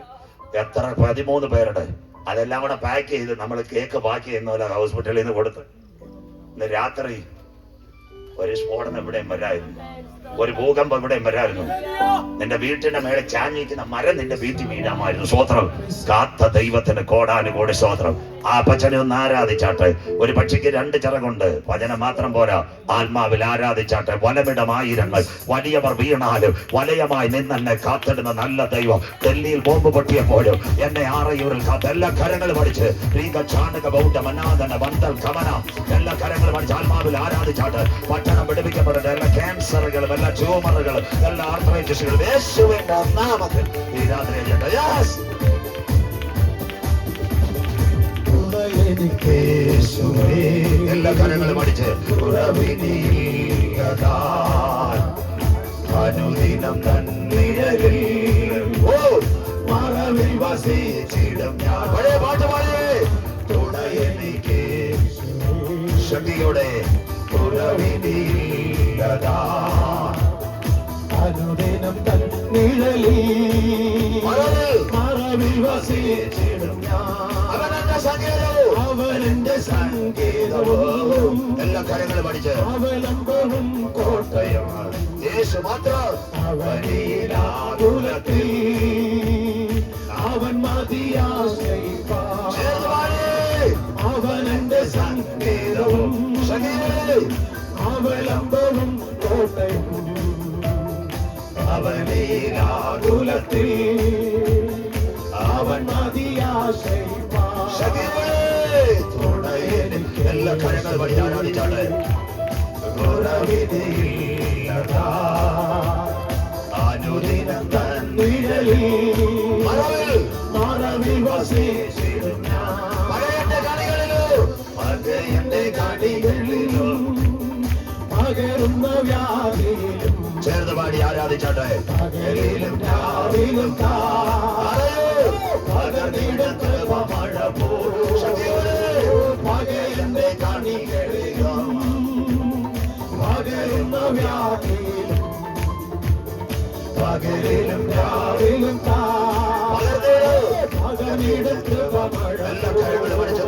[SPEAKER 1] എത്ര 13 പേരുടെ. അതെല്ലാം കൂടെ പാക്ക് ചെയ്ത് നമ്മൾ കേക്ക് ബാക്കി ചെയ്യുന്ന ഹോസ്പിറ്റലിൽ നിന്ന് കൊടുത്ത്. ഇന്ന് രാത്രി ഒരു സ്ഫോടനം ഇവിടെയും വരായിരുന്നു, ഒരു ഭൂകമ്പം ഇവിടെയും വരായിരുന്നു. നിന്റെ വീട്ടിന്റെ മേലെ ചാഞ്ഞിരിക്കുന്ന മരം നിന്റെ വീട്ടിൽ വീഴാമായിരുന്നു. സ്വോത്രം. കാത്ത ദൈവത്തിന് കോടാനുകോടി സ്വോത്രം. ആ അപ്പച്ചനെ ഒന്ന് ആരാധിച്ചാട്ടെ. ഒരു പക്ഷിക്ക് 2 ചിറകുണ്ട്, വചനം മാത്രം പോരാ, ആത്മാവിൽ ആരാധിച്ചാട്ടെ. വലമിടമായിരങ്ങൾ, വലിയവർ വീണാലും വലയമായി നിന്നെ കാത്തിടുന്ന നല്ല ദൈവം. ഡൽഹിയിൽ ബോംബ് പൊട്ടിയപ്പോഴും എന്നെ ആറയൂരിൽ കാത്ത്. എല്ലാ കരങ്ങൾ പഠിച്ച് എല്ലാ കരങ്ങൾ പഠിച്ച് ആത്മാവിൽ ആരാധിച്ചാട്ടെ. പട്ടണം പിടിപ്പിക്കപ്പെടട്ടെ. എല്ലാ ക്യാൻസറുകളും, എല്ലാ ട്യൂമറുകളും, എല്ലാ ആർത്രൈറ്റിസുകളും യേശുവിന്റെ നാമത്തിൽ ഈ രാത്രി എല്ലാ കരങ്ങളും അടിച്ച് അനുദിനം തന്നിഴലിൽ മറവിൽ വസിച്ചിടും ഞാൻ. പഴയ പാട്ട് പാടേ. തുണയെനിക്ക് ശക്തിയോടെ
[SPEAKER 3] അനുദിനം തന്നിഴലിൽ മറവിൽ വസിച്ചിടും ഞാൻ. അവനെന്റെ സങ്കേതവും
[SPEAKER 1] എല്ലാ കാര്യങ്ങളും പഠിച്ച്
[SPEAKER 3] അവലംബവും കോട്ടയം
[SPEAKER 1] യേശു മാത്രം.
[SPEAKER 3] അവനീലാകുലത്തിൽ അവൻ മതിയാശ്രയിപ്പാൻ. അവനെന്റെ സങ്കേതവും അവലംബവും കോട്ടയം അവനീലാകുലത്തിൽ അവൻ മതിയാശ്രയിപ്പാൻ.
[SPEAKER 1] എല്ലാ കാര്യങ്ങൾ വഴി ആരാധിച്ചാണ്.
[SPEAKER 3] അനുദിനം തന്നിഴലിൽ മറവിൽ വസിച്ചിടും ഞാൻ. പകയന്റെ കടികളിലും പകരുന്ന വ്യാധിയിലും
[SPEAKER 1] ചേർന്ന് പാടി ആരാധിച്ചാട്ടെ.
[SPEAKER 3] പകലിലും രാവിലും പകർന്നിടത്ത് മഴ പോ. പകയന്റെ കണികളിലും പകരുന്ന വ്യാധിയിലും പകലിലും രാവിലും പകർന്നിടത്ത് മഴ.
[SPEAKER 1] എല്ലാ കാര്യങ്ങളും പഠിച്ച്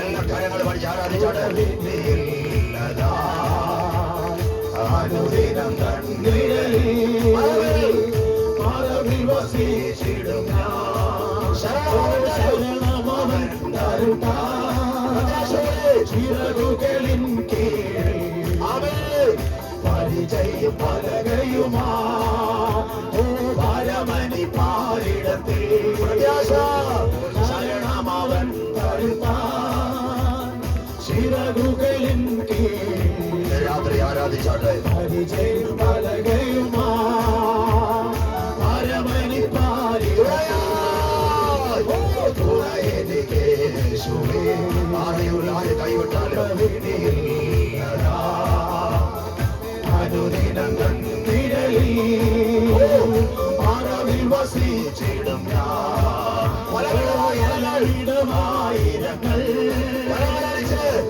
[SPEAKER 1] എല്ലാ കാര്യങ്ങളും പഠിച്ച് ആരാധിച്ചാട്ടെ.
[SPEAKER 3] അനുദിനം തന്നിഴലിൽ മറവിൽ വസിച്ചിടും ഞാൻ. ശരണമവൻ തരുത്താൻ ചിറകുകളിൻ കീഴിൽ പരിചയം പലകയുമാ പരമനി പാരിടത്തിൽ ശരണമവൻ തരുത്താൻ ചിറകുകളിൻ കീഴിൽ
[SPEAKER 1] രാത്രി ആരാധിച്ചാട്ടെ.
[SPEAKER 3] പരിചയം പലകയുമാ പരമനി പാരിടത്തിൽ
[SPEAKER 1] കൈവിട്ടാലും
[SPEAKER 3] അനുദിനം തന്നിഴലിൽ മറവിൽ വസിച്ചിടും ഞാൻ. പലയിടമായിരങ്ങൾ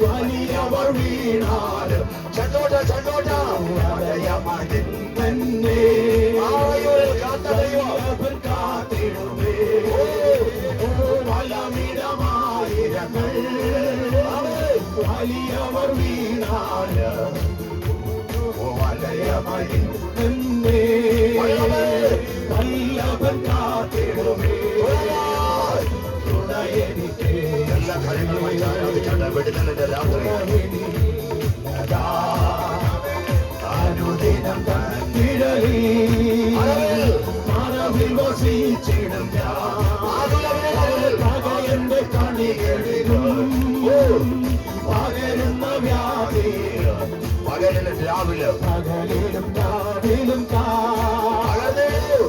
[SPEAKER 3] വലിയവർ വീണാ
[SPEAKER 1] ആയൂരിൽ കാത്ത ദൈവം
[SPEAKER 3] വലിയവർ വീണാല് വല്ലവൻ കാത്തിടുമേ തുണയെനിക്ക്
[SPEAKER 1] എല്ലാ കാര്യങ്ങളുമായി ആരാധിക്കേണ്ട വെടിനലിന്റെ രാത്രി
[SPEAKER 3] അനുദിനം നിഴലിൽ മറവിൽ വസിച്ചിടും ഞാൻ പകയന്റെ കണികളിലും പകരുന്ന വ്യാധി
[SPEAKER 1] പകലിലും രാവിലെ
[SPEAKER 3] പകലിലും രാവിലും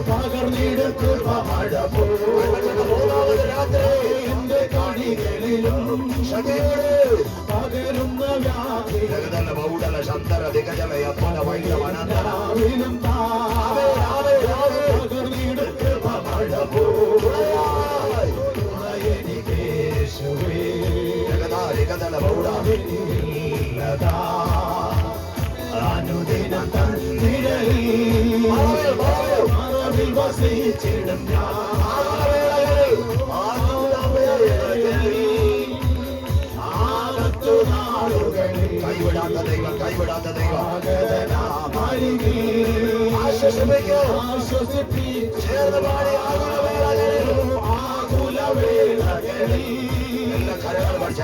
[SPEAKER 3] പകർന്നിടും കൃപമഴ
[SPEAKER 1] മൂന്നാമത് രാത്രി
[SPEAKER 3] എന്റെ കണികളിലും പകരുന്ന വ്യാധി
[SPEAKER 1] ജഗതല ബൗഡല ശന്തര ദിഗജല യപ്പന വൈദ്യ വനന്തര
[SPEAKER 3] രാവിലും പകർന്നിടും കൃപമഴ തുണയെനിക്കേശുവേ
[SPEAKER 1] ജഗതല ബൗഡ
[SPEAKER 3] അനുദിനം തന്നിഴലിൽ മറവിൽ വസിച്ചിടും ആകത്തു നാളുകളിൽ
[SPEAKER 1] കൈവിടാത്ത ദൈവം കൈവിടാത്ത ദൈവം ചേർന്ന് പാടി എല്ലാ കരകൾ പഠിച്ച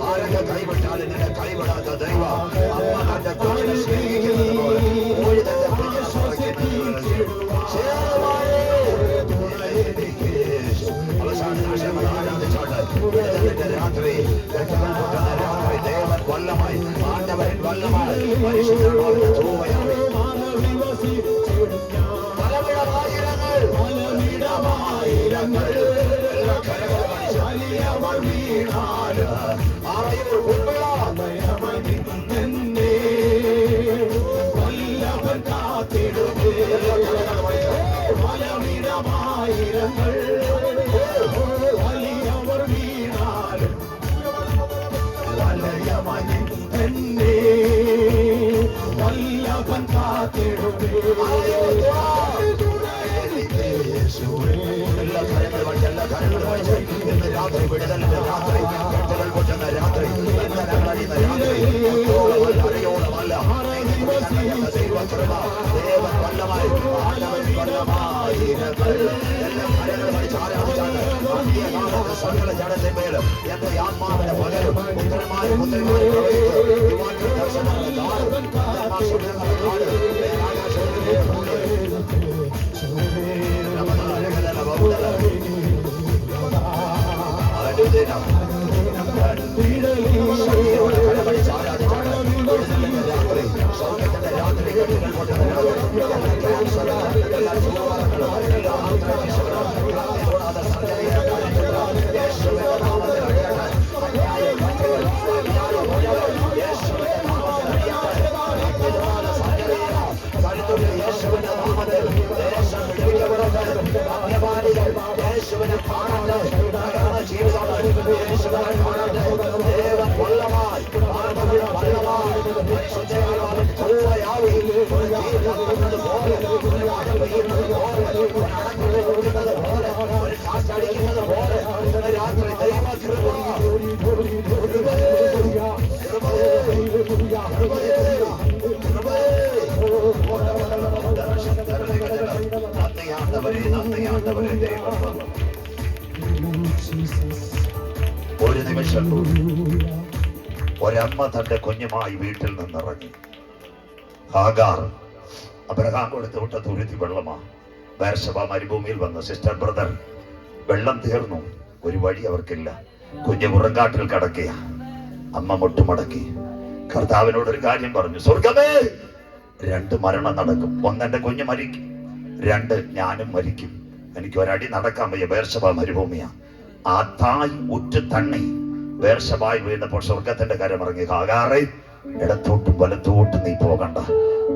[SPEAKER 1] ആരൊക്കെ കൈവിട്ടാലും നിന്നെ കൈവിടാത്ത ദൈവം അമ്മ തന്റെ കുഞ്ഞിനെ സ്നേഹിക്കുന്നത് പോലെ കോഴി തന്റെ കുഞ്ഞിനെ അവസാന നിമിഷങ്ങൾ ആരാധിച്ചോണ്ട് രാത്രി രാത്രി ദേവൻ വല്ലമായി ആണ്ടവൻ വല്ലമായി പരിശുദ്ധമായ ചൊവ്വയാണ്
[SPEAKER 3] പലവിടമായിരങ്ങൾ
[SPEAKER 1] എല്ലാ കരകൾ പഠിച്ച
[SPEAKER 3] വലിയവർ വീണാല്
[SPEAKER 1] ആറയൂർ കുമ്പിള
[SPEAKER 3] വല്ലവൻ കാത്തിടുമേ പലവിടമായിരങ്ങൾ വലിയവർ വീണാലും വലയമായി തന്നെ വല്ലവൻ കാത്തിടുമേ
[SPEAKER 1] എല്ലാ കരങ്ങൾ പഠിച്ച എല്ലാ കരങ്ങൾ പഠിച്ച് ഇന്ന് രാത്രി വിടുതലിന്റെ രാത്രി കെട്ടുകൾ പൊട്ടുന്ന രാത്രി ബന്ധനങ്ങളടിയുന്ന രാത്രി അറിയോളമല്ല ദൈവകൃപ ദേവൻ വല്ലമായി ആണ്ടവൻ വല്ലമായിരങ്ങൾ എല്ലാ കരങ്ങൾ പഠിച്ച് ആരാധിച്ചാണ് അന്ത്യകാലത്ത് സകല ജഡത്തിന്മേലും എന്റെ ആത്മാവിനെ പകരും പുത്രന്മാരും പുത്രിമാരും പ്രവഹിക്കും ദർശനങ്ങൾ കാണും ആകാശത്തിലെ ഒരു നിമിഷം ഒരമ്മ തന്റെ കുഞ്ഞുമായി വീട്ടിൽ നിന്നിറങ്ങി. ഹാഗാർ അബ്രഹാം കൊടുത്തു വിട്ട തുരുത്തി വെള്ളമാ. ബേർശബ മരുഭൂമിയിൽ വന്ന സിസ്റ്റർ ബ്രദർ, വെള്ളം തീർന്നു, ഒരു വഴി അവർക്കില്ല. കുഞ്ഞ് പുറങ്കാട്ടിൽ കിടക്കുക. അമ്മ മുട്ടുമടക്കി കർത്താവിനോടൊരു കാര്യം പറഞ്ഞു. സ്വർഗമേ, 2 മരണം നടക്കും. ഒന്ന്, എന്റെ കുഞ്ഞ് മരിക്കും. 2, ഞാനും മരിക്കും. എനിക്ക് ഒരടി നടക്കാൻ വയ്യ. ബേർശബ മരുഭൂമിയാ. ആ തായ് ഉറ്റു തണ്ണി ബേർശബായി വീണപ്പോൾ സ്വർഗത്തിന്റെ കരമിറങ്ങി. ഹാഗാറേ, ഇടത്തോട്ടും വലത്തോട്ടും നീ പോകണ്ട.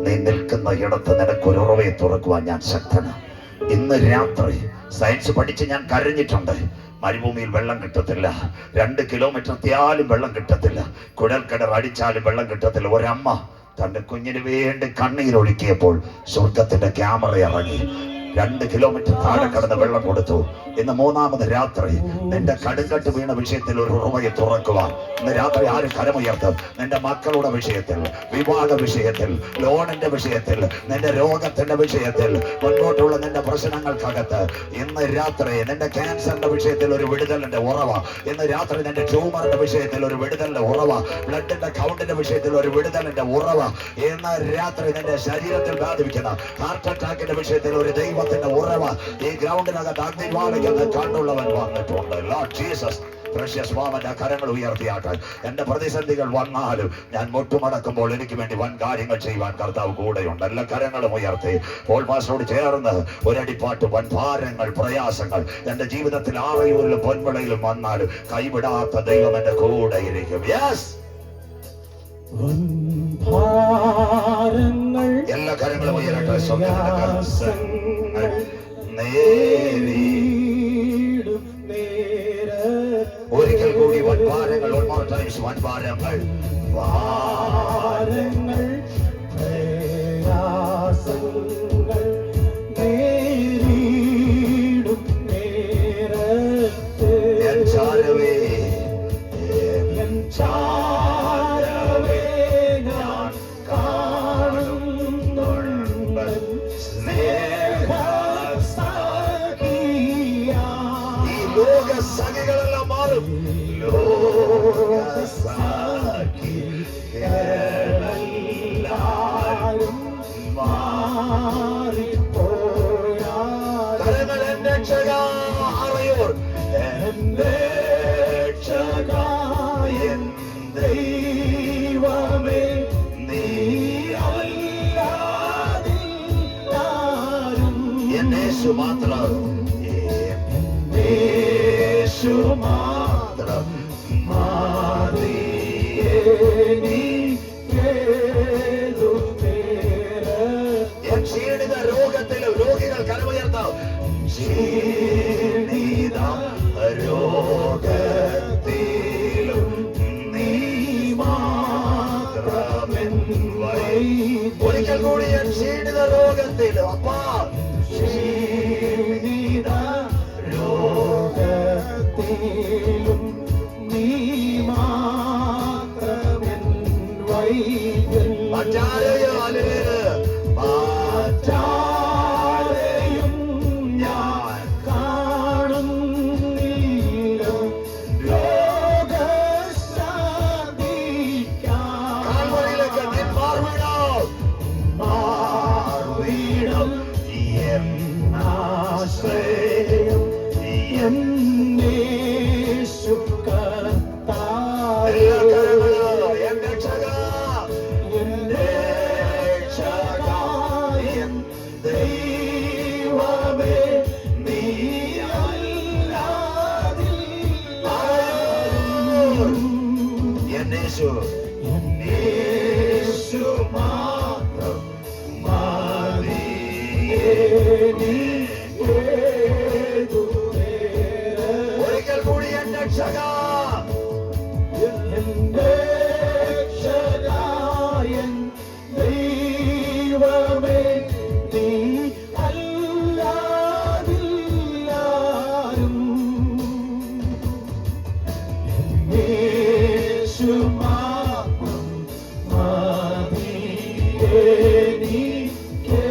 [SPEAKER 1] നീ നിൽക്കുന്ന ഇടത്ത് നിനക്കൊരു ഉറവയെ തുറക്കുവാൻ ഞാൻ ശക്തനാ. ഇന്ന് രാത്രി സയൻസ് പഠിച്ച് ഞാൻ കരഞ്ഞിട്ടുണ്ട്. മരുഭൂമിയിൽ വെള്ളം കിട്ടത്തില്ല. 2 കിലോമീറ്റർ എത്തിയാലും വെള്ളം കിട്ടത്തില്ല. കുഴൽക്കിണർ അടിച്ചാലും വെള്ളം കിട്ടത്തില്ല. ഒരമ്മ തന്റെ കുഞ്ഞിന് വേണ്ടി കണ്ണീരൊഴുക്കിയപ്പോൾ സ്വർഗത്തിന്റെ ക്യാമറ ഇറങ്ങി 2 കിലോമീറ്റർ താഴെ കടന്ന് വെള്ളം കൊടുത്തു. ഇന്ന് 3ാമത് രാത്രി നിന്റെ കടുങ്കട്ട് വീണ വിഷയത്തിൽ ഒരു ഉറവയെ തുറക്കുവാൻ ഇന്ന് രാത്രി ആരും കരമുയർത്തും. നിന്റെ മക്കളുടെ വിഷയത്തിൽ, വിവാഹ വിഷയത്തിൽ, ലോണിന്റെ വിഷയത്തിൽ, നിന്റെ രോഗത്തിന്റെ വിഷയത്തിൽ, മുൻപോട്ടുള്ള നിന്റെ പ്രശ്നങ്ങൾക്കകത്ത് ഇന്ന് രാത്രി നിന്റെ ക്യാൻസറിന്റെ വിഷയത്തിൽ ഒരു വിടുതലിന്റെ ഉറവ, ഇന്ന് രാത്രി നിന്റെ ട്യൂമറിന്റെ വിഷയത്തിൽ ഒരു വിടുതലിന്റെ ഉറവ, ബ്ലഡിന്റെ കൗണ്ടിന്റെ വിഷയത്തിൽ ഒരു വിടുതലിന്റെ ഉറവ, ഇന്ന് രാത്രി നിന്റെ ശരീരത്തിൽ ബാധിക്കുന്ന ഹാർട്ട് അറ്റാക്കിന്റെ വിഷയത്തിൽ ഒരു ദൈവത്തിന്റെ ഉറവ ഈ ഗ്രൗണ്ടിനകത്ത് അഗ്നിജ്വാലയ്ക്ക് കണ്ടുള്ളവൻ വന്നിട്ടുണ്ട്. ലോർഡ് ജീസസ് പ്രഷ്യസ് വാമന്റെ കരങ്ങൾ ഉയർത്തിയാക്കാൻ. എന്റെ പ്രതിസന്ധികൾ വന്നാലും ഞാൻ മുട്ടുമടക്കുമ്പോൾ എനിക്ക് വേണ്ടി വൻ കാര്യങ്ങൾ ചെയ്യുവാൻ കർത്താവ് കൂടെയുണ്ട്. എല്ലാ കരങ്ങളും ഉയർത്തി പോൾ മാസ്റ്ററോട് ചേർന്ന് ഒരടിപ്പാട്ട്. വൻ ഭാരങ്ങൾ, പ്രയാസങ്ങൾ എന്റെ ജീവിതത്തിൽ ആറയൂരിലും പൊൻവിളയിലും വന്നാലും കൈവിടാത്ത ദൈവം എന്റെ കൂടെ ഇരിക്കും. യെസ്, എല്ലാ കരങ്ങളും ഉയരട്ടെ. ഒരിക്കൽ കൂടി വൻഭാരങ്ങൾ, വൻഭാരങ്ങൾ,
[SPEAKER 3] ഭാരങ്ങൾ, പ്രയാസങ്ങൾ നേരിടും നേരത്ത്
[SPEAKER 1] എൻ ചാരവേ
[SPEAKER 3] ഞാൻ കാണുന്നുണ്ട് സ്നേഹസഖിയാ.
[SPEAKER 1] ഈ ലോക സഖികളെല്ലാം മാറും.
[SPEAKER 3] ലോകസഖികളെല്ലാരും മാറിപ്പോയാൽ
[SPEAKER 1] കരങ്ങൾ എന്റെ രക്ഷകാ അറിയൂർ,
[SPEAKER 3] എന്റെ രക്ഷകൻ ദൈവമേ നീ അല്ലാതില്ലാരും.
[SPEAKER 1] യേശു മാത്രം,
[SPEAKER 3] യേശു മാത്രം മതി എനിക്കേതു നേരത്ത്.
[SPEAKER 1] എൻ ക്ഷീണിത രോഗത്തിലും രോഗികൾ കരമുയർത്താം.
[SPEAKER 3] ക്ഷീണിത രോഗത്തിലും നീ മാത്രമെൻ വൈദ്യൻ.
[SPEAKER 1] ഒരിക്കൽ കൂടി എൻ ക്ഷീണിത രോഗത്തിലും അപ്പാ
[SPEAKER 3] ക്ഷീണിത രോഗത്തിലും നീ മാത്രമെൻ വൈദ്യൻ.
[SPEAKER 1] മറ്റാരെയും
[SPEAKER 3] മറ്റാരെയും ഞാൻ കാണുന്നില്ല രോഗശാന്തിക്കായി.
[SPEAKER 1] കാൽവരിയിലേക്ക് നിൻ മാർവിടം,
[SPEAKER 3] മാർവിടം എന്നാശ്രയം എന്നേശു കർത്താവേ.
[SPEAKER 1] എല്ലാ കരങ്ങളും എൻ രക്ഷകാ,
[SPEAKER 3] എന്റെ രക്ഷകാ, എൻ ദൈവമേ നീ അല്ലാതില്ലാരും.
[SPEAKER 1] എൻ യേശു
[SPEAKER 3] യേശു മാത്രം മതി എനിക്കേതു നേരത്ത്.
[SPEAKER 1] ഒരിക്കൽ കൂടി എൻ രക്ഷകാ,
[SPEAKER 3] എന്റെ രക്ഷകൻ ദൈവമേ നീ അല്ലാതില്ലാരും. യേശു മാത്രം മതി എനിക്കേതു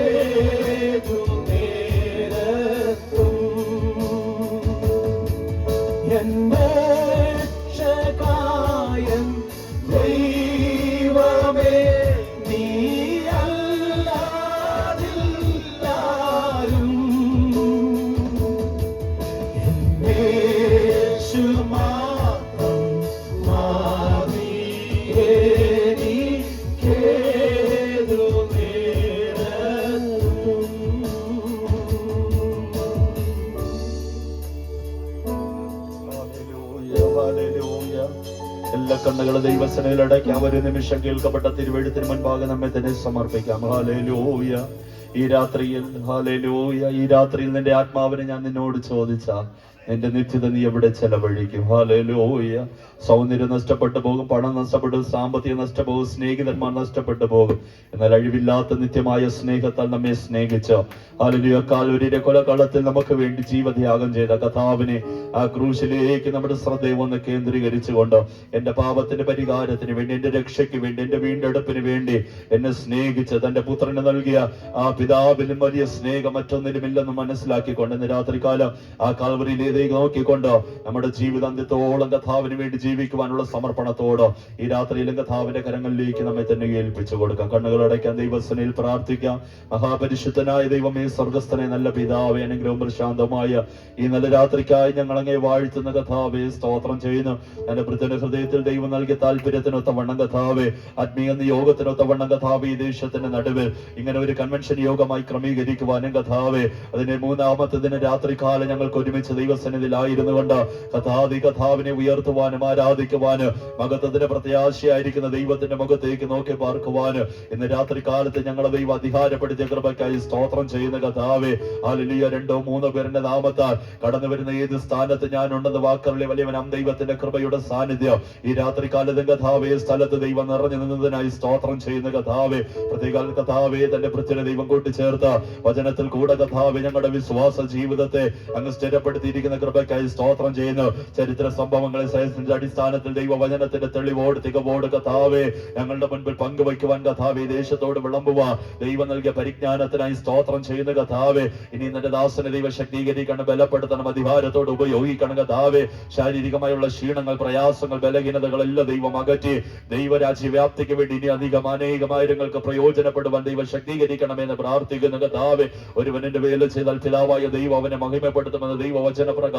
[SPEAKER 3] നേരത്തും. എന്റെ രക്ഷകൻ ദൈവമേ നീ അല്ലാതില്ലാരും. യേശു മാത്രം മതി എനിക്കേതു നേരത്തും.
[SPEAKER 4] എല്ലാ കണ്ണുകളും ദൈവസനയിലടയ്ക്കാം. ഒരു നിമിഷം കേൾക്കപ്പെട്ട തിരുവെഴുത്തിന് മുൻപാകെ നമ്മെ തന്നെ സമർപ്പിക്കാം. ഹല്ലേലൂയ. ഈ രാത്രിയിൽ ഹല്ലേലൂയ, ഈ രാത്രിയിൽ നിന്റെ ആത്മാവിനെ ഞാൻ നിന്നോട് ചോദിച്ചാൽ നിന്റെ നിത്യത നീ എവിടെ ചെലവഴിക്കും? ഹല്ലേലൂയ. സൗന്ദര്യം നഷ്ടപ്പെട്ടു പോകും, പണം നഷ്ടപ്പെട്ടു, സാമ്പത്തികം നഷ്ടപ്പെടും, സ്നേഹിതന്മാർ നഷ്ടപ്പെട്ടു പോകും. എന്നാൽ അഴിവില്ലാത്ത നിത്യമായ സ്നേഹത്താൽ നമ്മെ സ്നേഹിച്ച ഹല്ലേലൂയ കാൽവരിയുടെ കൊലകളത്തിൽ നമുക്ക് വേണ്ടി ജീവത്യാഗം ചെയ്ത കർത്താവിനെ ആ ക്രൂശിലേക്ക് നമ്മുടെ ശ്രദ്ധയെ ഒന്ന് കേന്ദ്രീകരിച്ചുകൊണ്ട് എന്റെ പാപത്തിന്റെ പരിഹാരത്തിന് വേണ്ടി, എന്റെ രക്ഷയ്ക്ക് വേണ്ടി, എന്റെ വീണ്ടെടുപ്പിന് വേണ്ടി എന്നെ സ്നേഹിച്ച് തന്റെ പുത്രന് നൽകിയ ആ പിതാവിലും വലിയ സ്നേഹം മറ്റൊന്നിലുമില്ലെന്ന് മനസ്സിലാക്കിക്കൊണ്ട് ഇന്ന് രാത്രികാലം ആ കാൽവരിയിലേക്ക് നോക്കിക്കൊണ്ട് നമ്മുടെ ജീവിതാന്ത്യത്തോളം കർത്താവിന് വേണ്ടി ജീവിക്കുവാനുള്ള സമർപ്പണത്തോട് ഈ രാത്രിയിലും കർത്താവിന്റെ കരങ്ങളിലേക്ക് നമ്മെ തന്നെ ഏൽപ്പിച്ചു കൊടുക്കാം. കണ്ണുകളടയ്ക്കാൻ ദൈവസനയിൽ പ്രാർത്ഥിക്കാം. മഹാപരിശുദ്ധനായ ദൈവമേ, സ്വർഗസ്ഥനെ നല്ല പിതാവേ, അനുഗ്രഹം പ്രശാന്തമായ ഈ നല്ല രാത്രിക്കായി ഞങ്ങൾ അങ്ങേ വാഴ്ത്തുന്ന കർത്താവേ, സ്തോത്രം ചെയ്യുന്നു. എന്റെ വൃദ്ധന്റെ ഹൃദയത്തിൽ ദൈവം നൽകിയ താല്പര്യത്തിനൊത്തവണ്ണം കർത്താവേ, ആത്മീയ നിയോഗത്തിനൊത്തവണ്ണം കർത്താവേ, ഈ ദേശത്തിന്റെ നടുവിൽ ഇങ്ങനെ ഒരു കൺവെൻഷൻ യോഗമായി ക്രമീകരിക്കുവാനും കർത്താവേ, അതിന്റെ മൂന്നാമത്തെ ദിന രാത്രികാലം ഞങ്ങൾക്ക് ഒരുമിച്ച് ദൈവസന്നിധിയിലായിരുന്നു കൊണ്ട് കർത്താവിനെ ഉയർത്തുവാനും ആരാധിക്കുവാനും മഹത്വത്തിന്റെ പ്രത്യാശയായിരിക്കുന്ന ദൈവത്തിന്റെ മുഖത്തേക്ക് നോക്കി പാർക്കുവാനും ഇന്ന് രാത്രികാലത്ത് ഞങ്ങളെ ദൈവം അധികാരപ്പെടുത്തിയ കൃപയ്ക്കായി സ്തോത്രം ചെയ്യുന്ന കർത്താവേ, ഹല്ലേലൂയ. 2-3 പേരുടെ നാമത്താൽ കടന്നു വരുന്ന ഏത് സ്ഥാനത്ത് ഞാൻ ഉണ്ടെന്ന് വാക്കറിലെ വലിയവനാം ദൈവത്തിന്റെ കൃപയുടെ സാന്നിധ്യം ഈ രാത്രികാലത്ത് കർത്താവേ സ്ഥലത്ത് ദൈവം നിറഞ്ഞു നിന്നതിനായി സ്തോത്രം ചെയ്യുന്ന കർത്താവേ, പ്രത്യേക കർത്താവേ തന്റെ പൃഥ്വിനെ ദൈവം കൂട്ടിച്ചേർത്ത വചനത്തിൽ കൂടെ കർത്താവേ ഞങ്ങളുടെ വിശ്വാസ ജീവിതത്തെ അങ്ങ് സ്ഥിരപ്പെടുത്തിയിരിക്കുന്ന കൃപയ്ക്കായി സ്തോത്രം ചെയ്യുന്നു. ചരിത്ര സംഭവങ്ങളെ സയൻസിന്റെ അടിസ്ഥാനത്തിൽ ദൈവവചനത്തിന്റെ തെളിവോട് തികവോട് കർത്താവേ ഞങ്ങളുടെ മുൻപിൽ പങ്കുവയ്ക്കുവാൻ കർത്താവേ, ദേശത്തോട് വിളമ്പുവാൻ ദൈവം നൽകിയ പരിജ്ഞാനത്തിനായി സ്തോത്രം ചെയ്യുന്ന കർത്താവേ, ഇനി നിന്റെ ദാസനെ ദൈവം ശക്തീകരിക്കണം, ബലപ്പെടുത്തണം, അധികാരത്തോട് ഉപയോഗിക്കണം കർത്താവേ. ശാരീരികമായുള്ള ക്ഷീണങ്ങൾ, പ്രയാസങ്ങൾ, ബലഹീനതകളെല്ലാം ദൈവം അകറ്റി ദൈവരാജ്യ വ്യാപ്തിക്ക് വേണ്ടി ഇനി അധികം അനേകമായിരങ്ങൾക്ക് പ്രയോജനപ്പെടുവാൻ ദൈവം ശക്തീകരിക്കണമെന്ന് പ്രാർത്ഥിക്കുന്ന കർത്താവേ. ഒരുവൻ എന്റെ വേല ചെയ്താൽ പിതാവായ ദൈവം അവനെ മഹിമപ്പെടുത്തുമെന്ന് ദൈവവചന